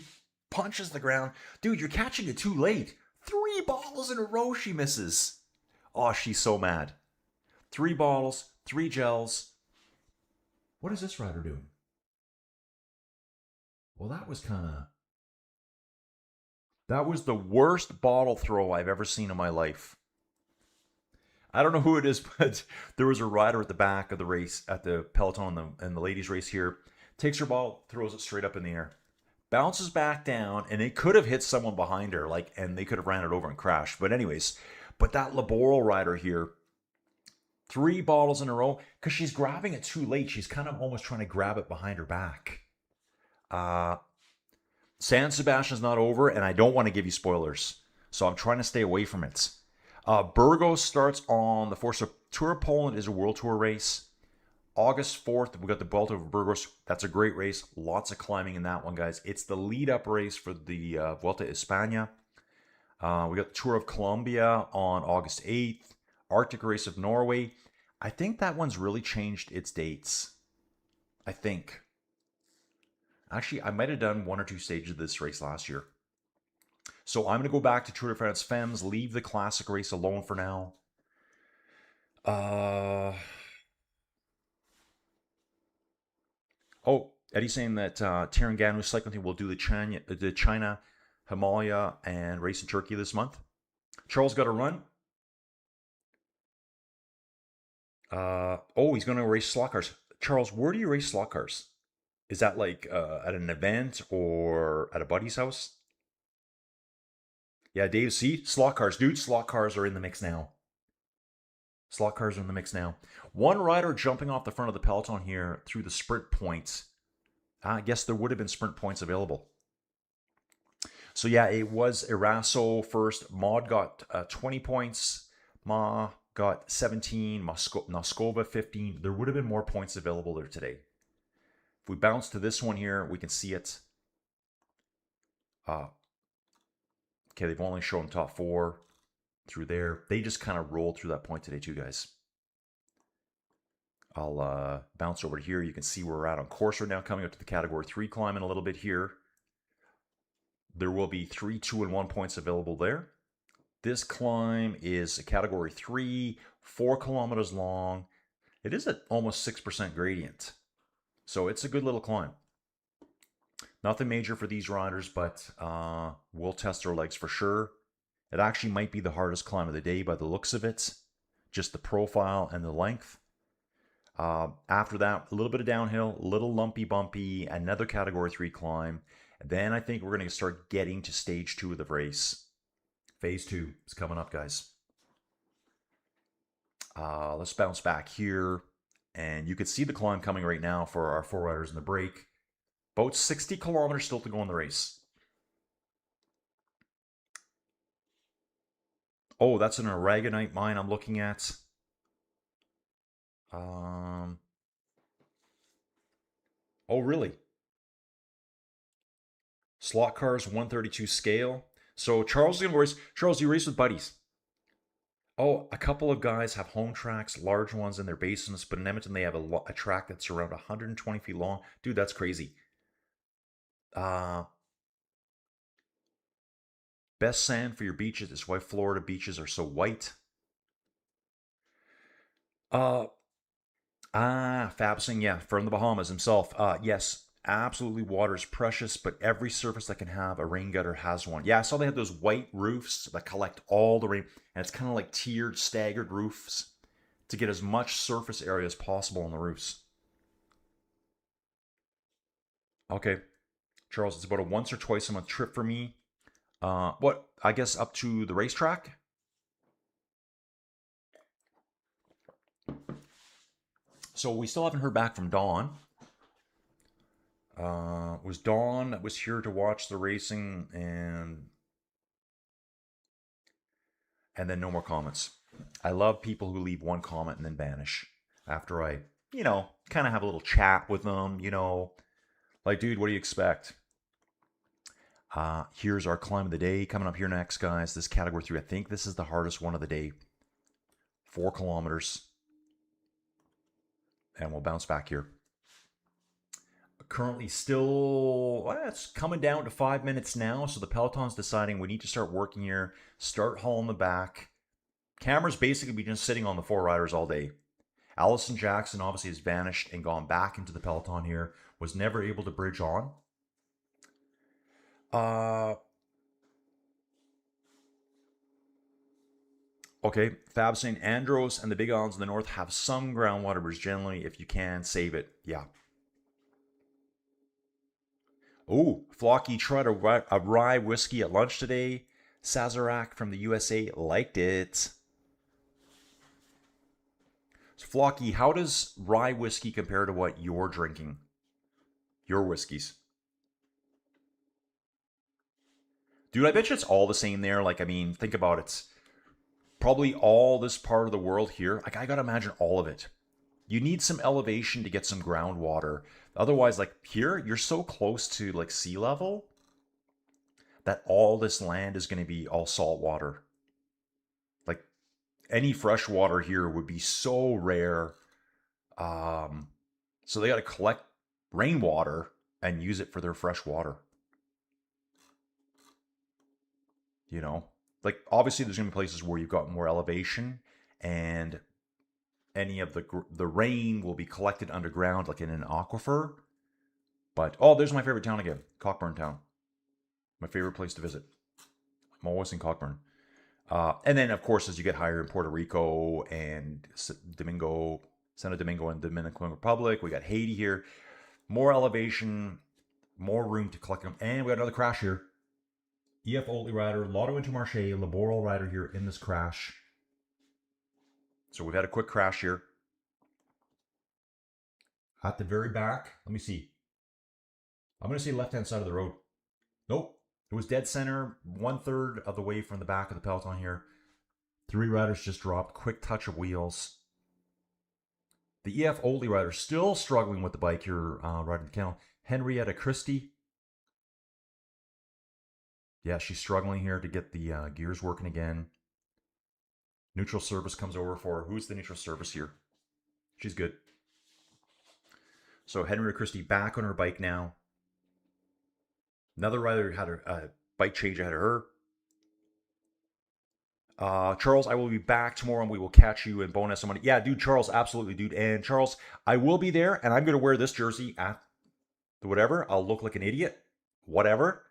Punches the ground. Dude, you're catching it too late. 3 bottles in a row she misses. Oh, she's so mad. 3 bottles, 3 gels. What is this rider doing? Well, that was the worst bottle throw I've ever seen in my life. I don't know who it is, but there was a rider at the back of the race, at the peloton and the ladies race here. Takes her ball, throws it straight up in the air. Bounces back down, and it could have hit someone behind her, and they could have ran it over and crashed. But anyways, that Laboral rider here, 3 bottles in a row, because she's grabbing it too late. She's kind of almost trying to grab it behind her back. San Sebastian's not over, and I don't want to give you spoilers, so I'm trying to stay away from it. Burgos starts on the 4th. So Tour of Poland is a World Tour race. August 4th, we got the Vuelta of Burgos. That's a great race. Lots of climbing in that one, guys. It's the lead-up race for the Vuelta España. We got the Tour of Colombia on August 8th. Arctic Race of Norway. I think that one's really changed its dates. I think. Actually, I might have done 1 or 2 stages of this race last year. So I'm going to go back to Tour de France FEMMES, leave the classic race alone for now. Oh, Eddie's saying that Tiranganu Cycling Team will do the China, Himalaya, and race in Turkey this month. Charles got a run. He's going to race slot cars. Charles, where do you race slot cars? Is that at an event or at a buddy's house? Yeah, Dave, see? Slot cars. Dude, slot cars are in the mix now. Slot cars are in the mix now. One rider jumping off the front of the peloton here through the sprint points. I guess there would have been sprint points available. So yeah, it was Eraso first. Maud got 20 points. Ma got 17. Noskova 15. There would have been more points available there today. If we bounce to this one here, we can see it. Okay, they've only shown top 4 through there. They just kind of rolled through that point today too, guys. I'll bounce over to here. You can see where we're at on course right now, coming up to the Category 3 climb in a little bit here. There will be 3, 2, and 1 points available there. This climb is a Category 3, 4 kilometers long. It is at almost 6% gradient. So it's a good little climb. Nothing major for these riders, but we'll test their legs for sure. It actually might be the hardest climb of the day by the looks of it. Just the profile and the length. After that, a little bit of downhill, a little lumpy bumpy, another Category 3 climb. And then I think we're going to start getting to stage 2 of the race. Phase 2 is coming up, guys. Let's bounce back here. And you can see the climb coming right now for our 4 riders in the break. About 60 kilometers still to go in the race. Oh, that's an aragonite mine I'm looking at. Oh, really? Slot cars, 132 scale. So Charles is going to race. Charles, you race with buddies. Oh, a couple of guys have home tracks, large ones in their basements, but in Edmonton they have a track that's around 120 feet long. Dude, that's crazy. Best sand for your beaches is why Florida beaches are so white. Fabsing, yeah, from the Bahamas himself. Yes, absolutely, water is precious, but every surface that can have a rain gutter has one. Yeah, I saw they had those white roofs that collect all the rain, and it's kind of like tiered, staggered roofs to get as much surface area as possible on the roofs. Okay, Charles, it's about a once or twice a month trip for me. What? I guess up to the racetrack? So we still haven't heard back from Dawn. Was Dawn that was here to watch the racing and then no more comments. I love people who leave one comment and then vanish after I, kind of have a little chat with them, like, dude, what do you expect? Here's our climb of the day coming up here next, guys. This Category 3, I think this is the hardest one of the day. 4 kilometers. and we'll bounce back here. Currently still, well, it's coming down to 5 minutes now, so the peloton's deciding we need to start working here, start hauling the back. Camera's basically been just sitting on the 4 riders all day. Allison Jackson obviously has vanished and gone back into the peloton here, was never able to bridge on. Okay, Fab saying Andros and the Big Islands in the north have some groundwater bridge. Generally, if you can, save it. Yeah. Oh, Flocky tried a rye whiskey at lunch today. Sazerac from the USA liked it. So Flocky, how does rye whiskey compare to what you're drinking? Your whiskeys. Dude, I bet you it's all the same there. Like, I mean, think about it. Probably all this part of the world here. Like, I gotta imagine all of it. You need some elevation to get some groundwater. Otherwise, like here, you're so close to like sea level that all this land is going to be all salt water. Like any fresh water here would be so rare. So they got to collect rainwater and use it for their fresh water. You know, like obviously there's going to be places where you've got more elevation and any of the rain will be collected underground, like in an aquifer. But, oh, there's my favorite town again, Cockburn Town. My favorite place to visit. I'm always in Cockburn. And then, of course, as you get higher in Puerto Rico and Santo Domingo and Dominican Republic, we got Haiti here. More elevation, more room to collect them. And we got another crash here. EF Oatly rider, Lotto Intermarché, Laboral rider here in this crash. So we've had a quick crash here. At the very back, let me see. I'm going to say left-hand side of the road. Nope. It was dead center, 1/3 of the way from the back of the peloton here. 3 riders just dropped. Quick touch of wheels. The EF Oatly rider still struggling with the bike here, riding the kennel. Henrietta Christie. Yeah, she's struggling here to get the gears working again. Neutral service comes over for her. Who's the neutral service here? She's good. So Henrietta Christie back on her bike now. Another rider had a bike change ahead of her. Charles, I will be back tomorrow and we will catch you in bonus money. Yeah, dude, Charles, absolutely, dude. And Charles, I will be there and I'm going to wear this jersey at the whatever. I'll look like an idiot. Whatever.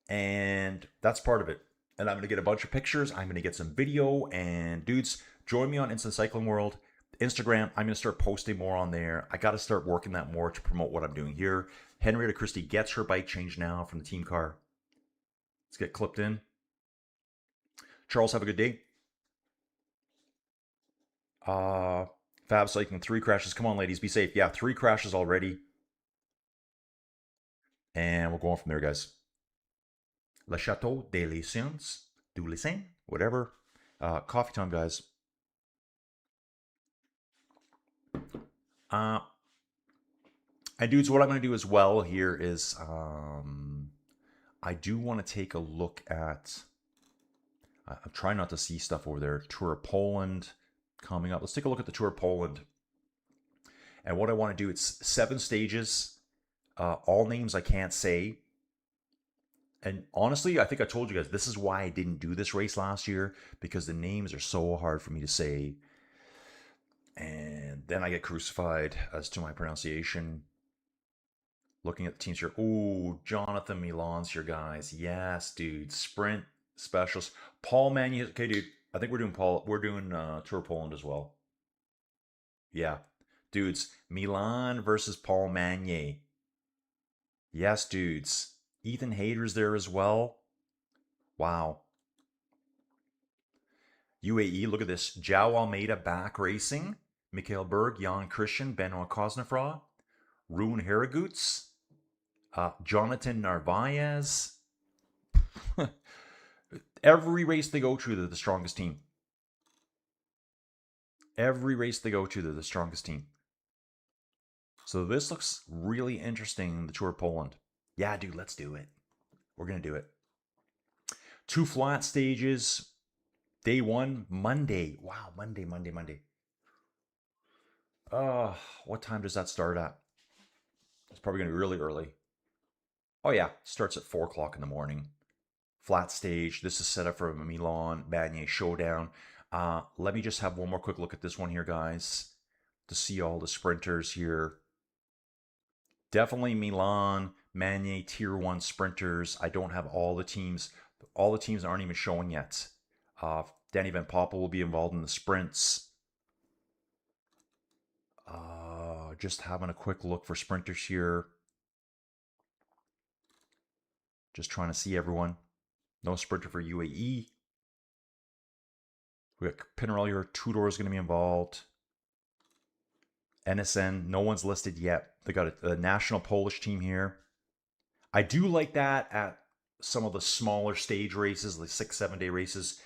And that's part of it. And I'm going to get a bunch of pictures. I'm going to get some video. And dudes, join me on Instant Cycling World. Instagram, I'm going to start posting more on there. I got to start working that more to promote what I'm doing here. Henrietta Christie gets her bike changed now from the team car. Let's get clipped in. Charles, have a good day. Fab Cycling, 3 crashes. Come on, ladies, be safe. Yeah, 3 crashes already. And we'll go on from there, guys. Le Chateau des Lycéens, du Lycéen, whatever. Coffee time, guys. And dudes, what I'm going to do as well here is I do want to take a look at, I'm trying not to see stuff over there, Tour of Poland coming up. Let's take a look at the Tour of Poland. And what I want to do, it's 7 stages, all names I can't say. And honestly, I think I told you guys, this is why I didn't do this race last year, because the names are so hard for me to say. And then I get crucified as to my pronunciation. Looking at the teams here. Oh, Jonathan Milan's here, guys. Yes, dude. Sprint specials. Paul Magny. Okay, dude. I think we're doing Tour of Poland as well. Yeah. Dudes. Milan versus Paul Magny. Yes, dudes. Ethan Hayter's there as well. Wow. UAE, look at this. João Almeida back racing. Mikhail Berg, Jan Christian, Benoit Cosnefroy, Rune Harrigoots, Jonathan Narvaez. Every race they go to, they're the strongest team. Every race they go to, they're the strongest team. So this looks really interesting, the Tour of Poland. Yeah, dude, let's do it. We're going to do it. 2 flat stages. Day 1, Monday. Wow, Monday. What time does that start at? It's probably going to be really early. Oh yeah, starts at 4 o'clock in the morning. Flat stage. This is set up for a Milan Bagné showdown. Let me just have one more quick look at this one here, guys, to see all the sprinters here. Definitely Milan, Magny, Tier 1 sprinters. I don't have all the teams. All the teams aren't even showing yet. Danny Van Poppel will be involved in the sprints. Just having a quick look for sprinters here. Just trying to see everyone. No sprinter for UAE. We got Pinarelli here. Tudor is going to be involved. NSN, no one's listed yet. They got a national Polish team here. I do like that at some of the smaller stage races, like 6-7 day races.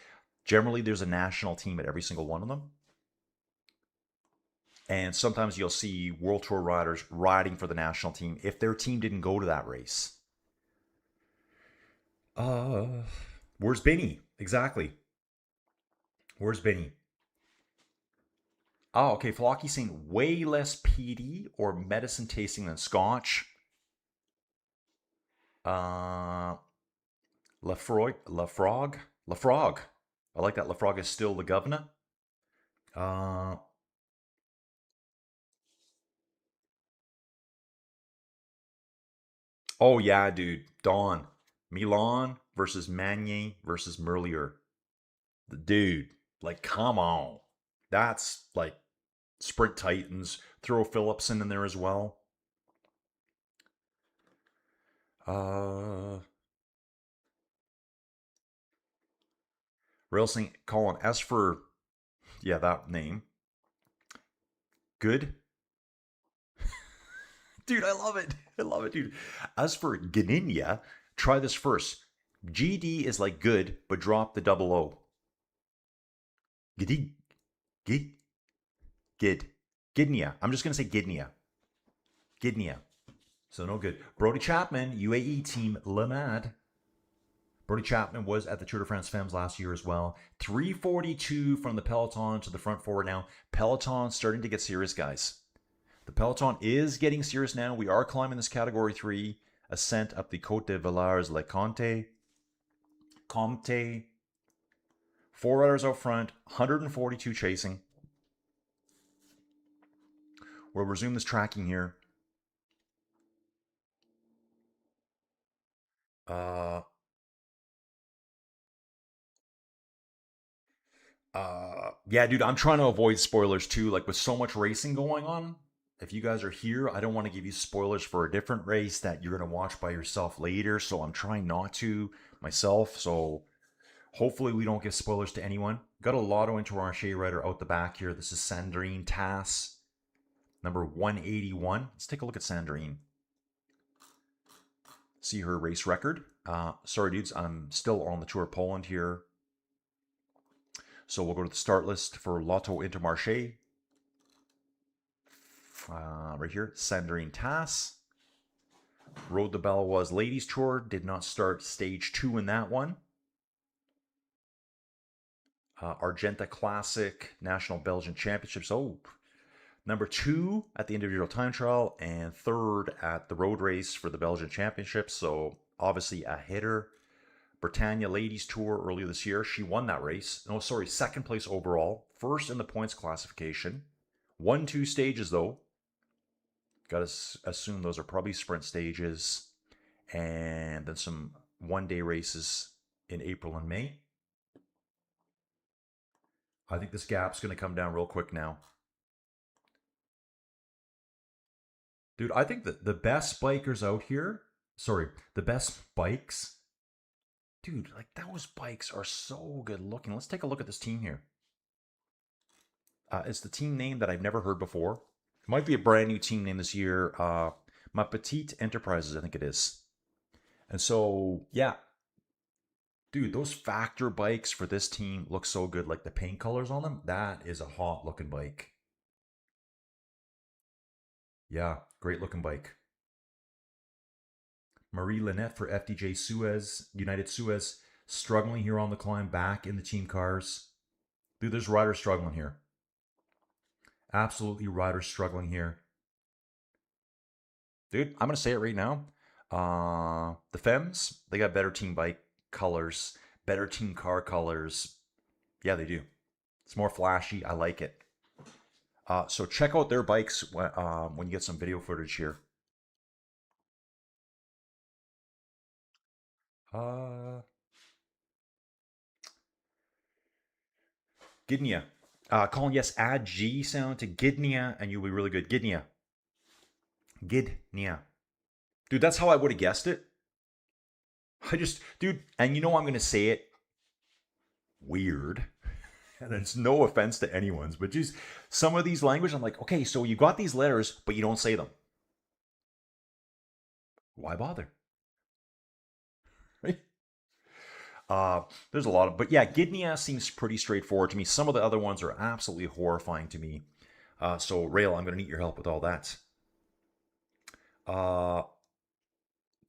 Generally, there's a national team at every single one of them. And sometimes you'll see World Tour riders riding for the national team if their team didn't go to that race. Where's Benny? Exactly. Where's Benny? Oh, okay. Flocky's saying way less PD or medicine tasting than Scotch. Lafrog. I like that. Lafrog is still the governor. Oh yeah, dude. Dawn. Milan versus Magny versus Merlier. The dude, like, come on. That's like Sprint Titans. Throw Phillipson in there as well. Railsing Colin S for, yeah, that name. Good. Dude, I love it. I love it, dude. As for Gninia, try this first. GD is like good, but drop the double O. Gid. Gidnia. I'm just going to say Gidnia. Gidnia. So no good. Brody Chapman, UAE team Le Mad. Brody Chapman was at the Tour de France FEMMES last year as well. 342 from the peloton to the front forward now. Peloton starting to get serious, guys. The peloton is getting serious now. We are climbing this category 3 ascent up the Côte de Villars-le-Comte. Comte. 4 riders out front, 142 chasing. We'll resume this tracking here. Yeah, dude, I'm trying to avoid spoilers too. Like with so much racing going on, if you guys are here, I don't want to give you spoilers for a different race that you're going to watch by yourself later. So I'm trying not to myself. So hopefully we don't give spoilers to anyone. Got a Lotto Intermarché rider out the back here. This is Sandrine Tass, number 181. Let's take a look at Sandrine. See her race record. Sorry, dudes, I'm still on the Tour of Poland here. So we'll go to the start list for Lotto Intermarché. Right here, Sandrine Tass. Rode the Baloise Ladies Tour. Did not start stage 2 in that one. Argenta Classic, National Belgian Championships. Oh, number 2 at the individual time trial and 3rd at the road race for the Belgian Championships. So obviously a hitter. Britannia Ladies Tour earlier this year. She won that race. No, sorry, 2nd place overall. 1st in the points classification. 1-2 stages though. Got to assume those are probably sprint stages. And then some one-day races in April and May. I think this gap's going to come down real quick now. Dude, I think that the best bikers out here, the best bikes, dude, like those bikes are so good looking. Let's take a look at this team here. It's the team name that I've never heard before. It might be a brand new team name this year. Ma Petite Enterprises, I think it is. And so, yeah. Dude, those factor bikes for this team look so good. Like the paint colors on them, that is a hot looking bike. Yeah, great looking bike. Marie Lynette for FDJ Suez, United Suez, struggling here on the climb back in the team cars. Dude, there's riders struggling here. Absolutely riders struggling here. Dude, I'm going to say it right now. The Femmes, they got better team bike colors, better team car colors. Yeah, they do. It's more flashy. I like it. So check out their bikes when you get some video footage here. Uh, Gidnia. Colin, yes, add G sound to Gidnia and you'll be really good. Gidnia. Gidnia. Dude, that's how I would have guessed it. Dude, and you know I'm going to say it weird. And it's no offense to anyone's, but just some of these language, I'm like, okay, so you got these letters, but you don't say them. Why bother? Right? There's a lot of, but yeah, Gidnia seems pretty straightforward to me. Some of the other ones are absolutely horrifying to me. So Rail, I'm going to need your help with all that.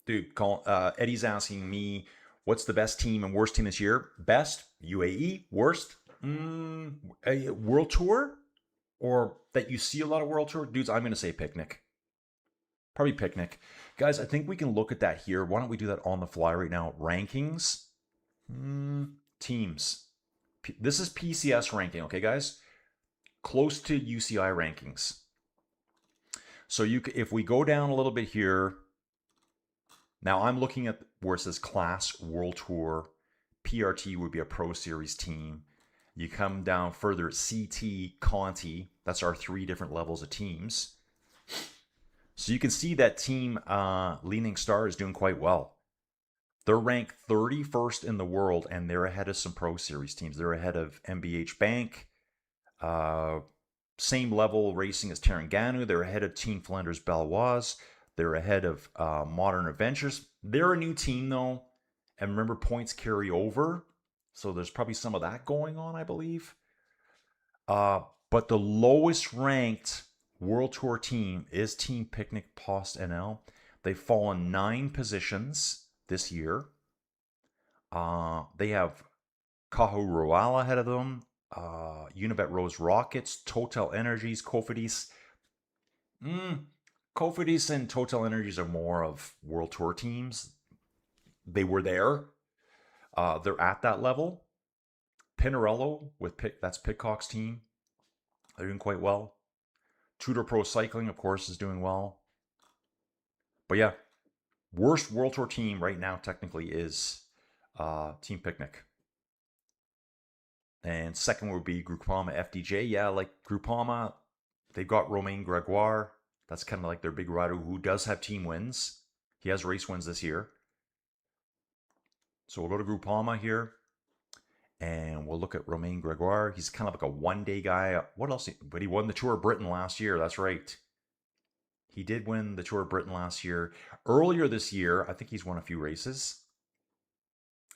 Dude, Eddie's asking me, what's the best team and worst team this year? Best, UAE. Worst, a World Tour? Or that you see a lot of World Tour? Dudes, I'm going to say Picnic. Probably Picnic. Guys, I think we can look at that here. Why don't we do that on the fly right now? Rankings. Teams. This is PCS ranking, okay, guys? Close to UCI rankings. So if we go down a little bit here, now I'm looking at where it says Class World Tour. PRT would be a Pro Series team. You come down further, CT, Conti. That's our 3 different levels of teams. So you can see that team Leaning Star is doing quite well. They're ranked 31st in the world, and they're ahead of some Pro Series teams. They're ahead of MBH Bank. Same level racing as Taranganu. They're ahead of Team Flanders Baloise. They're ahead of Modern Adventures. They're a new team, though. And remember, points carry over. So there's probably some of that going on, I believe. But the lowest ranked World Tour team is Team Picnic Post NL. They've fallen 9 positions this year. They have Kahu Royal ahead of them. Unibet Rose Rockets, Total Energies, Cofidis. Cofidis and Total Energies are more of World Tour teams. They were there. They're at that level. Pinarello that's Pitcock's team. They're doing quite well. Tudor Pro Cycling, of course, is doing well. But yeah, worst World Tour team right now technically is Team Picnic. And second would be Groupama FDJ. Yeah, like Groupama, they've got Romain Gregoire. That's kind of like their big rider who does have team wins. He has race wins this year. So we'll go to Groupama here. And we'll look at Romain Gregoire. He's kind of like a one-day guy. What else? But he won the Tour of Britain last year. That's right. He did win the Tour of Britain last year. Earlier this year, I think he's won a few races.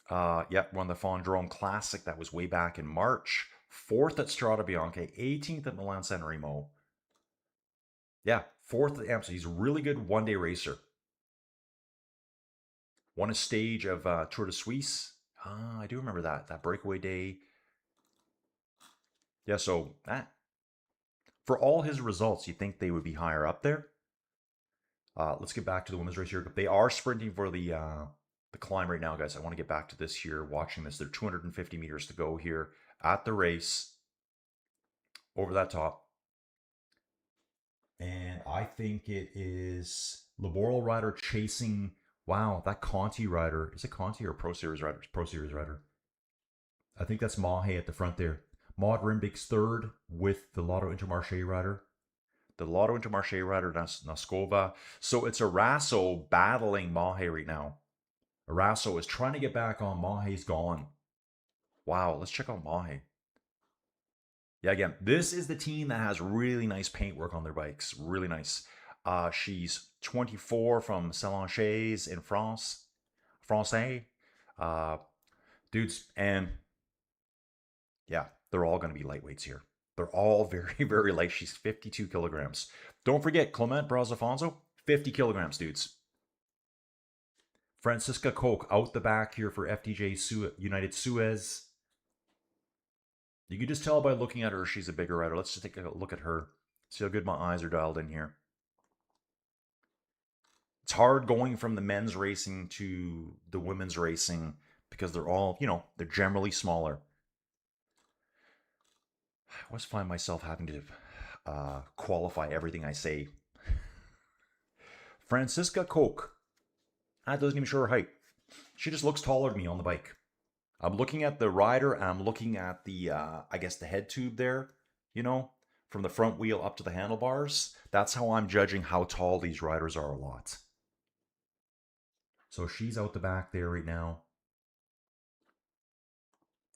Won the Fondrome Classic. That was way back in March. 4th at Strada Bianca. 18th at Milan San Remo. Yeah, 4th at Amsterdam. He's a really good one-day racer. Won a stage of Tour de Suisse. I do remember that breakaway day. Yeah, so that for all his results, you think they would be higher up there? Let's get back to the women's race here. They are sprinting for the climb right now, guys. I want to get back to this here. Watching this, there are 250 meters to go here at the race. Over that top, and I think it is Laboral rider chasing. Wow, that Conti rider. Is it Conti or Pro Series rider? Pro Series rider. I think that's Mahe at the front there. Maud Rimbig's 3rd with the Lotto Intermarché rider. The Lotto Intermarché rider, Naskova. So it's Arasso battling Mahe right now. Arasso is trying to get back on. Mahe's gone. Wow, let's check out Mahe. Yeah, again, this is the team that has really nice paintwork on their bikes. Really nice. She's 24 from Salanches in France. Francais. Dudes, and yeah, they're all going to be lightweights here. They're all very, very light. She's 52 kilograms. Don't forget, Clement Brazafonso, 50 kilograms, dudes. Francisca Koch out the back here for FDJ United Suez. You can just tell by looking at her she's a bigger rider. Let's just take a look at her. See how good my eyes are dialed in here. It's hard going from the men's racing to the women's racing because they're all, they're generally smaller. I always find myself having to qualify everything I say. Francisca Koch. That doesn't even show her height. She just looks taller than me on the bike. I'm looking at the rider and I'm looking at the, I guess the head tube there, from the front wheel up to the handlebars. That's how I'm judging how tall these riders are a lot. So she's out the back there right now.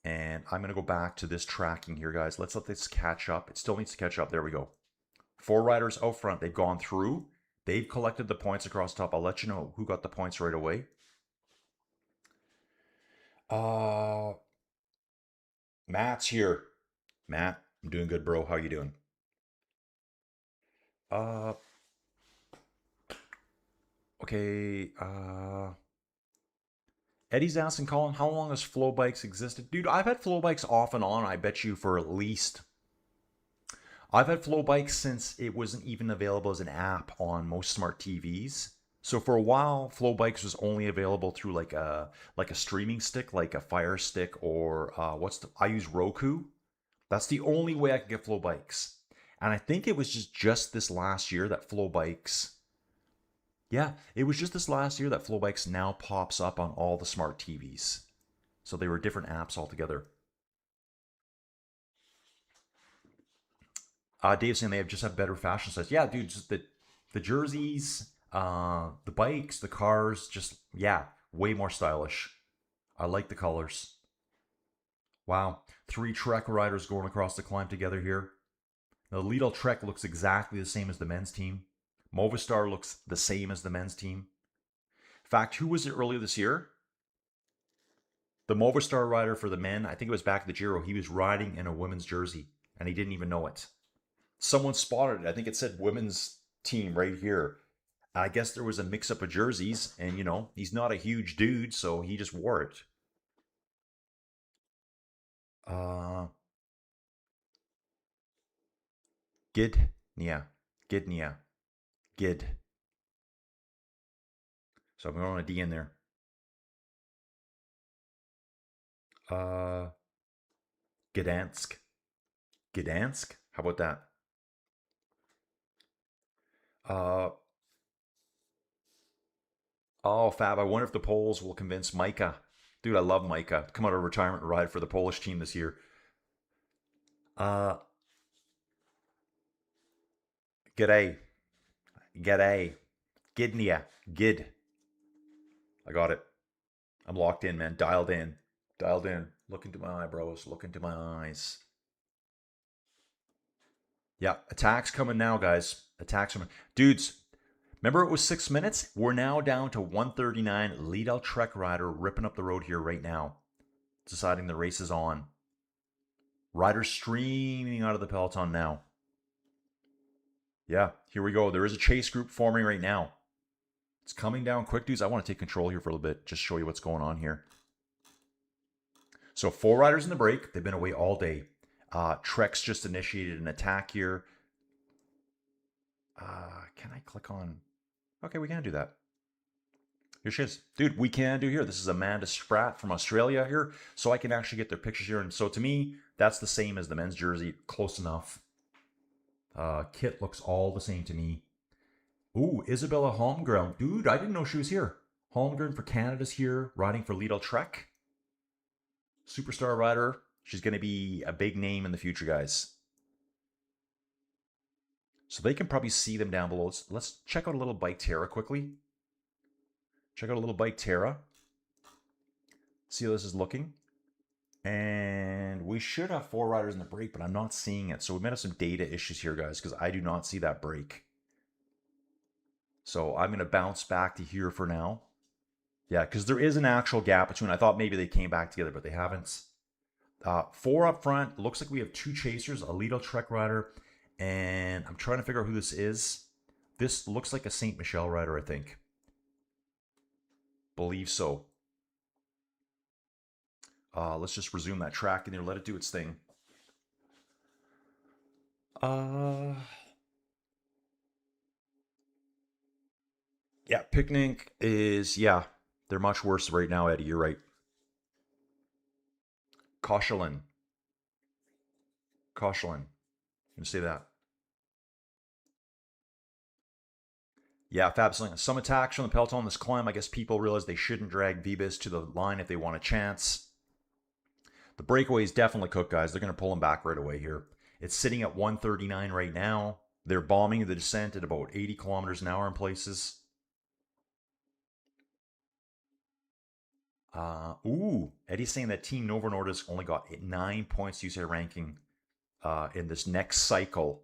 And I'm going to go back to this tracking here, guys. Let's let this catch up. It still needs to catch up. There we go. 4 riders out front. They've gone through. They've collected the points across the top. I'll let you know who got the points right away. Matt's here. Matt, I'm doing good, bro. How you doing? Okay, Eddie's asking Colin, how long has Flow Bikes existed? Dude, I've had Flow Bikes off and on, I bet you, for at least... I've had Flow Bikes since it wasn't even available as an app on most smart TVs. So for a while, Flow Bikes was only available through like a streaming stick, like a Fire Stick, or I use Roku. That's the only way I could get Flow Bikes. And I think it was just this last year that Flow Bikes... Yeah, it was just this last year that Flow Bikes now pops up on all the smart TVs. So they were different apps altogether. Dave's saying they just have better fashion sets. Yeah, dude, just the jerseys, the bikes, the cars, way more stylish. I like the colors. Wow, 3 Trek riders going across the climb together here. Now, the Lidl Trek looks exactly the same as the men's team. Movistar looks the same as the men's team. In fact, who was it earlier this year? The Movistar rider for the men, I think it was back at the Giro, he was riding in a women's jersey, and he didn't even know it. Someone spotted it. I think it said women's team right here. I guess there was a mix-up of jerseys, and, he's not a huge dude, so he just wore it. Gidnia. Gid. So I'm going to D in there. Gdansk. Gdansk? How about that? Oh, Fab, I wonder if the Poles will convince Micah. Dude, I love Micah. Come out of retirement and ride for the Polish team this year. G'day. Gidnia. Gid. I got it. I'm locked in, man. Dialed in. Look into my eyebrows. Look into my eyes. Yeah, attacks coming now, guys. Attacks coming. Dudes, remember it was 6 minutes? We're now down to 1:39. Lidl Trek rider ripping up the road here right now. Deciding the race is on. Riders streaming out of the peloton now. Yeah, here we go. There is a chase group forming right now. It's coming down quick, dudes. I want to take control here for a little bit. Just show you what's going on here. So 4 riders in the break. They've been away all day. Trek's just initiated an attack here. Can I click on... Okay, we can do that. Here she is. Dude, we can do here. This is Amanda Spratt from Australia here. So I can actually get their pictures here. And so to me, that's the same as the men's jersey. Close enough. Kit looks all the same to me. Ooh, Isabella Holmgren. Dude, I didn't know she was here. Holmgren for Canada's here, riding for Lidl Trek. Superstar rider. She's going to be a big name in the future, guys. So they can probably see them down below. Let's check out a little Bike Terra quickly. Check out a little Bike Terra. See how this is looking. And we should have 4 riders in the break, but I'm not seeing it. So we might have some data issues here, guys, because I do not see that break. So I'm going to bounce back to here for now. Yeah, because there is an actual gap between. I thought maybe they came back together, but they haven't. 4 up front. Looks like we have 2 chasers, a Lidl Trek rider, and I'm trying to figure out who this is. This looks like a Saint Michel rider, I think. Believe so. Let's just resume that track in there. Let it do its thing. Yeah, Picnic is, yeah, they're much worse right now, Eddie. You're right. Koshilin. Koshilin. You can say that. Yeah, Fab saying some attacks from the peloton on this climb. I guess people realize they shouldn't drag Vibis to the line if they want a chance. The breakaway is definitely cooked, guys. They're going to pull him back right away here. It's sitting at 139 right now. They're bombing the descent at about 80 kilometers an hour in places. Eddie's saying that Team Novo Nordisk only got 9 points UCI ranking in this next cycle.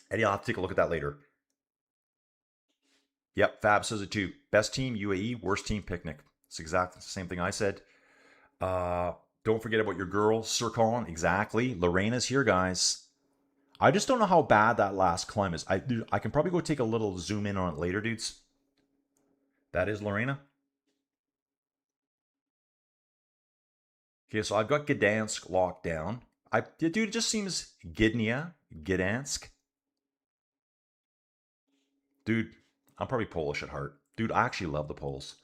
Eddie, I'll have to take a look at that later. Yep, Fab says it too. Best team, UAE. Worst team, Picnic. It's exactly the same thing I said. Don't forget about your girl, Sir Colin. Exactly. Lorena's here, guys. I just don't know how bad that last climb is. I can probably go take a little zoom in on it later, dudes. That is Lorena. Okay, so I've got Gdansk locked down. Dude, it just seems Gdynia, Gdansk. Dude, I'm probably Polish at heart. Dude, I actually love the Poles.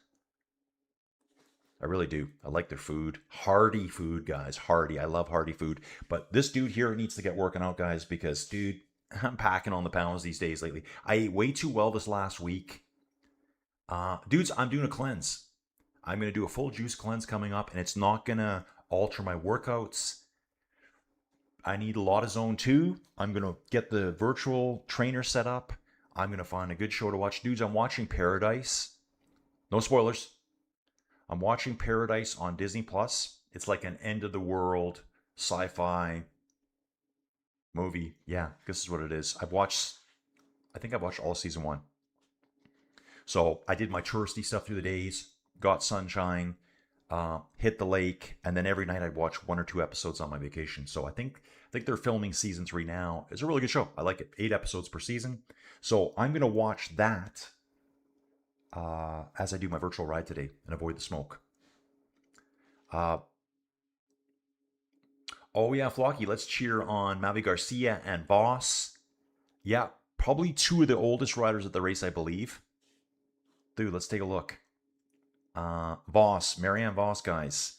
I really do. I like their food. Hearty food, guys. Hearty. I love hearty food. But this dude here needs to get working out, guys, because, dude, I'm packing on the pounds these days lately. I ate way too well this last week. Dudes, I'm doing a cleanse. I'm going to do a full juice cleanse coming up, and it's not going to alter my workouts. I need a lot of zone 2. I'm going to get the virtual trainer set up. I'm going to find a good show to watch. Dudes, I'm watching Paradise. No spoilers. I'm watching Paradise on Disney Plus. It's like an end of the world sci-fi movie. Yeah, this is what it is. I think I've watched all season 1. So I did my touristy stuff through the days, got sunshine, hit the lake, and then every night I'd watch 1 or 2 episodes on my vacation. So I think they're filming season 3 now. It's a really good show. I like it. 8 episodes per season. So I'm going to watch that as I do my virtual ride today and avoid the smoke. Oh yeah, Flocky, let's cheer on Mavi Garcia and Voss. Yeah, probably 2 of the oldest riders at the race, I believe. Dude, let's take a look. Voss, Marianne Voss, guys.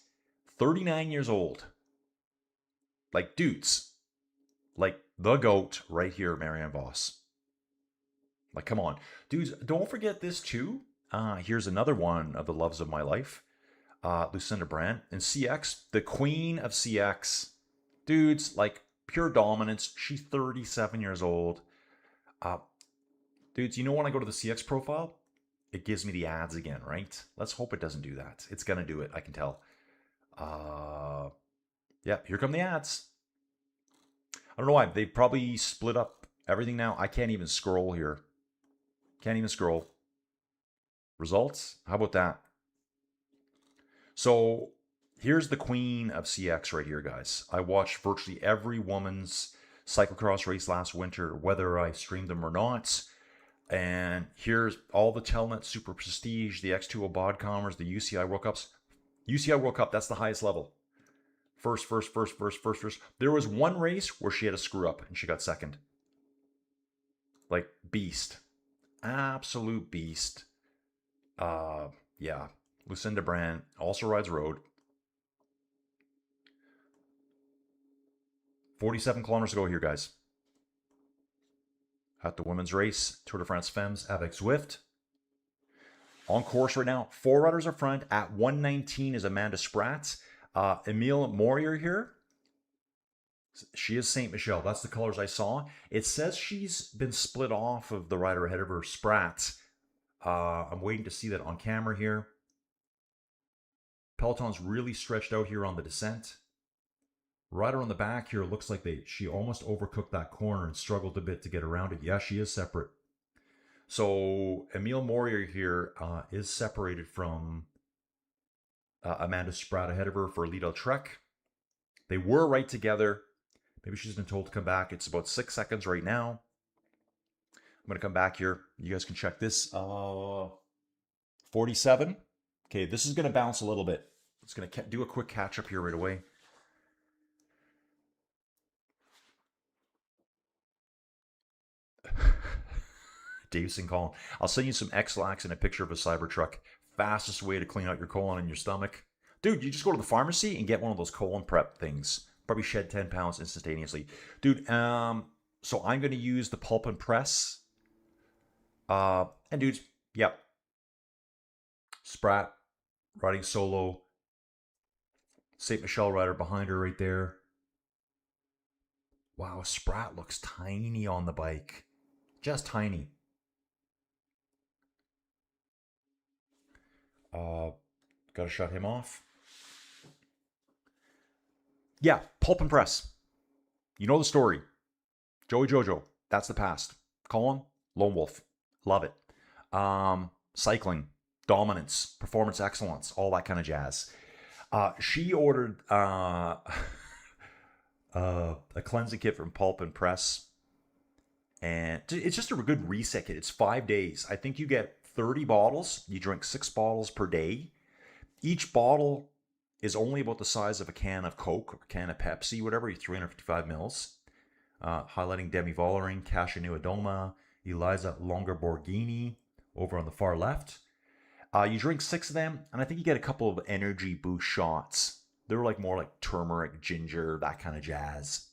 39 years old. Like, dudes. Like, the GOAT right here, Marianne Voss. Like, come on. Dudes, don't forget this too. Here's another one of the loves of my life. Lucinda Brand. And CX, the queen of CX. Dudes, like, pure dominance. She's 37 years old. Dudes, you know when I go to the CX profile? It gives me the ads again, right? Let's hope it doesn't do that. It's going to do it, I can tell. Yeah, here come the ads. I don't know why. They probably split up everything now. I can't even scroll here. Can't even scroll. Results? How about that? So here's the queen of CX right here, guys. I watched virtually every woman's cyclocross race last winter, whether I streamed them or not. And here's all the Telnet Super Prestige, the X2O Bodcommers, the UCI World Cups. UCI World Cup, that's the highest level. First. There was one race where she had a screw up and she got second. Like, beast. Absolute beast. Yeah. Lucinda Brand also rides road. 47 kilometers to go here, guys. At the women's race, Tour de France FEMMES avec Zwift. On course right now, 4 riders up front. At 119 is Amanda Spratt. Emile Morier here. She is Saint Michel. That's the colors I saw. It says she's been split off of the rider ahead of her, Spratt. I'm waiting to see that on camera here. Peloton's really stretched out here on the descent. Rider on the back here looks like she almost overcooked that corner and struggled a bit to get around it. Yeah, she is separate. So Emile Morier here is separated from Amanda Spratt ahead of her for Lido Trek. They were right together. Maybe she's been told to come back. It's about 6 seconds right now. I'm going to come back here. You guys can check this. 47. Okay, this is going to bounce a little bit. It's going to do a quick catch up here right away. Davison Colin. I'll send you some X-Lax and a picture of a Cybertruck. Fastest way to clean out your colon and your stomach. Dude, you just go to the pharmacy and get one of those colon prep things. Probably shed 10 pounds instantaneously. Dude, so I'm going to use the pulp and press. And dudes, yep. Sprat, riding solo. St. Michelle rider behind her right there. Wow, Sprat looks tiny on the bike. Just tiny. Gotta shut him off. Yeah, pulp and press. You know the story. Joey Jojo, that's the past. Colin, lone wolf. Love it. Cycling, dominance, performance excellence, all that kind of jazz. She ordered a cleansing kit from Pulp and Press. And it's just a good reset kit. It's 5 days. I think you get 30 bottles. You drink 6 bottles per day. Each bottle is only about the size of a can of Coke or a can of Pepsi, whatever, 355 mils. Highlighting Demi Vollering, Kasia Nuadoma, Eliza Longoborghini over on the far left. You drink 6 of them, and I think you get a couple of energy boost shots. They're like more like turmeric, ginger, that kind of jazz.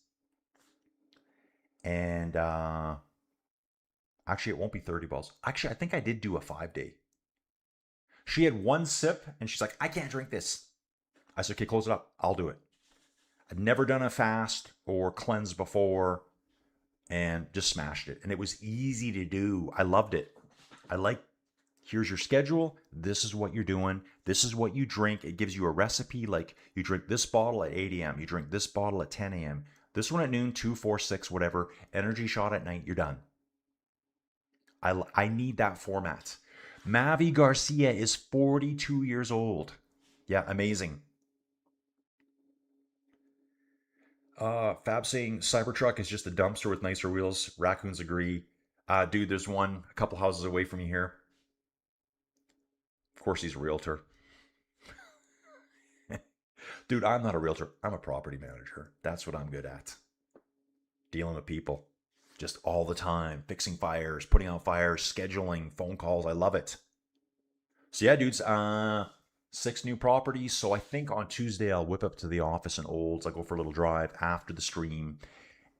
And actually, it won't be 30 bottles. Actually, I think I did do a 5-day. She had 1 sip, and she's like, I can't drink this. I said, okay, close it up. I'll do it. I'd never done a fast or cleanse before, and just smashed it. And it was easy to do. I loved it. I like, here's your schedule. This is what you're doing. This is what you drink. It gives you a recipe. Like, you drink this bottle at 8 a.m. You drink this bottle at 10 a.m. This one at noon, 2, 4, 6, whatever. Energy shot at night, you're done. I need that format. Mavi Garcia is 42 years old. Yeah, amazing. Fab saying Cybertruck is just a dumpster with nicer wheels. Raccoons agree. Dude, there's one a couple houses away from you here. Of course, he's a realtor. Dude, I'm not a realtor. I'm a property manager. That's what I'm good at. Dealing with people. Just all the time. Fixing fires, putting out fires, scheduling, phone calls. I love it. So yeah, dudes, 6 new properties. So I think on Tuesday I'll whip up to the office in Olds. I'll go for a little drive after the stream.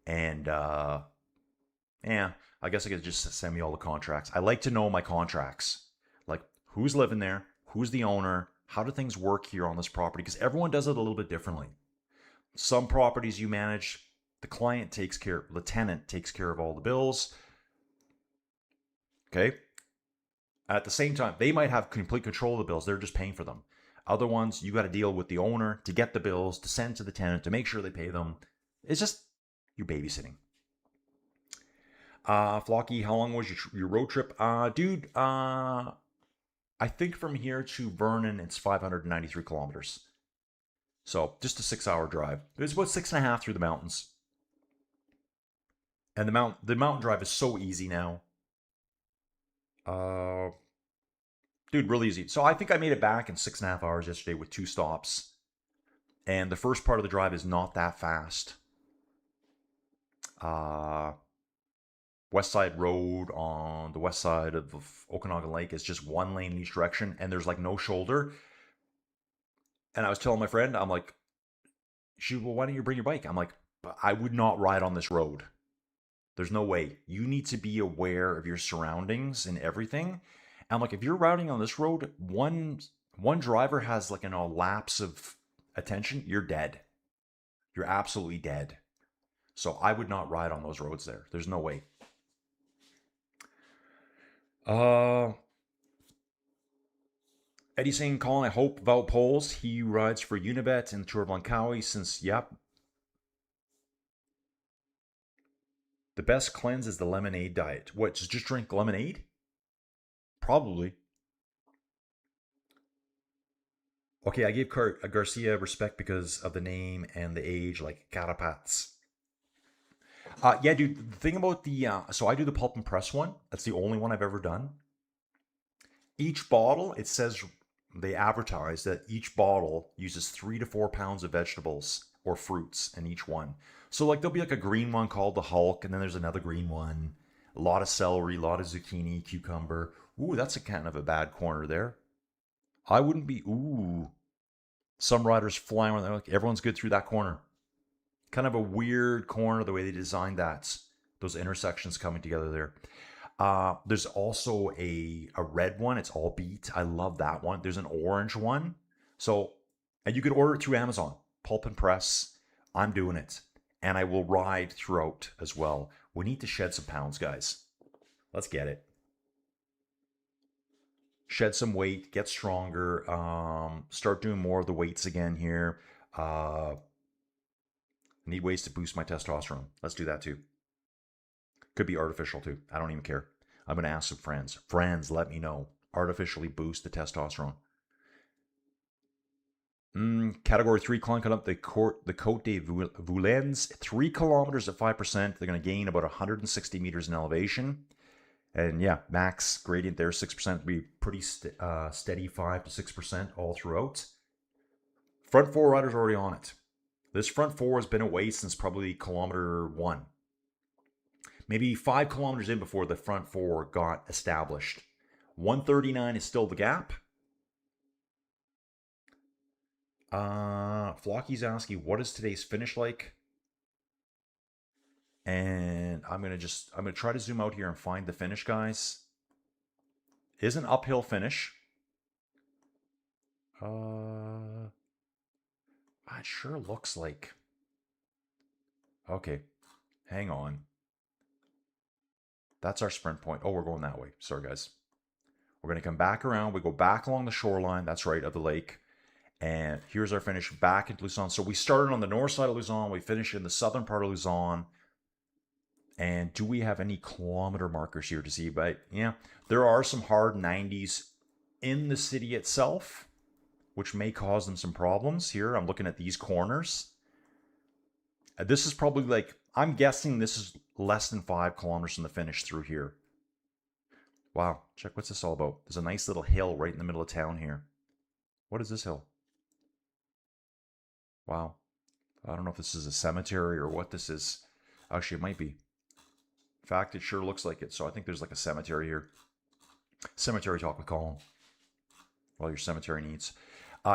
And yeah, I guess I could just send me all the contracts. I like to know my contracts. Like, who's living there? Who's the owner? How do things work here on this property? Because everyone does it a little bit differently. Some properties you manage, the client takes care, the tenant takes care of all the bills. Okay. At the same time, they might have complete control of the bills. They're just paying for them. Other ones, you got to deal with the owner to get the bills, to send to the tenant, to make sure they pay them. It's just, you're babysitting. Flocky, how long was your road trip? Dude, I think from here to Vernon, it's 593 kilometers. So just a 6-hour drive. It's about 6.5 through the mountains. And the mountain drive is so easy now. Dude, really easy. So I think I made it back in 6.5 hours yesterday with 2 stops. And the first part of the drive is not that fast. West Side Road on the west side of Okanagan Lake is just 1 lane in each direction, and there's like no shoulder. And I was telling my friend, I'm like, well, why don't you bring your bike? I'm like, I would not ride on this road. There's no way. You need to be aware of your surroundings and everything. And I'm like, if you're riding on this road, one driver has like a lapse of attention, you're dead. You're absolutely dead. So I would not ride on those roads there. There's no way. Eddie saying, Colin, I hope Wout polls. He rides for Unibet and Tour of Langkawi since, yep. The best cleanse is the lemonade diet. What, just drink lemonade? Probably. Okay, I gave Garcia respect because of the name and the age, like Carapats. Yeah, dude, the thing about the... so I do the pulp and press one. That's the only one I've ever done. Each bottle, it says... They advertise that each bottle uses 3 to 4 pounds of vegetables or fruits in each one. So like there'll be like a green one called the Hulk, and then there's another green one. A lot of celery, a lot of zucchini, cucumber. Ooh, that's a kind of a bad corner there. I wouldn't be, ooh. Some riders flying around there, like everyone's good through that corner. Kind of a weird corner the way they designed that. Those intersections coming together there. There's also a red one. It's all beet. I love that one. There's an orange one. So, and you can order it through Amazon. Pulp and Press. I'm doing it. And I will ride throughout as well. We need to shed some pounds, guys. Let's get it. Shed some weight, get stronger, start doing more of the weights again here. Need ways to boost my testosterone. Let's do that too. Could be artificial too. I don't even care. I'm going to ask some friends. Friends, let me know. Artificially boost the testosterone. Category 3 climb coming up the Côte des Vilaines. 3 kilometers at 5%. They're going to gain about 160 meters in elevation. And yeah, max gradient there, 6%. Be pretty steady 5 to 6% all throughout. Front 4 riders are already on it. This front 4 has been away since probably kilometer 1. Maybe 5 kilometers in before the front 4 got established. 139 is still the gap. Flocky's asking, what is today's finish like? And I'm gonna try to zoom out here and find the finish, guys. It is an uphill finish. It sure looks like. Okay, hang on. That's our sprint point. Oh, we're going that way. Sorry, guys. We're gonna come back around. We go back along the shoreline. That's right, of the lake. And here's our finish back into Luzon. So we started on the north side of Luzon. We finished in the southern part of Luzon. And do we have any kilometer markers here to see? But yeah, there are some hard 90s in the city itself, which may cause them some problems here. I'm looking at these corners. This is probably like, I'm guessing this is less than 5 kilometers from the finish through here. Wow, check what's this all about. There's a nice little hill right in the middle of town here. What is this hill? Wow. I don't know if this is a cemetery or what this is. Actually, it might be. In fact, it sure looks like it. So I think there's like a cemetery here. Cemetery talk with Colin. All your cemetery needs.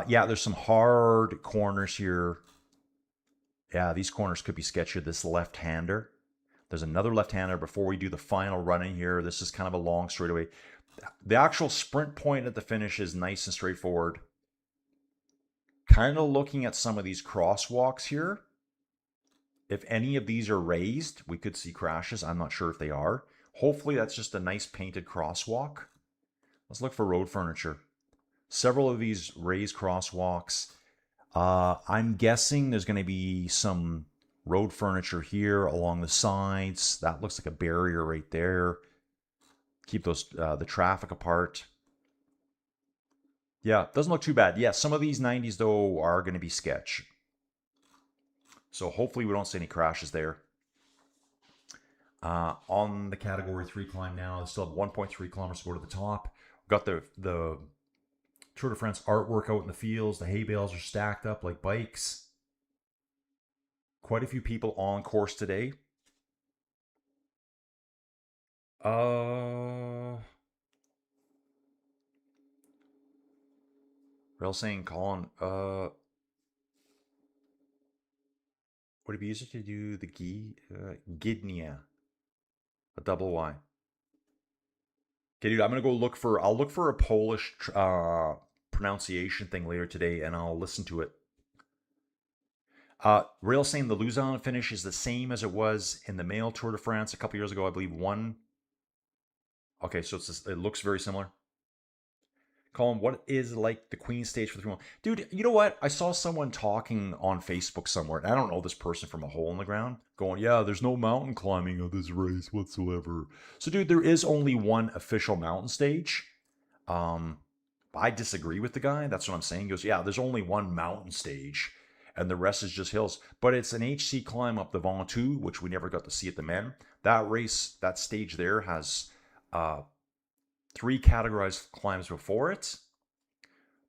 Yeah, there's some hard corners here. Yeah, these corners could be sketchy. This left-hander. There's another left-hander before we do the final run-in here. This is kind of a long straightaway. The actual sprint point at the finish is nice and straightforward. Kind of looking at some of these crosswalks here. If any of these are raised, we could see crashes. I'm not sure if they are. Hopefully that's just a nice painted crosswalk. Let's look for road furniture. Several of these raised crosswalks. I'm guessing there's going to be some road furniture here along the sides. That looks like a barrier right there. Keep those the traffic apart. Yeah, doesn't look too bad. Yeah, some of these 90s, though, are going to be sketch. So hopefully we don't see any crashes there. On the Category 3 climb now, still have 1.3 kilometers to go to the top. We've got the Tour de France artwork out in the fields. The hay bales are stacked up like bikes. Quite a few people on course today. Rail saying, Colin, would it be easier to do the Gidnia? A double Y. Okay, dude, I'm gonna go look for. I'll look for a Polish pronunciation thing later today, and I'll listen to it. Rail saying the Luzon finish is the same as it was in the male Tour de France a couple years ago, I believe. Okay, so it looks very similar. Colin, what is like the Queen stage for the 3-mile? Dude, you know what? I saw someone talking on Facebook somewhere, and I don't know this person from a hole in the ground, going, yeah, there's no mountain climbing of this race whatsoever. So, dude, there is only one official mountain stage. I disagree with the guy. That's what I'm saying. He goes, yeah, there's only one mountain stage, and the rest is just hills. But it's an HC climb up the Ventoux, which we never got to see at the men. That race, that stage there has 3 categorized climbs before it.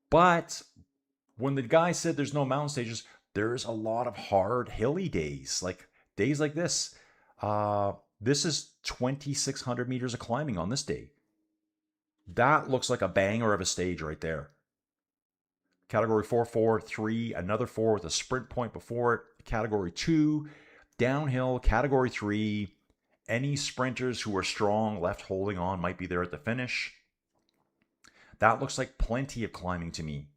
But when the guy said there's no mountain stages, there's a lot of hard hilly days. Like days like this. This is 2,600 meters of climbing on this day. That looks like a banger of a stage right there. Category 4, 4, 3, another 4 with a sprint point before it. Category 2, downhill. Category 3, any sprinters who are strong left holding on might be there at the finish. That looks like plenty of climbing to me.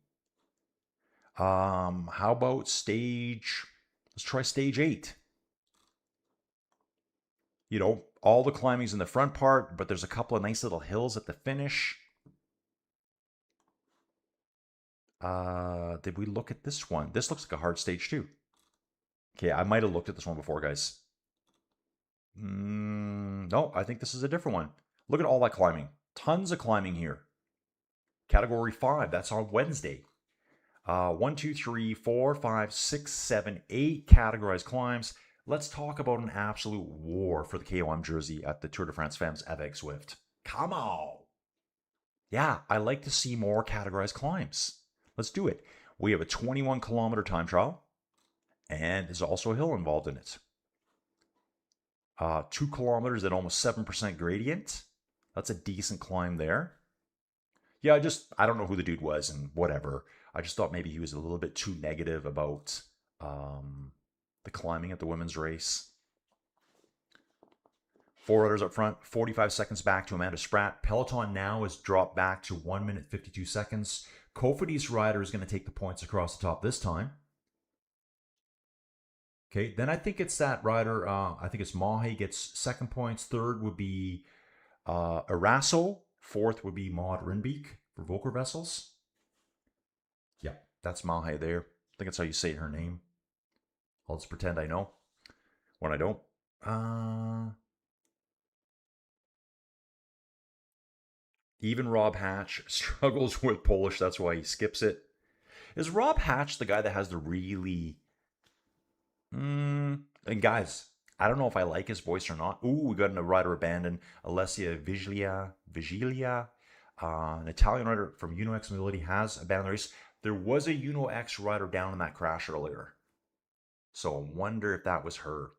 How about stage, let's try stage 8. You know, all the climbing's in the front part, but there's a couple of nice little hills at the finish. Did we look at this one? This looks like a hard stage too. Okay, I might have looked at this one before, guys. No, I think this is a different one. Look at all that climbing. Tons of climbing here. Category 5, that's on Wednesday. 1, 2, 3, 4, 5, 6, 7, 8 categorized climbs. Let's talk about an absolute war for the KOM jersey at the Tour de France FEMMES avec Zwift. Come on. Yeah, I like to see more categorized climbs. Let's do it. We have a 21-kilometer time trial, and there's also a hill involved in it. 2 kilometers at almost 7% gradient. That's a decent climb there. Yeah, I don't know who the dude was and whatever. I just thought maybe he was a little bit too negative about the climbing at the women's race. 4 riders up front, 45 seconds back to Amanda Spratt. Peloton now has dropped back to 1 minute 52 seconds. Cofidis rider is going to take the points across the top this time. Okay, then I think it's that rider, I think it's Mahe gets second points. Third would be Eraso. Fourth would be Maud Rinbeek for Volker Vessels. Yeah, that's Mahe there. I think that's how you say her name. I'll just pretend I know when I don't. Even Rob Hatch struggles with Polish. That's why he skips it. Is Rob Hatch the guy that has the really... And guys, I don't know if I like his voice or not. Ooh, we got a rider abandoned. Alessia Vigilia. An Italian rider from Uno X Mobility has abandoned the race. There was a Uno X rider down in that crash earlier. So I wonder if that was her.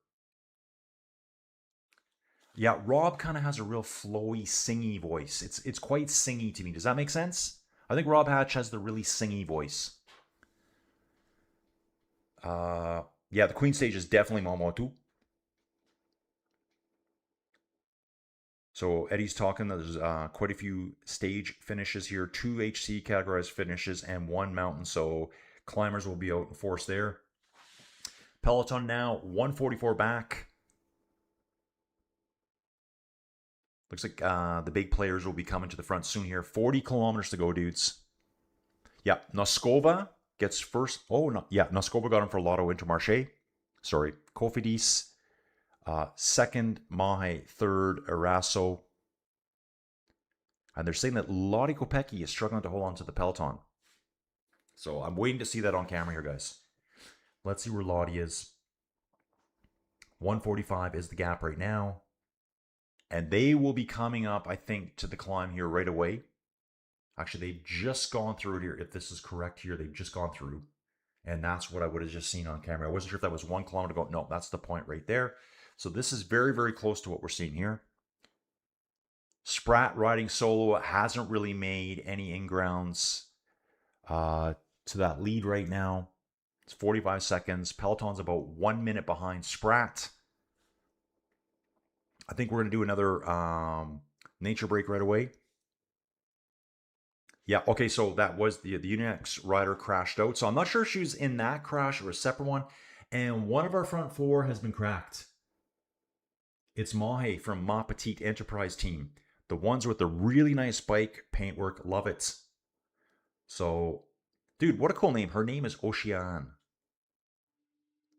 Yeah, Rob kind of has a real flowy, singy voice. It's quite singy to me. Does that make sense? I think Rob Hatch has the really singy voice. Yeah, the Queen stage is definitely Momotu. So Eddie's talking. There's quite a few stage finishes here. 2 HC categorized finishes and 1 mountain. So climbers will be out in force there. Peloton now 144 back. Looks like the big players will be coming to the front soon here. 40 kilometers to go, dudes. Yeah, Noskova gets first. Oh, no, yeah, Noskova got him for Lotto Intermarché. Sorry, Cofidis. Second, Mahe. Third, Eraso. And they're saying that Lottie Kopecky is struggling to hold on to the peloton. So I'm waiting to see that on camera here, guys. Let's see where Lottie is. 145 is the gap right now. And they will be coming up, I think, to the climb here right away. Actually, they've just gone through it here. If this is correct here, they've just gone through. And that's what I would have just seen on camera. I wasn't sure if that was 1 kilometer to go. No, that's the point right there. So this is very, very close to what we're seeing here. Spratt riding solo hasn't really made any ingrounds to that lead right now. It's 45 seconds. Peloton's about 1 minute behind Spratt. I think we're going to do another nature break right away. Yeah, okay, so that was the Unix rider crashed out. So I'm not sure if she was in that crash or a separate one. And one of our front 4 has been cracked. It's Mahe from Ma Petite Enterprise team. The ones with the really nice bike paintwork, love it. So, dude, what a cool name. Her name is Oceane.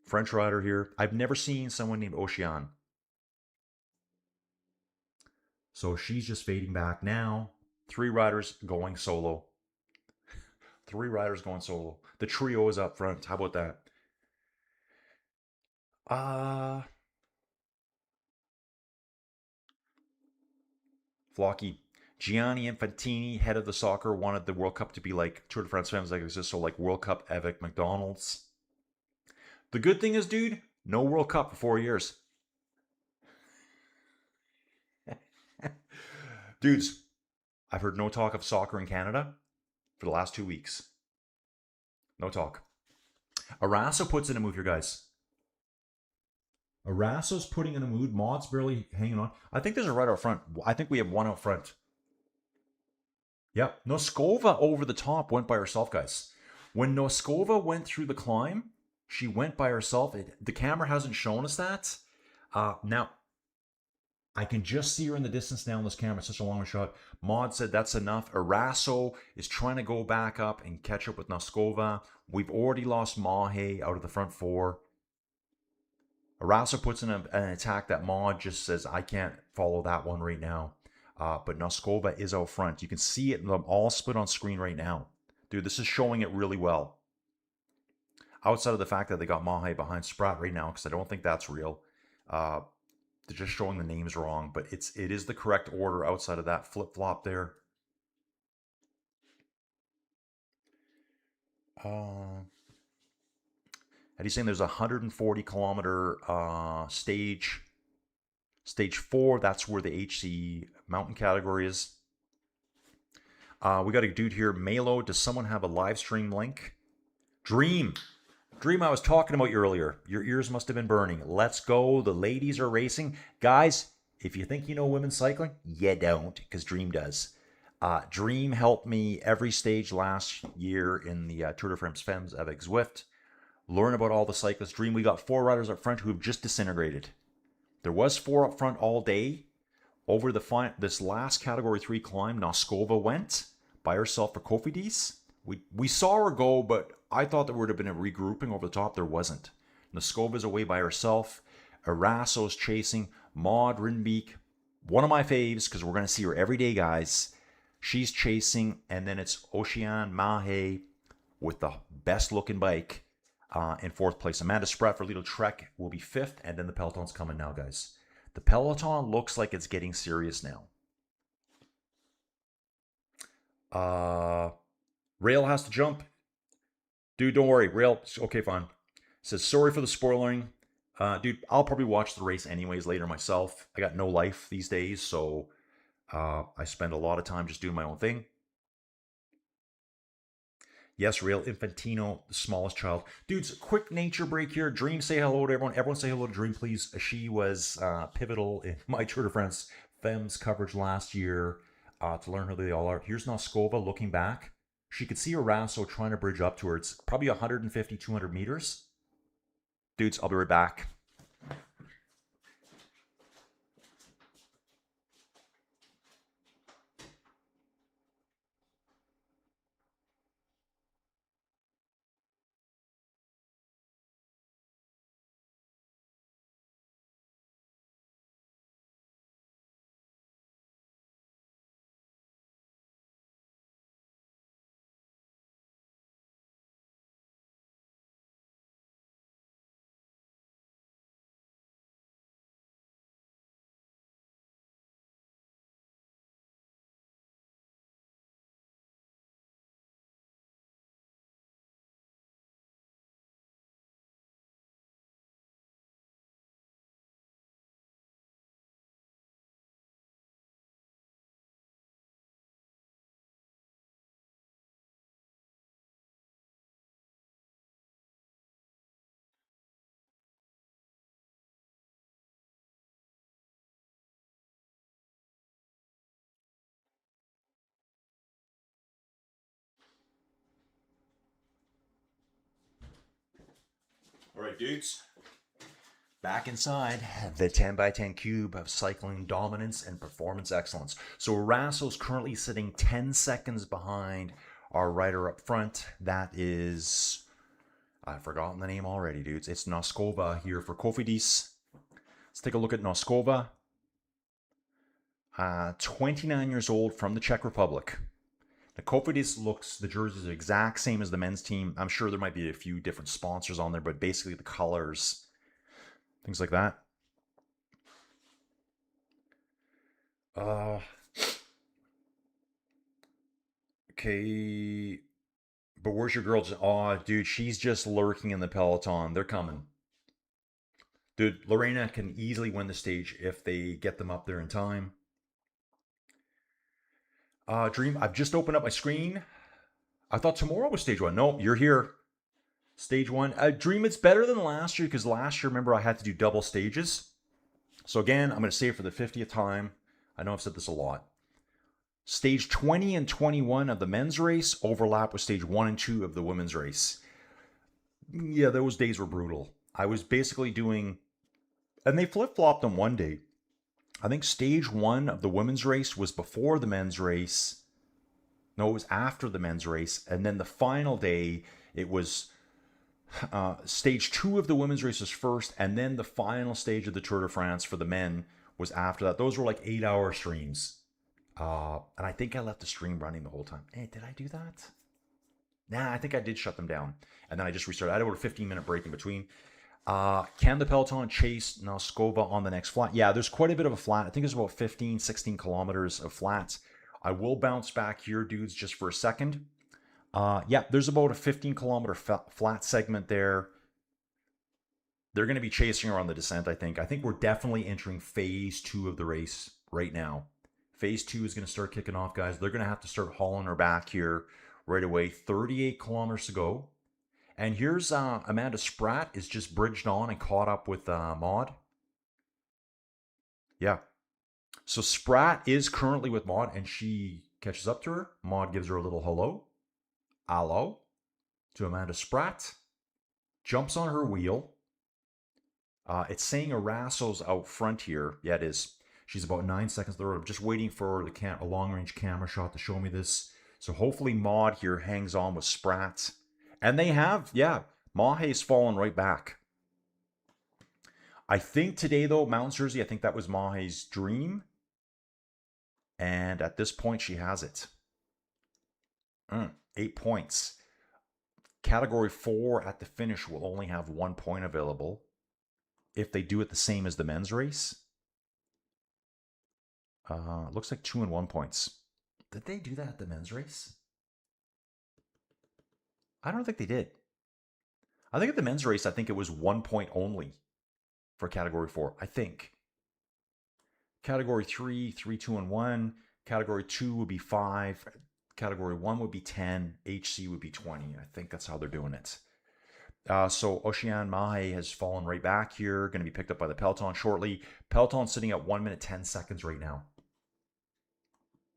French rider here. I've never seen someone named Oceane. So she's just fading back now. 3 riders going solo. 3 riders going solo. The trio is up front. How about that? Flocky. Gianni Infantini, head of the soccer, wanted the World Cup to be like Tour de France FEMMES, like this, so like World Cup avec McDonald's. The good thing is, dude, no World Cup for 4 years. Dudes, I've heard no talk of soccer in Canada for the last 2 weeks. No talk. Arasso puts in a move here, guys. Arasso's putting in a mood. Maud's barely hanging on. I think there's a right out front. I think we have one out front. Yep. Noskova over the top went by herself, guys. When Noskova went through the climb, she went by herself. The camera hasn't shown us that. Now, I can just see her in the distance now on this camera. It's such a long shot. Maud said that's enough. Arasso is trying to go back up and catch up with Noskova. We've already lost Mahe out of the front four. Arasso puts in an attack that Maud just says, I can't follow that one right now. But Noskova is out front. You can see it all split on screen right now. Dude, this is showing it really well. Outside of the fact that they got Mahe behind Sprat right now, because I don't think that's real. They're just showing the names wrong, but it is the correct order outside of that flip-flop there. He's saying there's a 140-kilometer stage. Stage 4, that's where the HC mountain category is. We got a dude here, Malo. Does someone have a live stream link? Dream, I was talking about you earlier. Your ears must have been burning. Let's go. The ladies are racing. Guys, if you think you know women's cycling, you don't, because Dream does. Dream helped me every stage last year in the Tour de France FEMMES avec Zwift. Learn about all the cyclists. Dream, we got 4 riders up front who have just disintegrated. There was 4 up front all day. Over this last Category 3 climb, Noskova went by herself for Cofidis. We saw her go, but I thought there would have been a regrouping over the top. There wasn't. Noskova's away by herself. Arasso's chasing. Maud Rinbeek, one of my faves, because we're going to see her every day, guys. She's chasing, and then it's Ocean Mahe with the best-looking bike in 4th place. Amanda Spratt for Lidl Trek will be 5th, and then the peloton's coming now, guys. The peloton looks like it's getting serious now. Rail has to jump. Dude, don't worry. Rail, okay, fine. Says, sorry for the spoiling. Dude, I'll probably watch the race anyways later myself. I got no life these days, so I spend a lot of time just doing my own thing. Yes, Rail Infantino, the smallest child. Dudes, quick nature break here. Dream, say hello to everyone. Everyone say hello to Dream, please. She was pivotal in my Tour de France FEMMES coverage last year to learn who they all are. Here's Noskova looking back. She could see Arasso trying to bridge up to her. It's probably 150, 200 meters. Dudes, I'll be right back. All right, dudes. Back inside the 10x10 cube of cycling dominance and performance excellence. So Arasso's currently sitting 10 seconds behind our rider up front. That is, I've forgotten the name already, dudes. It's Noskova here for Cofidis. Let's take a look at Noskova. 29 years old from the Czech Republic. The Cofidis looks, the jersey is the exact same as the men's team. I'm sure there might be a few different sponsors on there, but basically the colors, things like that. Okay. But where's your girl? Oh, dude, she's just lurking in the peloton. They're coming. Dude, Lorena can easily win the stage if they get them up there in time. Dream, I've just opened up my screen. I thought tomorrow was stage 1. No, you're here. Stage 1. Dream, it's better than last year because last year, remember, I had to do double stages. So again, I'm going to say it for the 50th time. I know I've said this a lot. Stage 20 and 21 of the men's race overlap with stage 1 and 2 of the women's race. Yeah, those days were brutal. I was basically doing, and they flip-flopped on one day. I think stage 1 of the women's race was before the men's race. No, it was after the men's race. And then the final day, it was stage 2 of the women's race was first, and then the final stage of the Tour de France for the men was after that. Those were like 8-hour streams. And I think I left the stream running the whole time. Hey, did I do that? Nah, I think I did shut them down. And then I just restarted. I had about a 15-minute break in between. Can the peloton chase Noskova on the next flat? Yeah, there's quite a bit of a flat. I think there's about 15, 16 kilometers of flats. I will bounce back here, dudes, just for a second. Yeah, there's about a 15-kilometer flat segment there. They're going to be chasing her on the descent, I think. I think we're definitely entering phase 2 of the race right now. Phase 2 is going to start kicking off, guys. They're going to have to start hauling her back here right away. 38 kilometers to go. And here's Amanda Spratt is just bridged on and caught up with Maud. Yeah. So Spratt is currently with Maud, and she catches up to her. Maud gives her a little hello. Hello to Amanda Spratt. Jumps on her wheel. It's saying Arasso's out front here. Yeah, it is. She's about 9 seconds to the road. I'm just waiting for a long-range camera shot to show me this. So hopefully Maud here hangs on with Spratt. And they have, yeah, Mahe's fallen right back. I think today, though, Mountain Jersey, I think that was Mahe's dream. And at this point, she has it. 8 points. Category 4 at the finish will only have 1 point available. If they do it the same as the men's race. Looks like 2 and 1 points. Did they do that at the men's race? I don't think they did. I think at the men's race, I think it was 1 point only for category 4. I think. Category 3, 3, 2, and 1. Category 2 would be 5. Category 1 would be 10. HC would be 20. I think that's how they're doing it. So Ocean Mahe has fallen right back here. Going to be picked up by the peloton shortly. Peloton sitting at 1 minute 10 seconds right now.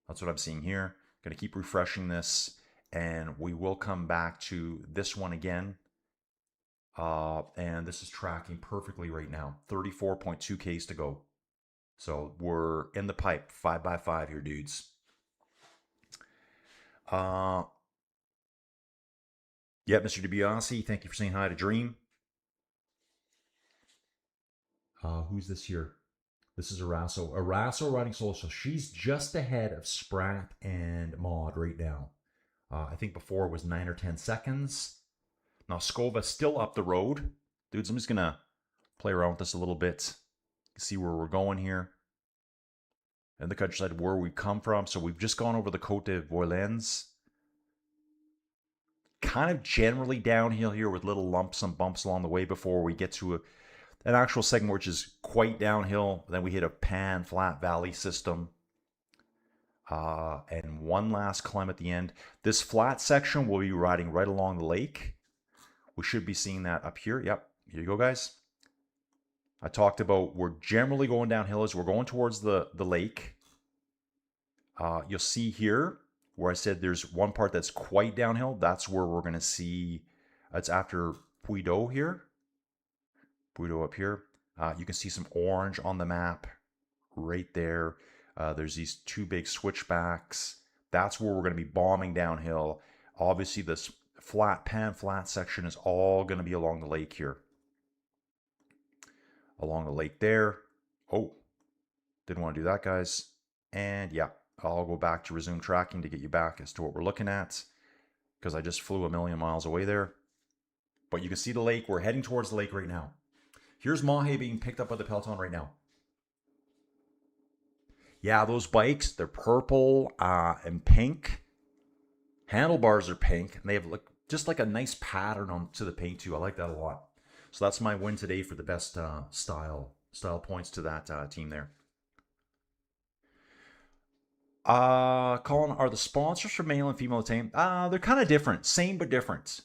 That's what I'm seeing here. Going to keep refreshing this. And we will come back to this one again. And this is tracking perfectly right now. 34.2 Ks to go. So we're in the pipe. 5x5 here, dudes. Yeah, Mr. DiBiase, thank you for saying hi to Dream. Who's this here? This is Arasso. Arasso riding solo. So she's just ahead of Spratt and Maud right now. I think before it was 9 or 10 seconds. Now Skova still up the road. Dudes, I'm just going to play around with this a little bit. See where we're going here. And the countryside where we come from. So we've just gone over the Côte de Voilens. Kind of generally downhill here with little lumps and bumps along the way before we get to an actual segment which is quite downhill. Then we hit a pan flat valley system. And one last climb at the end. This flat section will be riding right along the lake. We should be seeing that up here. Yep, here you go, guys. I talked about we're generally going downhill as we're going towards the lake. You'll see here where I said there's one part that's quite downhill. That's where we're going to see, it's after Puido here. Puido up here. You can see some orange on the map right there. There's these two big switchbacks. That's where we're going to be bombing downhill. Obviously, this pan flat section is all going to be along the lake here. Along the lake there. Oh, didn't want to do that, guys. And yeah, I'll go back to resume tracking to get you back as to what we're looking at, because I just flew a million miles away there. But you can see the lake. We're heading towards the lake right now. Here's Mahe being picked up by the peloton right now. Yeah, those bikes, they're purple and pink. Handlebars are pink, and they have just like a nice pattern onto the paint too. I like that a lot. So that's my win today for the best style points to that team there. Colin, are the sponsors for male and female team? They're kind of different. Same but different.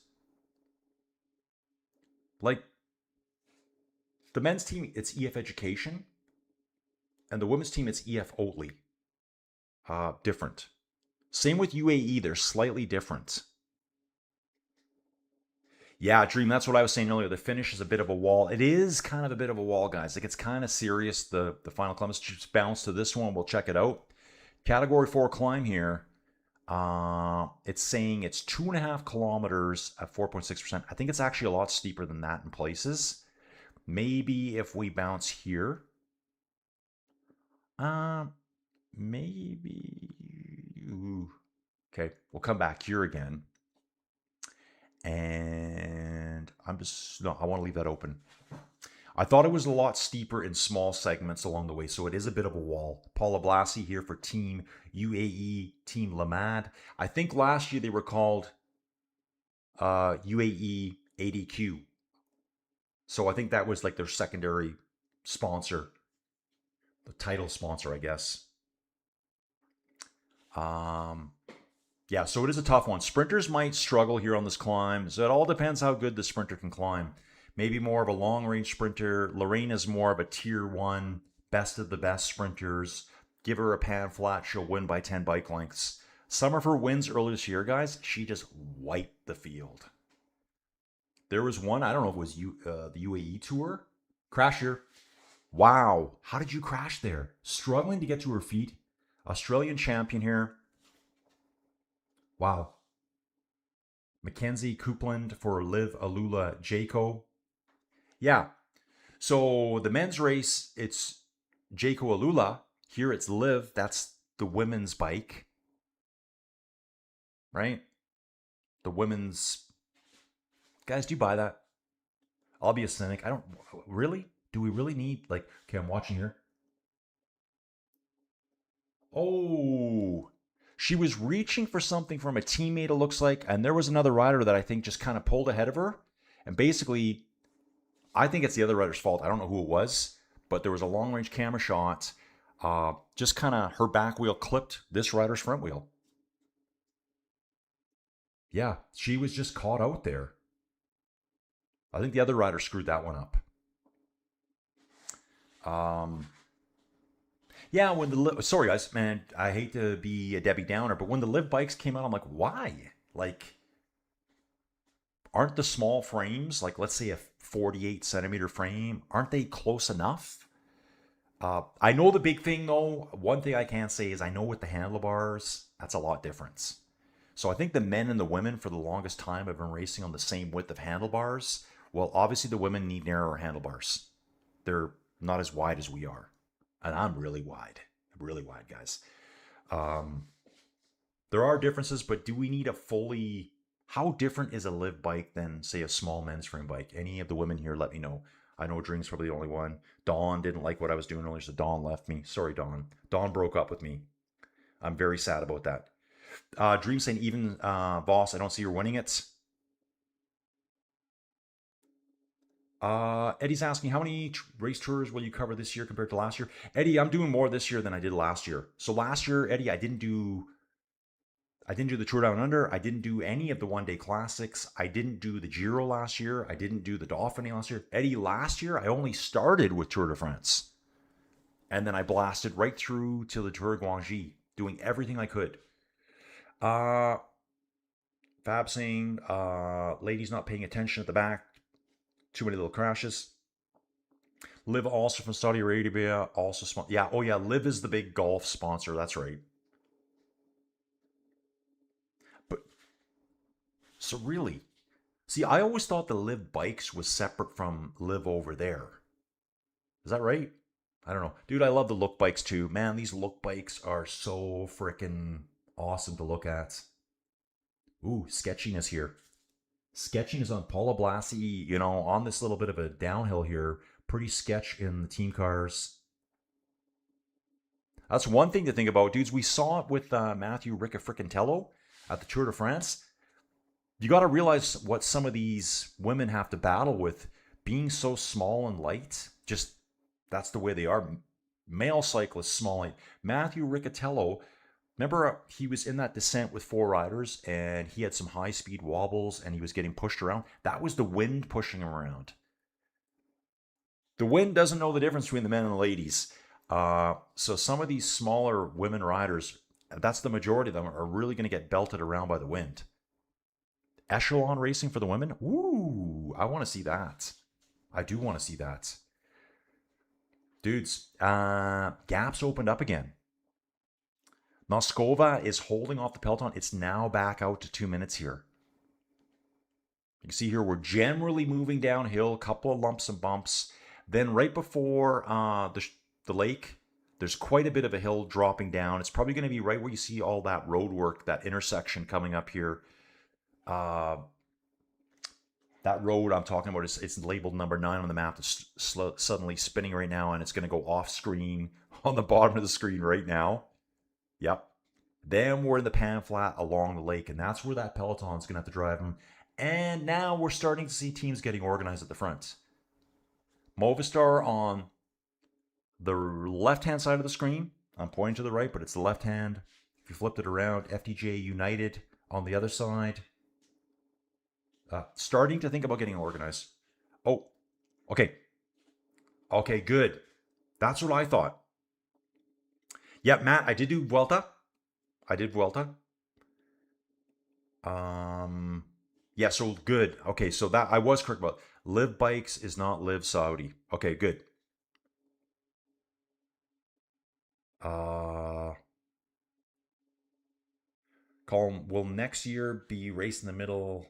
Like the men's team, it's EF Education, and the women's team, it's EF Oatly. Different. Same with UAE, they're slightly different. Yeah, Dream, that's what I was saying earlier. The finish is a bit of a wall. It is kind of a bit of a wall, guys. Like, it's kind of serious, the final climb. Let's just bounce to this one. We'll check it out. Category 4 climb here. It's saying it's 2.5 kilometers at 4.6%. I think it's actually a lot steeper than that in places. Maybe if we bounce here. Maybe. Ooh. Okay, we'll come back here again. And I want to leave that open. I thought it was a lot steeper in small segments along the way, so it is a bit of a wall. Paula Blassie here for Team UAE, Team Lamad. I think last year they were called UAE ADQ. So I think that was like their secondary sponsor, the title sponsor, I guess. Yeah, so it is a tough one. Sprinters might struggle here on this climb. So it all depends how good the sprinter can climb. Maybe more of a long-range sprinter. Lorraine is more of a tier 1, best of the best sprinters. Give her a pan flat, she'll win by 10 bike lengths. Some of her wins earlier this year, guys, she just wiped the field. There was one, I don't know if it was the UAE Tour. Crash here. Wow, how did you crash there? Struggling to get to her feet. Australian champion here. Wow. Mackenzie Coupland for Liv Alula Jayco. Yeah. So the men's race, it's Jayco Alula. Here it's Liv. That's the women's bike. Right? The women's... Guys, do you buy that? I'll be a cynic. I don't... Really? Do we really need... Like, okay, I'm watching here. Oh... She was reaching for something from a teammate, it looks like, and there was another rider that I think just kind of pulled ahead of her. And basically, I think it's the other rider's fault. I don't know who it was, but there was a long-range camera shot. Just kind of her back wheel clipped this rider's front wheel. Yeah, she was just caught out there. I think the other rider screwed that one up. Yeah, when the sorry guys, man, I hate to be a Debbie Downer, but when the Liv bikes came out, I'm like, why? Like, aren't the small frames, like let's say a 48 centimeter frame, aren't they close enough? I know the big thing though. One thing I can say is I know with the handlebars, that's a lot different. So I think the men and the women for the longest time have been racing on the same width of handlebars. Well, obviously the women need narrower handlebars. They're not as wide as we are. And I'm really wide. I'm really wide, guys. There are differences, but do we need a fully... How different is a Liv bike than, say, a small men's frame bike? Any of the women here, let me know. I know Dream's probably the only one. Dawn didn't like what I was doing earlier, so Dawn left me. Sorry, Dawn. Dawn broke up with me. I'm very sad about that. Dream saying, even Voss, I don't see her winning it. Eddie's asking, how many race tours will you cover this year compared to last year? Eddie, I'm doing more this year than I did last year. So last year, Eddie, I didn't do the Tour Down Under. I didn't do any of the one-day classics. I didn't do the Giro last year. I didn't do the Dauphiné last year. Eddie, last year, I only started with Tour de France. And then I blasted right through to the Tour de Guangxi, doing everything I could. Fab saying, ladies not paying attention at the back. Too many little crashes. Liv also from Saudi Arabia, also yeah, oh yeah, Liv is the big golf sponsor, that's right. But so really, see, I always thought the Liv bikes was separate from Liv over there. Is that right? I don't know. Dude, I love the look bikes too. Man, these look bikes are so freaking awesome to look at. Ooh, sketchiness here. Sketchiness on Paula Blassie, you know, on this little bit of a downhill here. Pretty sketch in the team cars. That's one thing to think about, dudes. We saw it with Matthew Ricca-Friccantello at the Tour de France. You got to realize what some of these women have to battle with. Being so small and light, just that's the way they are. Male cyclists, small, light. Matthew Riccatello Remember, he was in that descent with 4 riders, and he had some high-speed wobbles, and he was getting pushed around. That was the wind pushing him around. The wind doesn't know the difference between the men and the ladies. So some of these smaller women riders, that's the majority of them, are really going to get belted around by the wind. Echelon racing for the women? Ooh, I want to see that. I do want to see that. Dudes, gaps opened up again. Noskova is holding off the peloton. It's now back out to 2 minutes here. You can see here we're generally moving downhill, a couple of lumps and bumps. Then right before the lake, there's quite a bit of a hill dropping down. It's probably going to be right where you see all that road work, that intersection coming up here. That road I'm talking about, it's labeled number 9 on the map. It's suddenly spinning right now, and it's going to go off screen on the bottom of the screen right now. Yep. Then we're in the pan flat along the lake, and that's where that peloton's going to have to drive them. And now we're starting to see teams getting organized at the front. Movistar on the left-hand side of the screen. I'm pointing to the right, but it's the left hand. If you flipped it around, FDJ United on the other side. Starting to think about getting organized. Oh, okay. Okay, good. That's what I thought. Yeah, Matt, I did do Vuelta. Yeah, so good. Okay, so that I was correct about. Live Bikes is not Live Saudi. Okay, good. Colin, will next year be race in the middle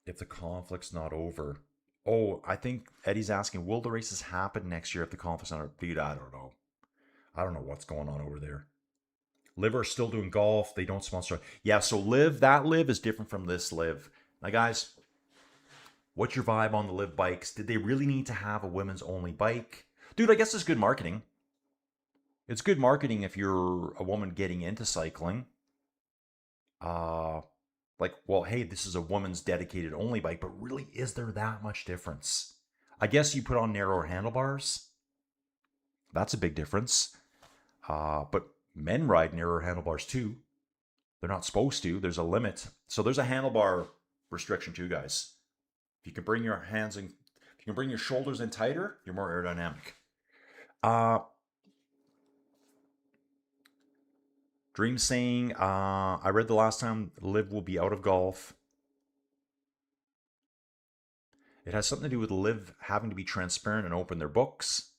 if the conflict's not over? Oh, I think Eddie's asking, will the races happen next year if the conflict's not over? Dude, I don't know. I don't know what's going on over there. Live are still doing golf. They don't sponsor. Yeah, so that Live is different from this Live. Now, guys, what's your vibe on the Live bikes? Did they really need to have a women's only bike? Dude, I guess it's good marketing. It's good marketing if you're a woman getting into cycling. Well, hey, this is a woman's dedicated only bike, but really, is there that much difference? I guess you put on narrower handlebars. That's a big difference. But men ride narrower handlebars too. They're not supposed to. There's a limit. So there's a handlebar restriction too, guys. If you can bring your hands in, if you can bring your shoulders in tighter, you're more aerodynamic. Dream saying, I read the last time Liv will be out of golf. It has something to do with Liv having to be transparent and open their books.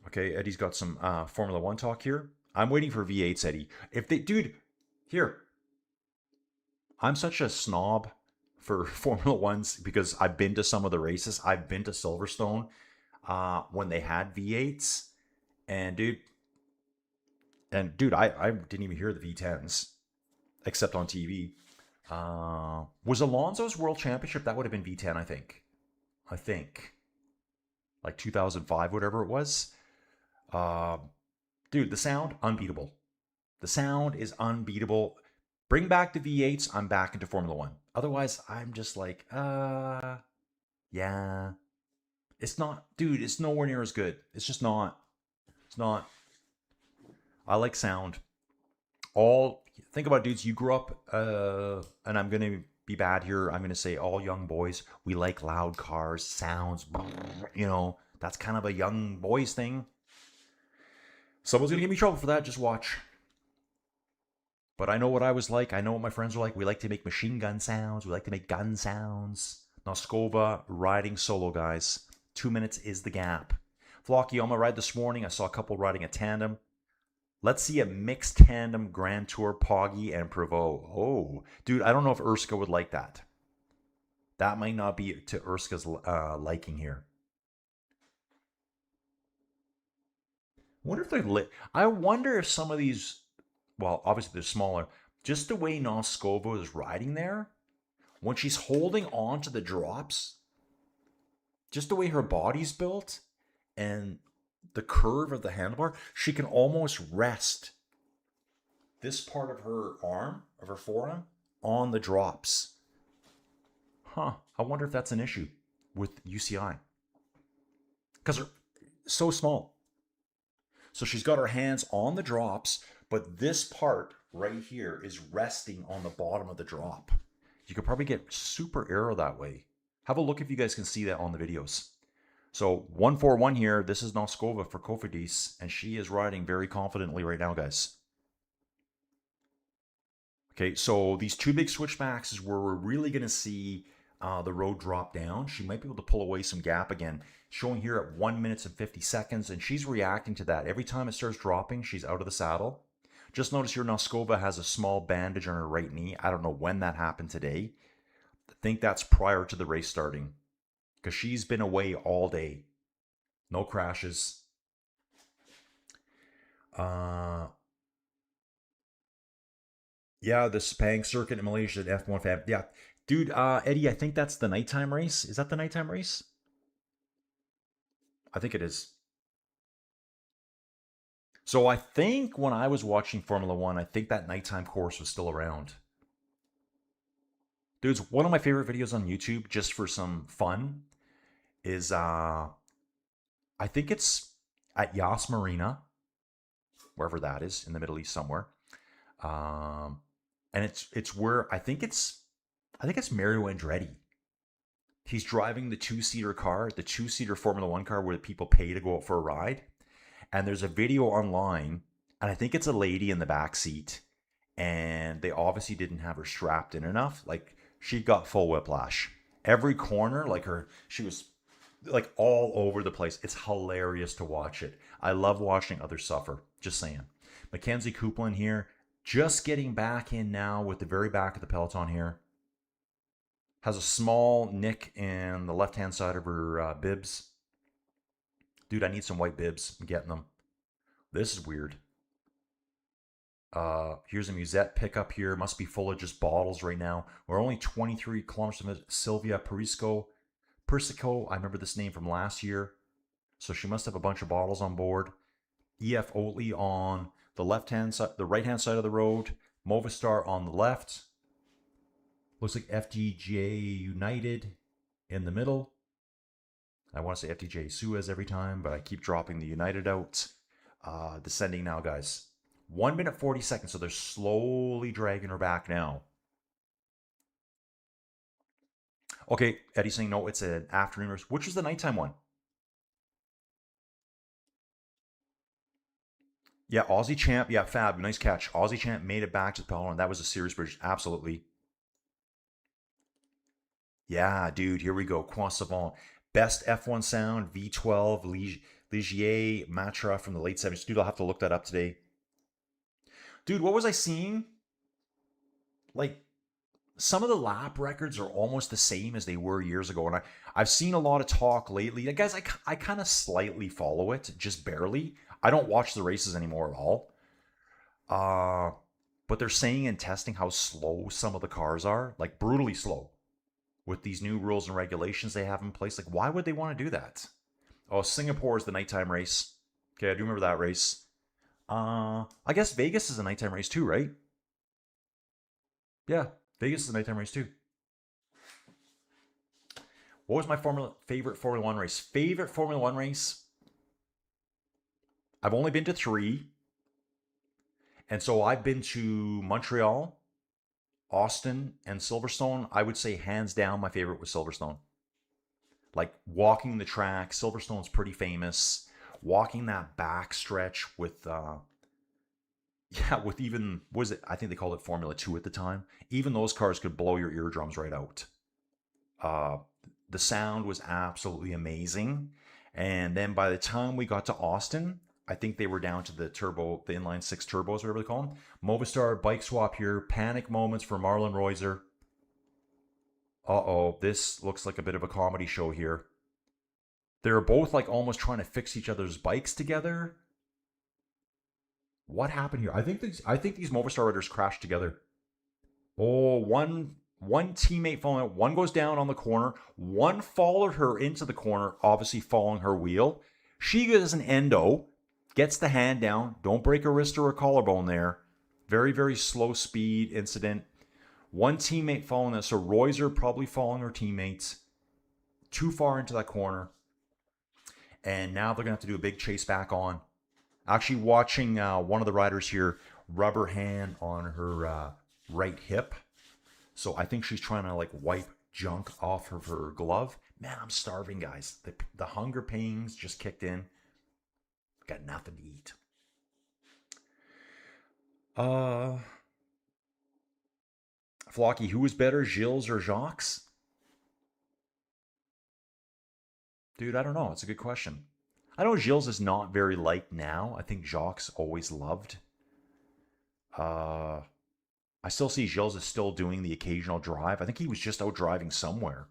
Okay, Eddie's got some Formula One talk here. I'm waiting for V8s, Eddie. If they, dude, here. I'm such a snob for Formula Ones because I've been to some of the races. I've been to Silverstone when they had V8s. And dude, I didn't even hear the V10s except on TV. Was Alonso's World Championship? That would have been V10, I think. Like 2005, whatever it was. Dude, the sound, unbeatable. The sound is unbeatable. Bring back the V8s, I'm back into Formula One. Otherwise, I'm just like, yeah. It's not, dude, it's nowhere near as good. It's just not. It's not. I like sound. Think about it, dudes, you grew up, and I'm going to be bad here. I'm going to say all young boys, we like loud cars, sounds, that's kind of a young boys thing. Someone's going to give me trouble for that. Just watch. But I know what I was like. I know what my friends were like. We like to make machine gun sounds. We like to make gun sounds. Noskova riding solo, guys. 2 minutes is the gap. Flocky on my ride this morning, I saw a couple riding a tandem. Let's see a mixed tandem Grand Tour, Poggi and Prevost. Oh, dude, I don't know if Urska would like that. That might not be to Urska's liking here. I wonder if some of these, well, obviously they're smaller, just the way Noskova is riding there, when she's holding on to the drops, just the way her body's built, and the curve of the handlebar, she can almost rest this part of her arm, of her forearm, on the drops. I wonder if that's an issue with UCI. Because they're so small. So she's got her hands on the drops, but this part right here is resting on the bottom of the drop. You could probably get super aero that way. Have a look if you guys can see that on the videos. So 141 here. This is Noskova for Kofidis, and she is riding very confidently right now, guys. Okay, so these two big switchbacks is where we're really going to see the road drop down. She might be able to pull away some gap again. Showing here at 1 minute and 50 seconds, and she's reacting to that. Every time it starts dropping, she's out of the saddle. Just notice here Noskova has a small bandage on her right knee. I don't know when that happened today. I think that's prior to the race starting, because she's been away all day. No crashes. Yeah, the Sepang circuit in Malaysia, F1 fam. Yeah, dude, Eddie, I think that's the nighttime race. Is that the nighttime race? I think it is. So I think when I was watching Formula One, I think that nighttime course was still around. Dude, one of my favorite videos on YouTube, just for some fun, is I think it's at Yas Marina, wherever that is, in the Middle East somewhere. And it's where I think it's Mario Andretti. He's driving the two-seater car, the two-seater Formula One car where people pay to go out for a ride. And there's a video online, and I think it's a lady in the back seat, and they obviously didn't have her strapped in enough. Like, she got full whiplash. Every corner, she was like all over the place. It's hilarious to watch it. I love watching others suffer. Just saying. Mackenzie Copeland here, just getting back in now with the very back of the peloton here. Has a small nick in the left-hand side of her bibs. Dude, I need some white bibs. I'm getting them. This is weird. Here's a Musette pickup here. Must be full of just bottles right now. We're only 23 kilometers from Sylvia Persico. I remember this name from last year. So she must have a bunch of bottles on board. EF Oatly on the left-hand side, the right-hand side of the road. Movistar on the left. Looks like FDJ United in the middle. I want to say FDJ Suez every time, but I keep dropping the United out. Descending now, guys. 1 minute 40 seconds, so they're slowly dragging her back now. Okay, Eddie's saying no, it's an afternoon race. Which was the nighttime one? Yeah, Aussie Champ. Yeah, Fab. Nice catch. Aussie Champ made it back to the peloton. That was a serious bridge. Absolutely. Yeah, dude. Here we go. Croix Savant. Best F1 sound. V12. Ligier. Matra from the late 70s. Dude, I'll have to look that up today. Dude, what was I seeing? Like, some of the lap records are almost the same as they were years ago. And I've seen a lot of talk lately. Guys, I kind of slightly follow it, just barely. I don't watch the races anymore at all. But they're saying in testing how slow some of the cars are. Like, brutally slow. With these new rules and regulations they have in place. Like, why would they want to do that? Oh, Singapore is the nighttime race. Okay, I do remember that race. I guess Vegas is a nighttime race too, right? Yeah, Vegas is a nighttime race too. What was my favorite Formula One race? Favorite Formula One race? I've only been to 3. And so I've been to Montreal, Austin, and Silverstone. I would say hands down my favorite was Silverstone. Like walking the track, Silverstone's pretty famous. Walking that back stretch with even, was it, I think they called it Formula 2 at the time. Even those cars could blow your eardrums right out. The sound was absolutely amazing. And then by the time we got to Austin, I think they were down to the inline 6 turbos, whatever they call them. Movistar bike swap here. Panic moments for Marlon Reuser. Uh-oh, this looks like a bit of a comedy show here. They're both like almost trying to fix each other's bikes together. What happened here? I think these Movistar riders crashed together. Oh, one teammate following it. One goes down on the corner. One followed her into the corner, obviously following her wheel. She does an endo, gets the hand down. Don't break a wrist or a collarbone there. Very, very slow speed incident. One teammate following this. So Reuser probably following her teammates. Too far into that corner. And now they're going to have to do a big chase back on. Actually watching one of the riders here rub her hand on her right hip. So I think she's trying to like wipe junk off of her glove. Man, I'm starving, guys. The hunger pains just kicked in. Got nothing to eat. Flocky, who was better, Gilles or Jacques? Dude, I don't know. It's a good question. I know Gilles is not very liked now. I think Jacques always loved. I still see Gilles is still doing the occasional drive. I think he was just out driving somewhere.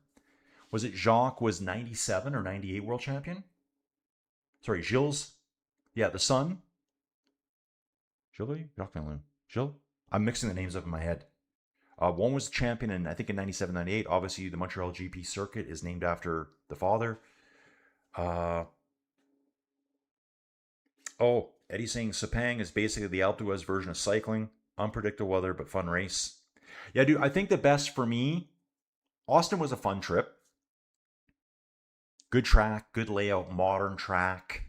Was it Jacques was 97 or 98 world champion? Sorry, Gilles. Yeah, the son. Gilles? Gilles? I'm mixing the names up in my head. One was the champion in, I think, in 97, 98. Obviously, the Montreal GP circuit is named after the father. Oh, Eddie's saying Sepang is basically the Alpe d'Huez version of cycling. Unpredictable weather, but fun race. Yeah, dude, I think the best for me, Austin was a fun trip. Good track, good layout, modern track.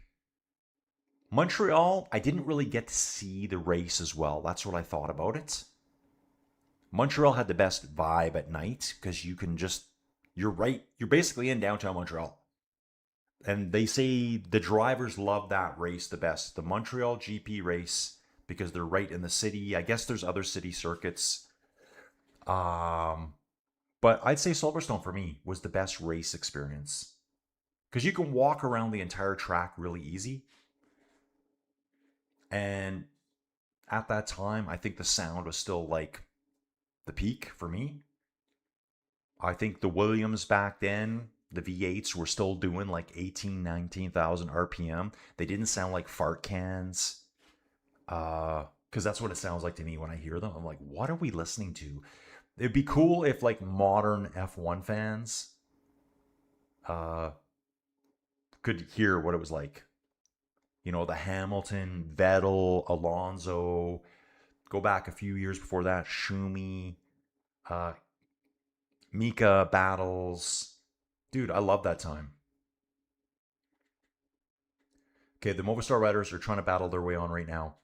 Montreal, I didn't really get to see the race as well. That's what I thought about it. Montreal had the best vibe at night because you can just, you're basically in downtown Montreal. And they say the drivers love that race the best, the Montreal GP race, because they're right in the city. I guess there's other city circuits. But I'd say Silverstone for me was the best race experience. Because you can walk around the entire track really easy. And at that time, I think the sound was still like the peak for me. I think the Williams back then, the V8s were still doing like 18, 19,000 RPM. They didn't sound like fart cans. Because that's what it sounds like to me when I hear them. I'm like, what are we listening to? It'd be cool if like modern F1 fans could hear what it was like. You know, the Hamilton, Vettel, Alonso, go back a few years before that, Schumi, Mika battles. Dude, I love that time. Okay, the Movistar riders are trying to battle their way on right now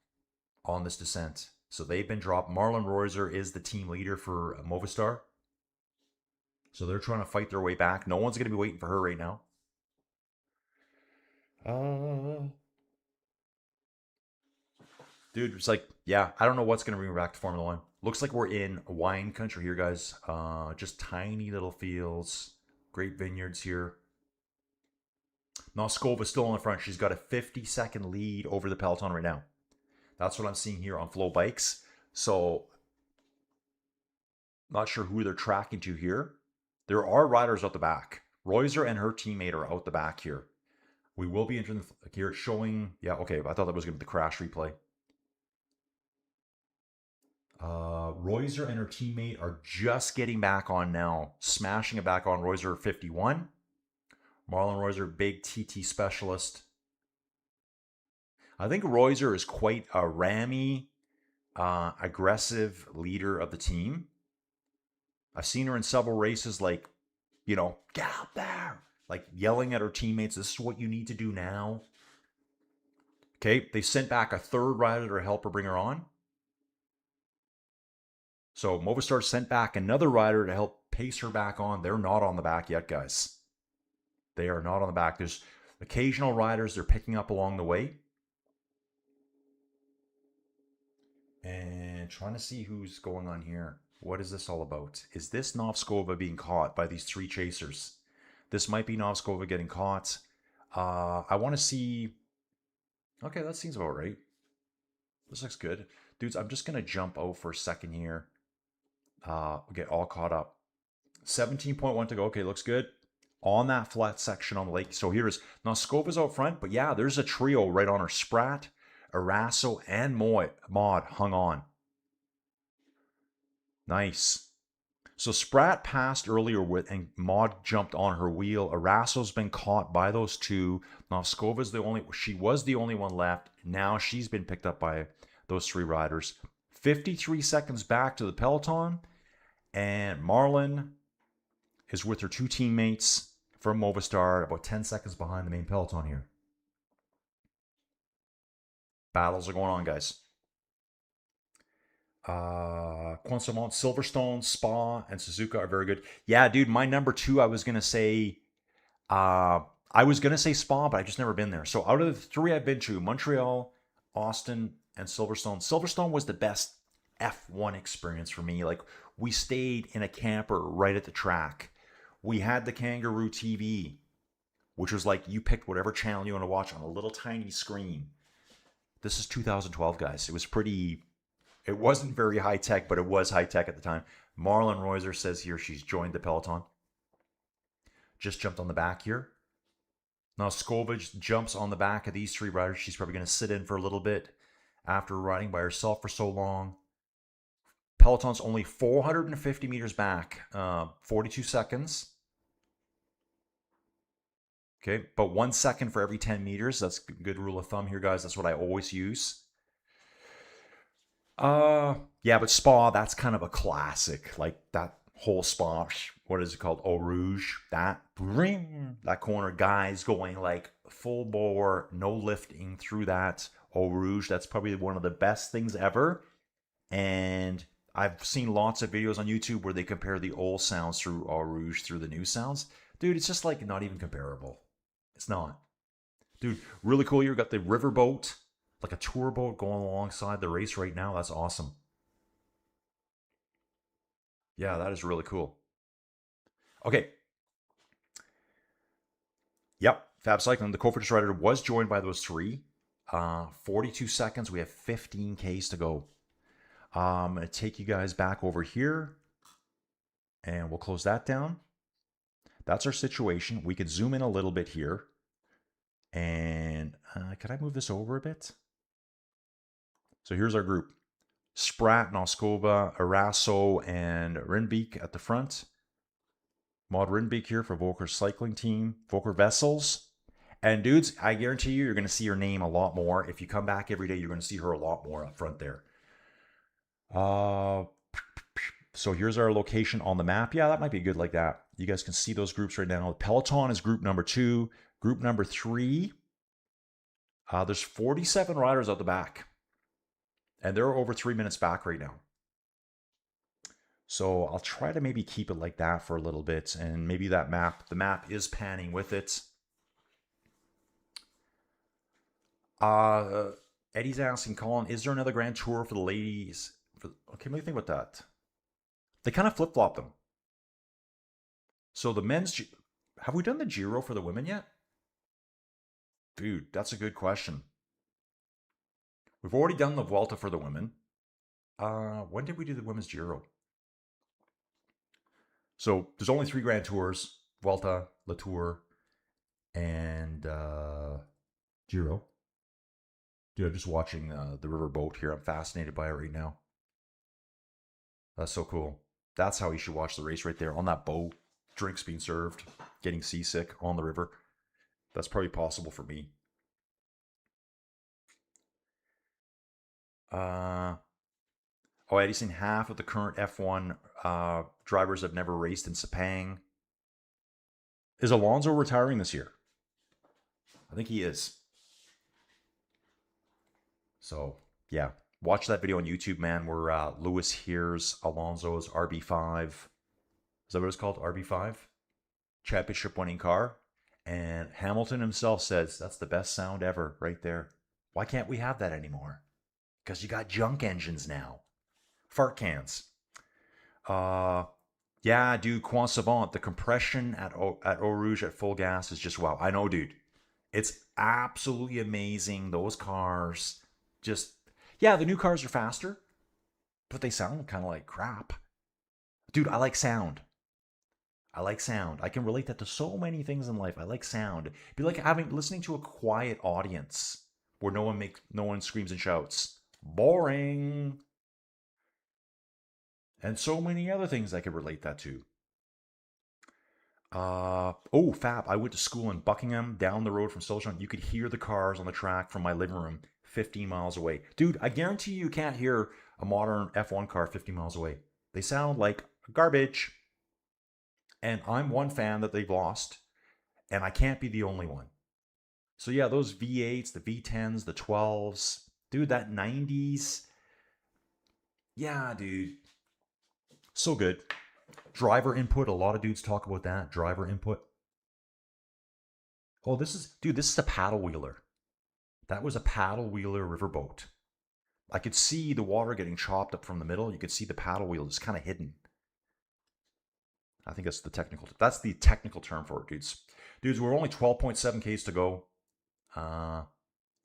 on this descent. So they've been dropped. Marlon Reuser is the team leader for Movistar. So they're trying to fight their way back. No one's going to be waiting for her right now. Dude, it's like, yeah, I don't know what's going to bring me back to Formula One. Looks like we're in wine country here, guys. Just tiny little fields. Great vineyards here. Noskova's still in the front. She's got a 50-second lead over the peloton right now. That's what I'm seeing here on Flow Bikes. So, not sure who they're tracking to here. There are riders out the back. Reuser and her teammate are out the back here. We will be entering here showing... Yeah, okay, I thought that was going to be the crash replay. Reuser and her teammate are just getting back on now. Smashing it back on. Reuser 51. Marlon Reuser, big TT specialist. I think Reuser is quite a rammy, aggressive leader of the team. I've seen her in several races, like, you know, get out there. Like yelling at her teammates, this is what you need to do now. Okay, they sent back a third rider to help her bring her on. So Movistar sent back another rider to help pace her back on. They're not on the back yet, guys. They are not on the back. There's occasional riders they're picking up along the way. And trying to see who's going on here. What is this all about? Is this Novskova being caught by these three chasers? This might be Novskova getting caught. I want to see... Okay, that seems about right. This looks good. Dudes, I'm just going to jump out for a second here. Get all caught up. 17.1 to go. Okay, looks good. On that flat section on the lake. So here's Noskova's out front. But yeah, there's a trio right on her. Spratt, Arasso, and Maud hung on. Nice. So Spratt passed earlier with, and Maud jumped on her wheel. Arasso's been caught by those two. Noskova's she was the only one left. Now she's been picked up by those three riders. 53 seconds back to the peloton. And Marlon is with her two teammates from Movistar, about 10 seconds behind the main peloton here. Battles are going on, guys. Consommant, Silverstone, Spa, and Suzuka are very good. Yeah, dude, my number 2, I was gonna say Spa, but I've just never been there. So out of the 3 I've been to, Montreal, Austin, and Silverstone. Silverstone was the best F1 experience for me. Like, we stayed in a camper right at the track. We had the Kangaroo TV, which was like you picked whatever channel you want to watch on a little tiny screen. This is 2012, guys. It wasn't very high tech, but it was high tech at the time. Marlon Reuser says here she's joined the peloton. Just jumped on the back here. Now Skovich jumps on the back of these 3 riders. She's probably going to sit in for a little bit after riding by herself for so long. Peloton's only 450 meters back, 42 seconds. Okay, but 1 second for every 10 meters. That's a good rule of thumb here, guys. That's what I always use. Yeah, but Spa, that's kind of a classic. Like that whole Spa, what is it called? Eau Rouge. That corner, guys going like full bore, no lifting through that Eau Rouge. That's probably one of the best things ever. And I've seen lots of videos on YouTube where they compare the old sounds through Eau Rouge through the new sounds. Dude, it's just like not even comparable. It's not. Dude, really cool. You've got the riverboat, like a tour boat going alongside the race right now. That's awesome. Yeah, that is really cool. Okay. Yep, Fab Cycling. The Cofidis rider was joined by those 3. 42 seconds. We have 15 Ks to go. I'm going to take you guys back over here. And we'll close that down. That's our situation. We could zoom in a little bit here. And could I move this over a bit? So here's our group. Spratt, Noskova, Arasso, and Rinbeek at the front. Maud Rinbeek here for Volker Cycling Team. Volker Vessels. And dudes, I guarantee you're going to see her name a lot more. If you come back every day, you're going to see her a lot more up front there. So here's our location on the map. Yeah, that might be good like that. You guys can see those groups right now. Peloton is group number 2. Group number 3, there's 47 riders out the back. And they're over 3 minutes back right now. So I'll try to maybe keep it like that for a little bit. And maybe the map is panning with it. Eddie's asking, Colin, is there another Grand Tour for the ladies? Okay, let me think about that. They kind of flip-flop them. So the men's... Have we done the Giro for the women yet? Dude, that's a good question. We've already done the Vuelta for the women. When did we do the women's Giro? So there's only 3 Grand Tours. Vuelta, La Tour, and Giro. Dude, I'm just watching the river boat here. I'm fascinated by it right now. That's so cool. That's how you should watch the race right there. On that boat, drinks being served, getting seasick on the river. That's probably possible for me. Oh, Eddie's seen half of the current F1 drivers have never raced in Sepang. Is Alonso retiring this year? I think he is. So, yeah. Watch that video on YouTube, man, where Lewis hears Alonso's RB5. Is that what it's called? RB5? Championship winning car. And Hamilton himself says, that's the best sound ever right there. Why can't we have that anymore? Because you got junk engines now. Fart cans. Yeah, dude, Quan Savant, the compression at Eau Rouge at full gas is just wow. I know, dude. It's absolutely amazing. Those cars just... Yeah, the new cars are faster, but they sound kind of like crap. Dude, I like sound. I can relate that to so many things in life. I like sound. It'd be like listening to a quiet audience where no one screams and shouts. Boring. And so many other things I could relate that to. Fab. I went to school in Buckingham, down the road from Silverstone. You could hear the cars on the track from my living room 15 miles away. Dude, I guarantee you can't hear a modern F1 car 50 miles away. They sound like garbage. And I'm one fan that they've lost. And I can't be the only one. So yeah, those V8s, the V10s, the 12s. Dude, that 90s. Yeah, dude. So good. Driver input. A lot of dudes talk about that. Driver input. Oh, this is a paddle wheeler. That was a paddle wheeler riverboat. I could see the water getting chopped up from the middle. You could see the paddle wheel is kind of hidden. I think that's the technical term for it, dudes. Dudes, we're only 12.7 Ks to go.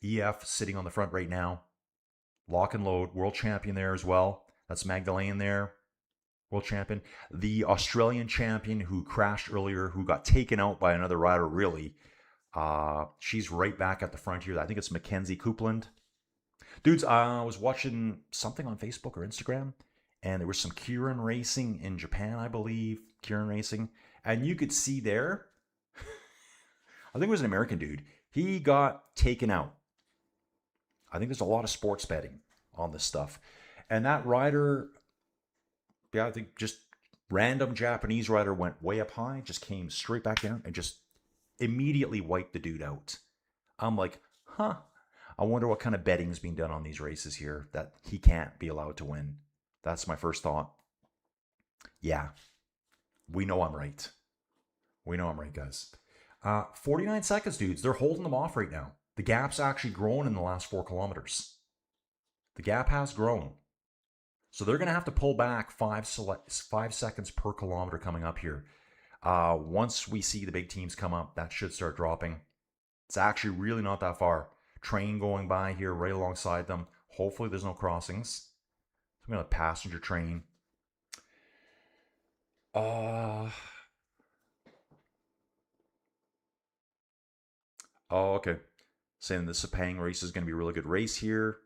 EF sitting on the front right now. Lock and load. World champion there as well. That's Magdalene there. World champion. The Australian champion who crashed earlier, who got taken out by another rider, really. She's right back at the front here. I think it's Mackenzie Coupland. Dudes, I was watching something on Facebook or Instagram, and there was some Kieran racing in Japan, I believe. Kieran racing. And you could see there, I think it was an American dude. He got taken out. I think there's a lot of sports betting on this stuff. And that rider, yeah, I think just random Japanese rider went way up high, just came straight back down and just immediately wiped the dude out. I'm like, huh. I wonder what kind of betting is being done on these races here that he can't be allowed to win. That's my first thought. Yeah, we know I'm right. We know I'm right, guys. 49 seconds, dudes. They're holding them off right now. The gap's actually grown in the last 4 kilometers. The gap has grown. So they're going to have to pull back 5 seconds per kilometer coming up here. Once we see the big teams come up, that should start dropping. It's actually really not that far. Train going by here right alongside them. Hopefully there's no crossings. I'm going to passenger train. Oh, okay. Saying the Sepang race is going to be a really good race here.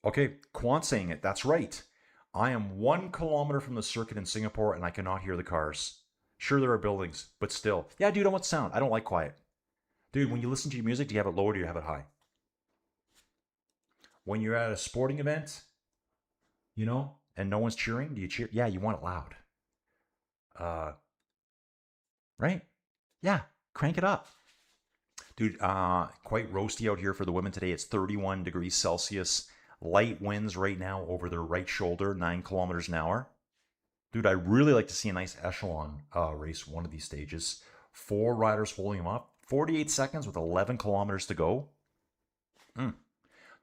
Okay, Quan saying it. That's right. I am 1 kilometer from the circuit in Singapore and I cannot hear the cars. Sure, there are buildings, but still. Yeah, dude, I want sound. I don't like quiet. Dude, when you listen to your music, do you have it low or do you have it high? When you're at a sporting event, you know, and no one's cheering, do you cheer? Yeah, you want it loud. Right? Yeah, crank it up. Dude, quite roasty out here for the women today. It's 31 degrees Celsius. Light winds right now over their right shoulder, 9 kilometers an hour. Dude, I'd really like to see a nice echelon race one of these stages. 4 riders holding them up. 48 seconds with 11 kilometers to go.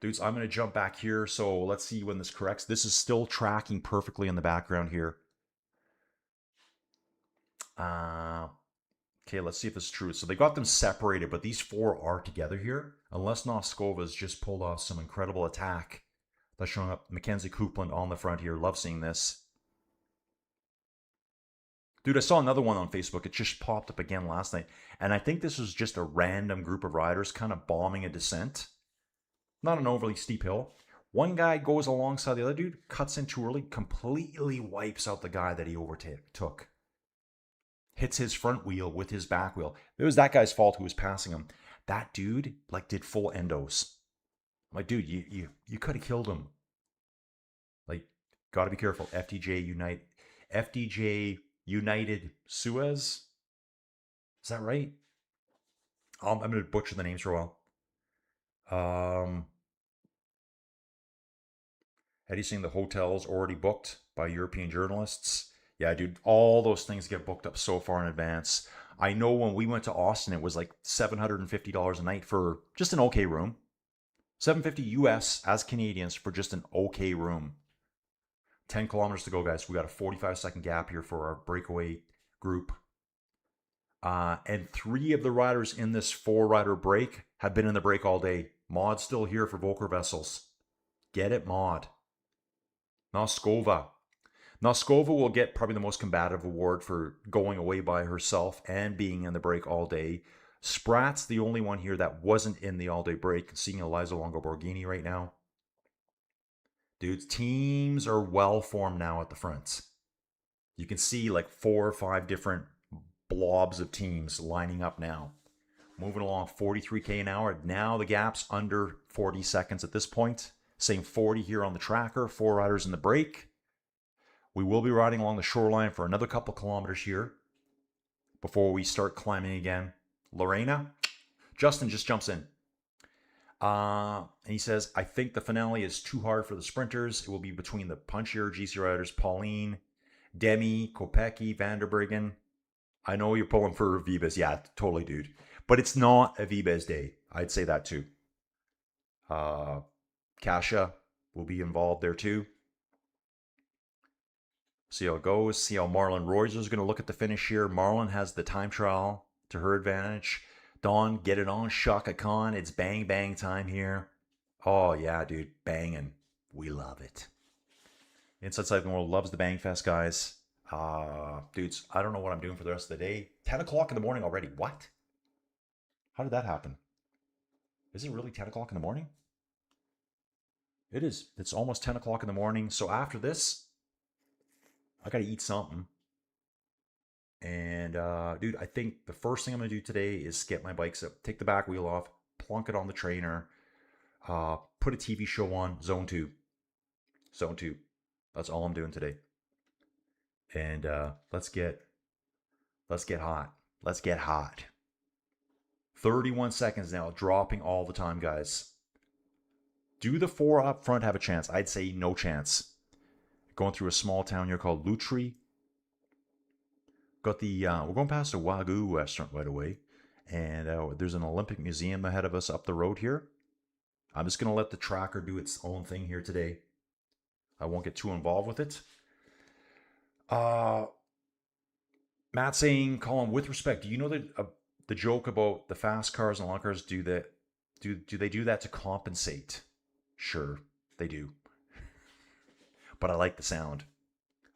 Dudes, I'm going to jump back here. So let's see when this corrects. This is still tracking perfectly in the background here. Okay, let's see if this is true. So they got them separated, but these 4 are together here. Unless Noskova's just pulled off some incredible attack. That's showing up Mackenzie Coupland on the front here. Love seeing this. Dude, I saw another one on Facebook. It just popped up again last night. And I think this was just a random group of riders kind of bombing a descent. Not an overly steep hill. One guy goes alongside the other dude, cuts in too early, completely wipes out the guy that he overtook. Hits his front wheel with his back wheel. It was that guy's fault who was passing him. That dude, like, did full endos. I'm like, dude, you could have killed him. Like, gotta be careful. FDJ United Suez. Is that right? I'm going to butcher the names for a while. Eddie's saying the hotel's already booked by European journalists. Yeah, dude, all those things get booked up so far in advance. I know when we went to Austin, it was like $750 a night for just an okay room. $750 US as Canadians for just an okay room. 10 kilometers to go, guys. We got a 45-second gap here for our breakaway group. And 3 of the riders in this 4-rider break have been in the break all day. Maud's still here for Volker Vessels. Get it, Maud. Noskova. Noskova will get probably the most combative award for going away by herself and being in the break all day. Sprat's the only one here that wasn't in the all-day break. Seeing Eliza Longo Borghini right now. Dudes, teams are well formed now at the front. You can see like 4 or 5 different blobs of teams lining up now. Moving along 43k an hour. Now the gap's under 40 seconds at this point. Same 40 here on the tracker. 4 riders in the break. We will be riding along the shoreline for another couple kilometers here before we start climbing again. Lorena, Justin just jumps in. And he says, I think the finale is too hard for the sprinters. It will be between the punchier GC riders, Pauline, Demi, Kopecky, Vanderbryggen. I know you're pulling for Vibes. Yeah, totally, dude. But it's not a Vibes day. I'd say that too. Kasia will be involved there too. See how it goes. See how Marlon Royzer is going to look at the finish here. Marlon has the time trial to her advantage. Dawn, get it on. Shaka Khan. It's bang bang time here. Oh yeah, dude. Banging. We love it. Inside Cycling World loves the Bang Fest, guys. Dudes, I don't know what I'm doing for the rest of the day. 10 o'clock in the morning already. What? How did that happen? Is it really 10 o'clock in the morning? It is. It's almost 10 o'clock in the morning. So after this, I got to eat something. And, dude, I think the first thing I'm going to do today is get my bikes up, take the back wheel off, plunk it on the trainer, put a TV show on, Zone 2. Zone 2. That's all I'm doing today. And let's get hot. Let's get hot. 31 seconds now, dropping all the time, guys. Do the 4 up front have a chance? I'd say no chance. Going through a small town here called Lutry. Got the we're going past a Wagyu restaurant right away, and there's an Olympic museum ahead of us up the road here. I'm just gonna let the tracker do its own thing here today. I won't get too involved with it. Matt saying, Colin, with respect, do you know the joke about the fast cars and long cars? Do they do that to compensate? Sure, they do. But I like the sound.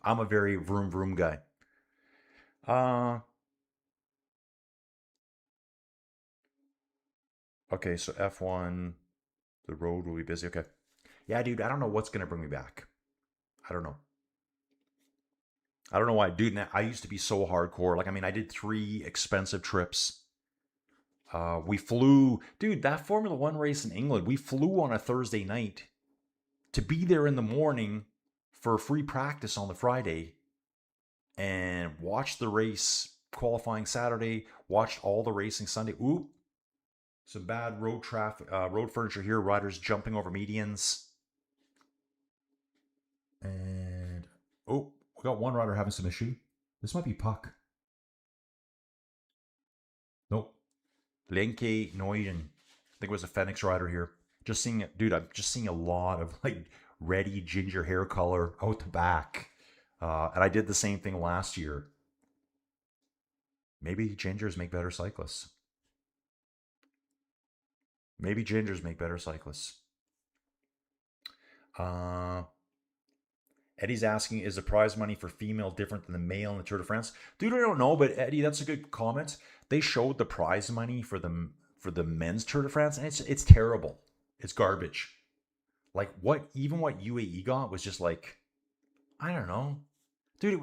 I'm a very vroom vroom guy. Okay, so F1, the road will be busy. Okay. Yeah, dude, I don't know what's gonna bring me back. I don't know. I don't know why, dude. I used to be so hardcore. Like, I mean, I did 3 expensive trips. We flew, dude, that Formula One race in England, we flew on a Thursday night to be there in the morning for free practice on the Friday and watch the race qualifying Saturday, watched all the racing Sunday. Ooh, some bad road traffic, road furniture here, riders jumping over medians. And, oh, we got one rider having some issue. This might be Puck. Nope. Lenke Neuden. I think it was a Phoenix rider here. Just seeing it, dude, I'm just seeing a lot of like reddy ginger hair color out the back. And I did the same thing last year. Maybe gingers make better cyclists. Maybe gingers make better cyclists. Eddie's asking, is the prize money for female different than the male in the Tour de France? Dude, I don't know, but Eddie, that's a good comment. They showed the prize money for the men's Tour de France, and it's terrible. It's garbage. Like what UAE got was just like, I don't know, dude.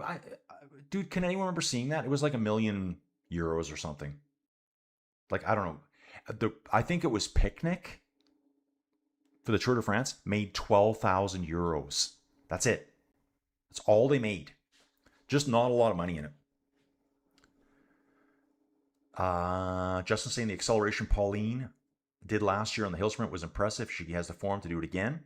Can anyone remember seeing that? It was like €1 million or something. Like, I don't know. I think it was Picnic for the Tour de France made €12,000. That's it. That's all they made. Just not a lot of money in it. Justin saying the acceleration Pauline did last year on the hill sprint was impressive. She has the form to do it again.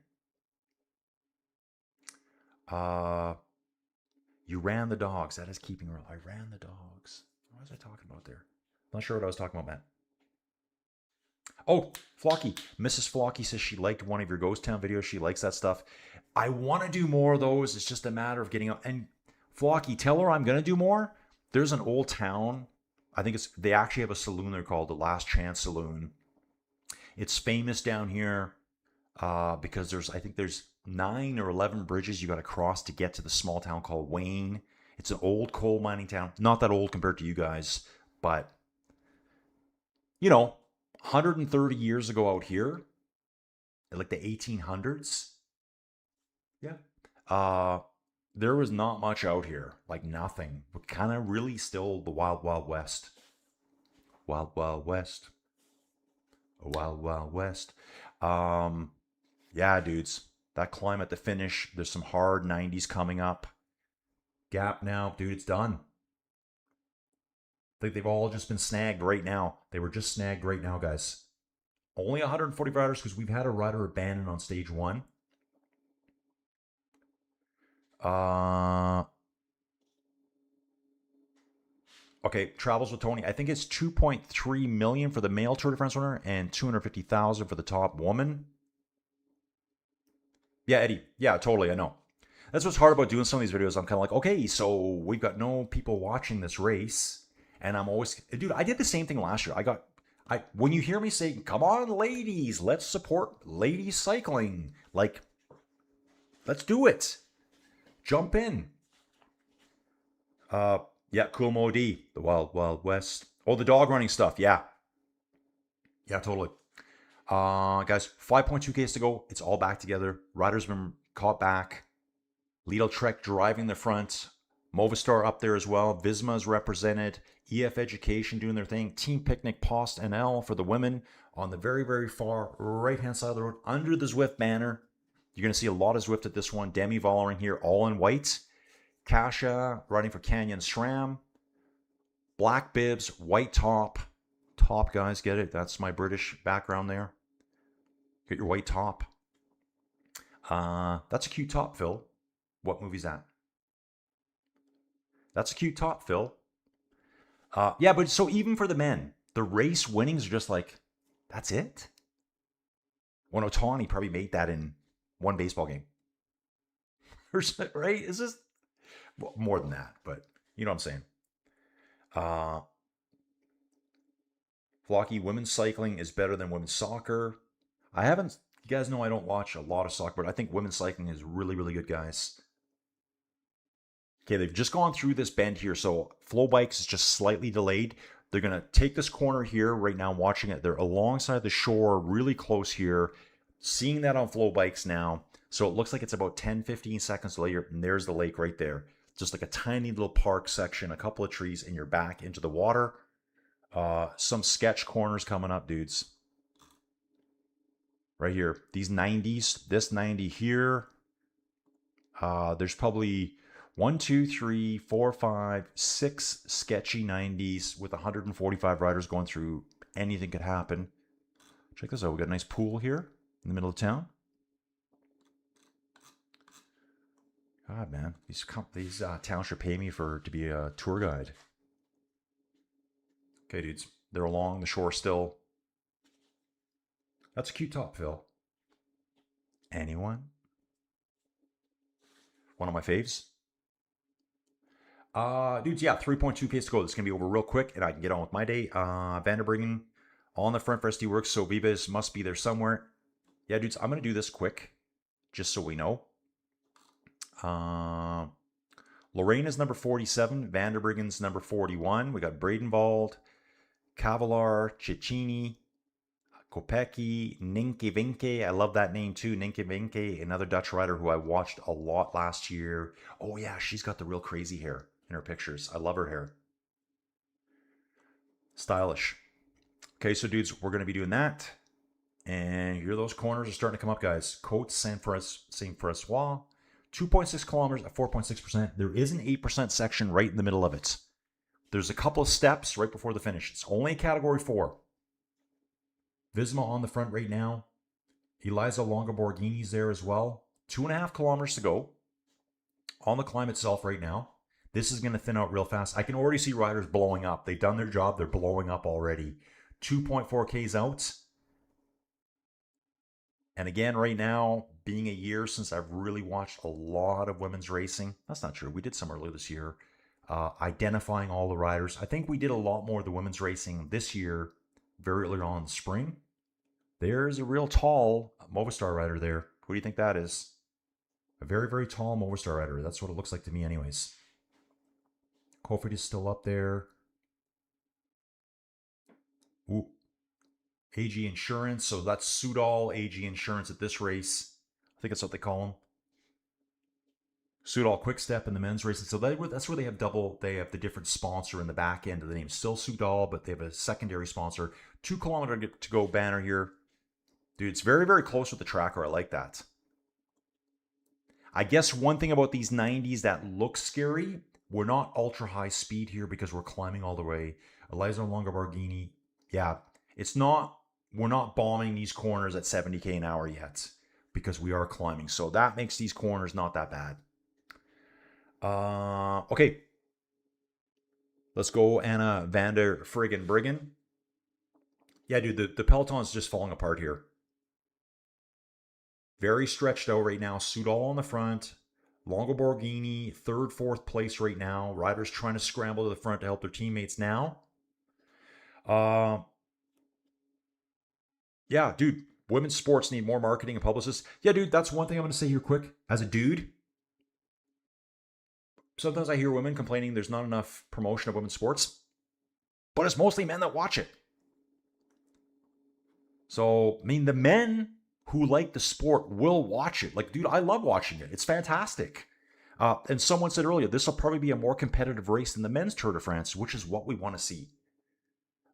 You ran the dogs. That is keeping real. I ran the dogs. What was I talking about there? Not sure what I was talking about, Matt. Oh, Flocky. Mrs. Flocky says she liked one of your Ghost Town videos. She likes that stuff. I want to do more of those. It's just a matter of getting up. And Flocky, tell her I'm going to do more. There's an old town. I think they actually have a saloon there called the Last Chance Saloon. It's famous down here because I think there's 9 or 11 bridges you got to cross to get to the small town called Wayne. It's an old coal mining town. Not that old compared to you guys, but, 130 years ago out here, like the 1800s, yeah, there was not much out here, like nothing, but kind of really still the wild, wild west. Wild, wild west. Wild, wild west. Yeah, dudes, that climb at the finish, there's some hard 90s coming up. Gap now, dude, it's done. Like they've all just been snagged right now. They were just snagged right now, guys. Only 140 riders because we've had a rider abandoned on stage 1. Okay, travels with Tony. I think it's 2.3 million for the male Tour de France winner and 250,000 for the top woman. Yeah, Eddie. Yeah, totally. I know. That's what's hard about doing some of these videos. I'm kind of like, okay, so we've got no people watching this race, and I'm always, dude. I did the same thing last year. When you hear me say, "Come on, ladies, let's support ladies cycling," like, let's do it. Jump in. Yeah, Cool Modi, the Wild Wild West. Oh, the dog running stuff. Yeah, totally. Guys, 5.2Ks to go. It's all back together. Riders been caught back. Lidl Trek driving the front. Movistar up there as well. Visma is represented. EF Education doing their thing. Team Picnic Post NL for the women on the very, very far right-hand side of the road under the Zwift banner. You're going to see a lot of Zwift at this one. Demi following here, all in white. Kasha riding for Canyon SRAM. Black bibs, white top. Top, guys, get it? That's my British background there. Get your white top. That's a cute top, Phil. What movie's that? That's a cute top, Phil. Yeah, but so even for the men, the race winnings are just like, that's it? When Otani probably made that in one baseball game. Right? Is this more than that, but you know what I'm saying. Flocky, women's cycling is better than women's soccer. You guys know I don't watch a lot of soccer, but I think women's cycling is really, really good, guys. Okay, they've just gone through this bend here, so Flow Bikes is just slightly delayed. They're going to take this corner here right now, watching it. They're alongside the shore, really close here. Seeing that on Flow Bikes now. So it looks like it's about 10-15 seconds later, and there's the lake right there. Just like a tiny little park section, a couple of trees, and you're back into the water. Some sketch corners coming up, dudes. Right here. These 90s, this 90 here. There's probably 1, 2, 3, 4, 5, 6 sketchy 90s with 145 riders going through. Anything could happen. Check this out. We got a nice pool here in the middle of town. God, man, these towns should pay me to be a tour guide. Okay, dudes, they're along the shore still. That's a cute top, Phil. Anyone? One of my faves. Dudes, yeah, 3.2 Ks to go. This is going to be over real quick, and I can get on with my day. Vanderbringen on the front for SD Works, so Vivas must be there somewhere. Yeah, dudes, I'm going to do this quick, just so we know. Lorraine is number 47. Vanderbringen's number 41. We got Bradenwald, Cavalar, Cecchini, Kopecky, Ninke Vinke. I love that name too. Ninke Vinke, another Dutch rider who I watched a lot last year. Oh yeah, she's got the real crazy hair in her pictures. I love her hair. Stylish. Okay, so dudes, we're going to be doing that. And here those corners are starting to come up, guys. Côte Saint-François. 2.6 kilometers at 4.6%. There is an 8% section right in the middle of it. There's a couple of steps right before the finish. It's only category 4. Visma on the front right now. Eliza Longoborghini's there as well. 2.5 kilometers to go on the climb itself right now. This is going to thin out real fast. I can already see riders blowing up. They've done their job. They're blowing up already. 2.4 Ks out. And again, right now, being a year since I've really watched a lot of women's racing. That's not true. We did some earlier this year. Identifying all the riders. I think we did a lot more of the women's racing this year, very early on in the spring. There's a real tall Movistar rider there. Who do you think that is? A very, very tall Movistar rider. That's what it looks like to me anyways. Kofit is still up there. Ooh. AG Insurance. So that's Soudal AG Insurance at this race. I think that's what they call them. Soudal Quickstep in the men's racing. So that's where they have the different sponsor in the back end of the name. Still Soudal, but they have a secondary sponsor. 2 kilometer to go banner here. Dude, it's very, very close with the tracker. I like that. I guess one thing about these 90s that looks scary, We're not ultra high speed here because we're climbing all the way. Eliza Longoborghini, yeah, it's not, we're not bombing these corners at 70k an hour yet because we are climbing. So that makes these corners not that bad. Okay. Let's go Anna Vander friggin' Briggen. Yeah, dude, the peloton's just falling apart here. Very stretched out right now. Soudal on the front. Longoborghini, third, fourth place right now. Riders trying to scramble to the front to help their teammates now. Yeah, dude, women's sports need more marketing and publicists. Yeah, dude, that's one thing I'm going to say here quick. As a dude, sometimes I hear women complaining there's not enough promotion of women's sports, but it's mostly men that watch it. So, I mean, the men who like the sport will watch it. Like, dude, I love watching it. It's fantastic. And someone said earlier, this will probably be a more competitive race than the men's Tour de France, which is what we want to see.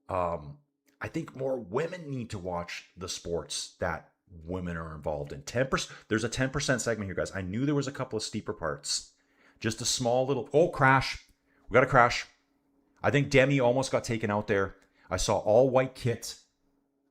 I think more women need to watch the sports that women are involved in. 10%. There's a 10% segment here, guys. I knew there was a couple of steeper parts. Just a small little... Oh, crash. We got a crash. I think Demi almost got taken out there. I saw all white kit.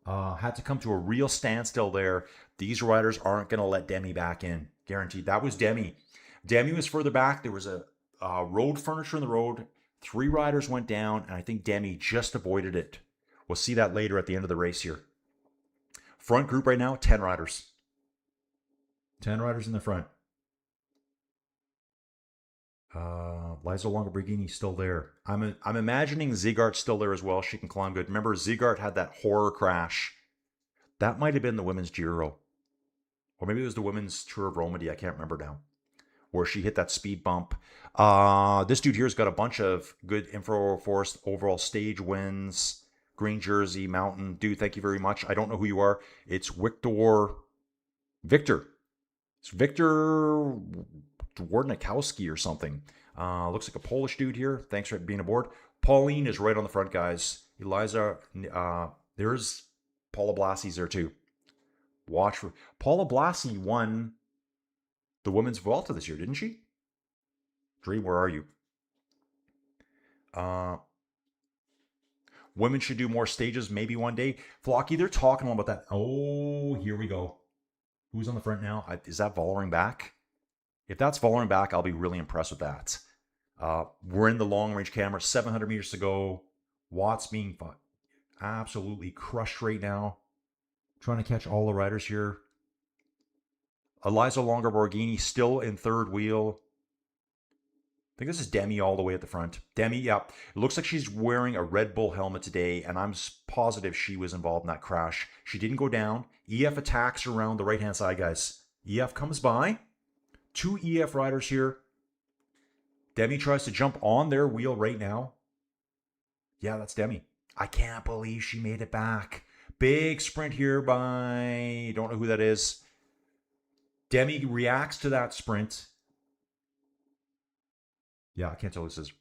Had to come to a real standstill there. These riders aren't going to let Demi back in. Guaranteed. That was Demi. Demi was further back. There was a road furniture in the road. 3 riders went down, and I think Demi just avoided it. We'll see that later at the end of the race here. Front group right now, 10 riders. 10 riders in the front. Liza Longoborghini still there. I'm imagining Zygart's still there as well. She can climb good. Remember, Zygardt had that horror crash. That might have been the women's Giro. Or maybe it was the women's Tour of Romandy. I can't remember now. Where she hit that speed bump. This dude here's got a bunch of good Info Force overall stage wins. Green jersey, mountain. Dude, thank you very much. I don't know who you are. It's Victor. It's Victor Dwornikowski or something. Looks like a Polish dude here. Thanks for being aboard. Pauline is right on the front, guys. Eliza, there's Paula Blassi's there too. Watch for Paula Blassi won the women's Vuelta this year, didn't she? Dream, where are you? Women should do more stages, maybe one day. Flocky, they're talking about that. Oh, here we go. Who's on the front now? Is that Vollering back? If that's Vollering back, I'll be really impressed with that. We're in the long range camera, 700 meters to go. Watts being absolutely crushed right now. Trying to catch all the riders here. Eliza Longoborghini still in third wheel. I think this is Demi all the way at the front. Demi, yeah. It looks like she's wearing a Red Bull helmet today, and I'm positive she was involved in that crash. She didn't go down. EF attacks around the right-hand side, guys. EF comes by. 2 EF riders here. Demi tries to jump on their wheel right now. Yeah, that's Demi. I can't believe she made it back. Big sprint here by... Don't know who that is. Demi reacts to that sprint. Yeah, I can't tell who this is.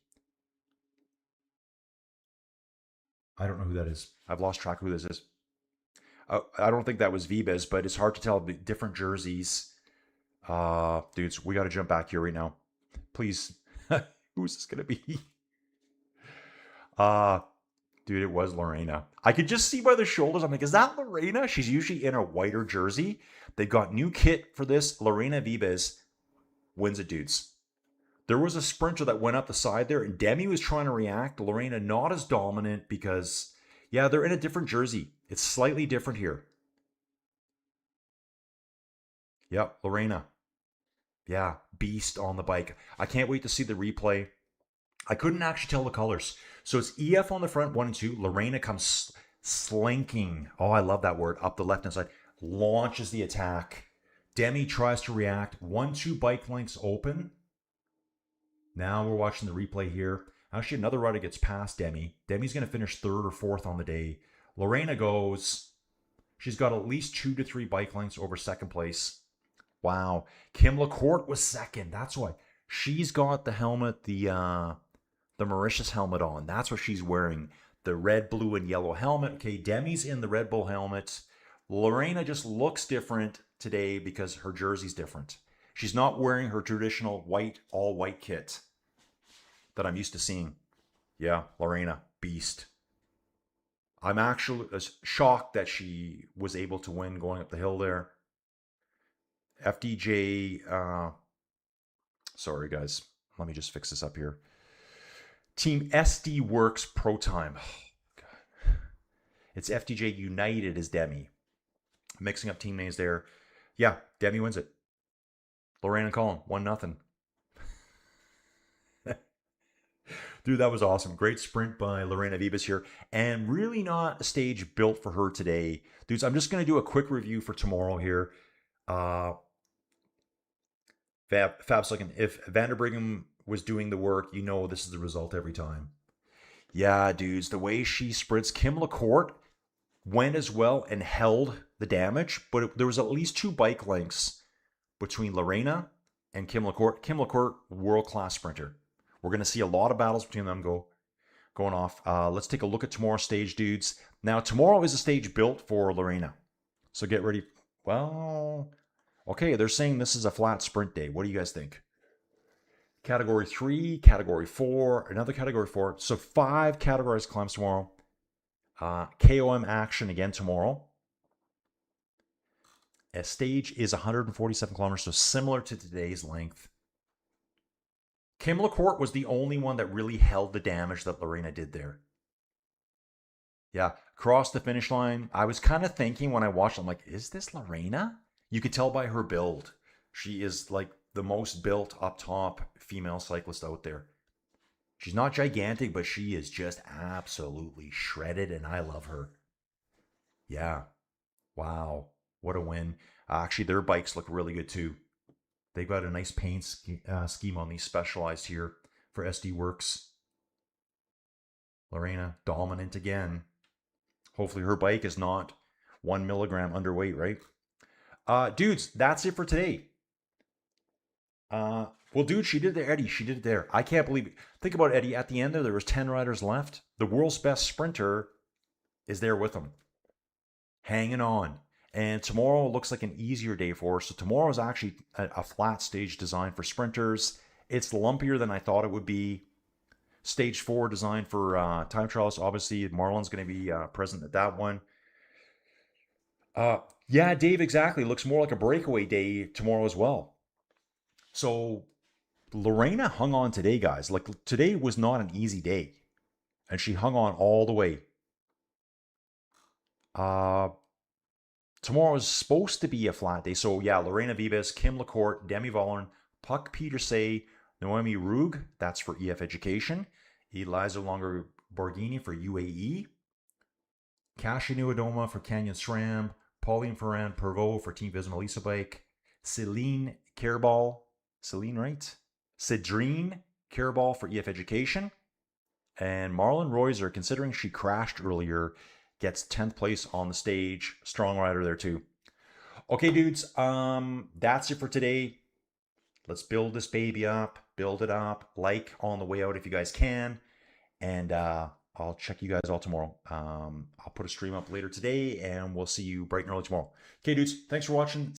I don't know who that is. I've lost track of who this is. I don't think that was Vibes, but it's hard to tell. Different jerseys. Dudes, we got to jump back here right now. Please. Who's this going to be? Dude, it was Lorena. I could just see by the shoulders. I'm like, is that Lorena? She's usually in a whiter jersey. They've got new kit for this. Lorena Vibes wins it, dudes. There was a sprinter that went up the side there, and Demi was trying to react. Lorena not as dominant because, yeah, they're in a different jersey. It's slightly different here. Yep, Lorena. Yeah, beast on the bike. I can't wait to see the replay. I couldn't actually tell the colors. So it's EF on the front, 1 and 2. Lorena comes slinking. Oh, I love that word. Up the left-hand side. Launches the attack. Demi tries to react. 1-2 bike lengths open. Now we're watching the replay here. Actually, another rider gets past Demi. Demi's going to finish 3rd or 4th on the day. Lorena goes... She's got at least 2 to 3 bike lengths over 2nd place. Wow. Kim LaCourte was 2nd. That's why. She's got the helmet, the Mauritius helmet on. That's what she's wearing. The red, blue, and yellow helmet. Okay, Demi's in the Red Bull helmet. Lorena just looks different today because her jersey's different. She's not wearing her traditional white, all-white kit. that I'm used to seeing. Yeah, Lorena, beast. I'm actually shocked that she was able to win going up the hill there. FDJ, sorry guys, let me just fix this up here. Team SD Works Pro Time. Oh, God. It's FDJ United is Demi. Mixing up team names there. Yeah, Demi wins it. Lorraine and Colin, 1-0. Dude, that was awesome. Great sprint by Lorena Vivas here. And really not a stage built for her today. Dudes, I'm just going to do a quick review for tomorrow here. Fab's looking, if Vanderbriggen was doing the work, you know this is the result every time. Yeah, dudes, the way she sprints. Kim LaCourte went as well and held the damage, but there was at least 2 bike lengths between Lorena and Kim LaCourte. Kim LaCourte, world-class sprinter. We're going to see a lot of battles between them going off. Let's take a look at tomorrow's stage, dudes. Now, tomorrow is a stage built for Lorena. So get ready. Well, okay, they're saying this is a flat sprint day. What do you guys think? Category 3, Category 4, another Category 4. So 5 categorized climbs tomorrow. KOM action again tomorrow. A stage is 147 kilometers, so similar to today's length. Kim LaCourte was the only one that really held the damage that Lorena did there. Yeah, crossed the finish line. I was kind of thinking when I watched, I'm like, is this Lorena? You could tell by her build. She is like the most built up top female cyclist out there. She's not gigantic, but she is just absolutely shredded, and I love her. Yeah. Wow. What a win. Actually, their bikes look really good too. They've got a nice paint scheme on these Specialized here for SD Works. Lorena, dominant again. Hopefully her bike is not 1 milligram underweight, right? Dudes, that's it for today. Well, dude, she did it there. Eddie, she did it there. I can't believe it. Think about Eddie. At the end there was 10 riders left. The world's best sprinter is there with them. Hanging on. And tomorrow looks like an easier day for her. So tomorrow is actually a flat stage designed for sprinters. It's lumpier than I thought it would be. Stage 4 designed for time trials. Obviously, Marlon's going to be present at that one. Yeah, Dave, exactly. Looks more like a breakaway day tomorrow as well. So Lorena hung on today, guys. Like, today was not an easy day. And she hung on all the way. Tomorrow is supposed to be a flat day. So, yeah, Lorena Vivas, Kim LaCourte, Demi Vollering, Puck Petersay, Noemi Rug, that's for EF Education. Eliza Longer Borghini for UAE. Kashi Nuadoma for Canyon SRAM. Pauline Ferrand Pervot for Team Visma Lisa Bike. Celine Carball. Celine, right? Cedrine Carball for EF Education. And Marlon Reuser, considering she crashed earlier, gets 10th place on the stage. Strong rider there too. Okay, dudes, that's it for today. Let's build this baby up, build it up, like on the way out if you guys can. And I'll check you guys all tomorrow. I'll put a stream up later today, and we'll see you bright and early tomorrow. Okay, dudes, thanks for watching.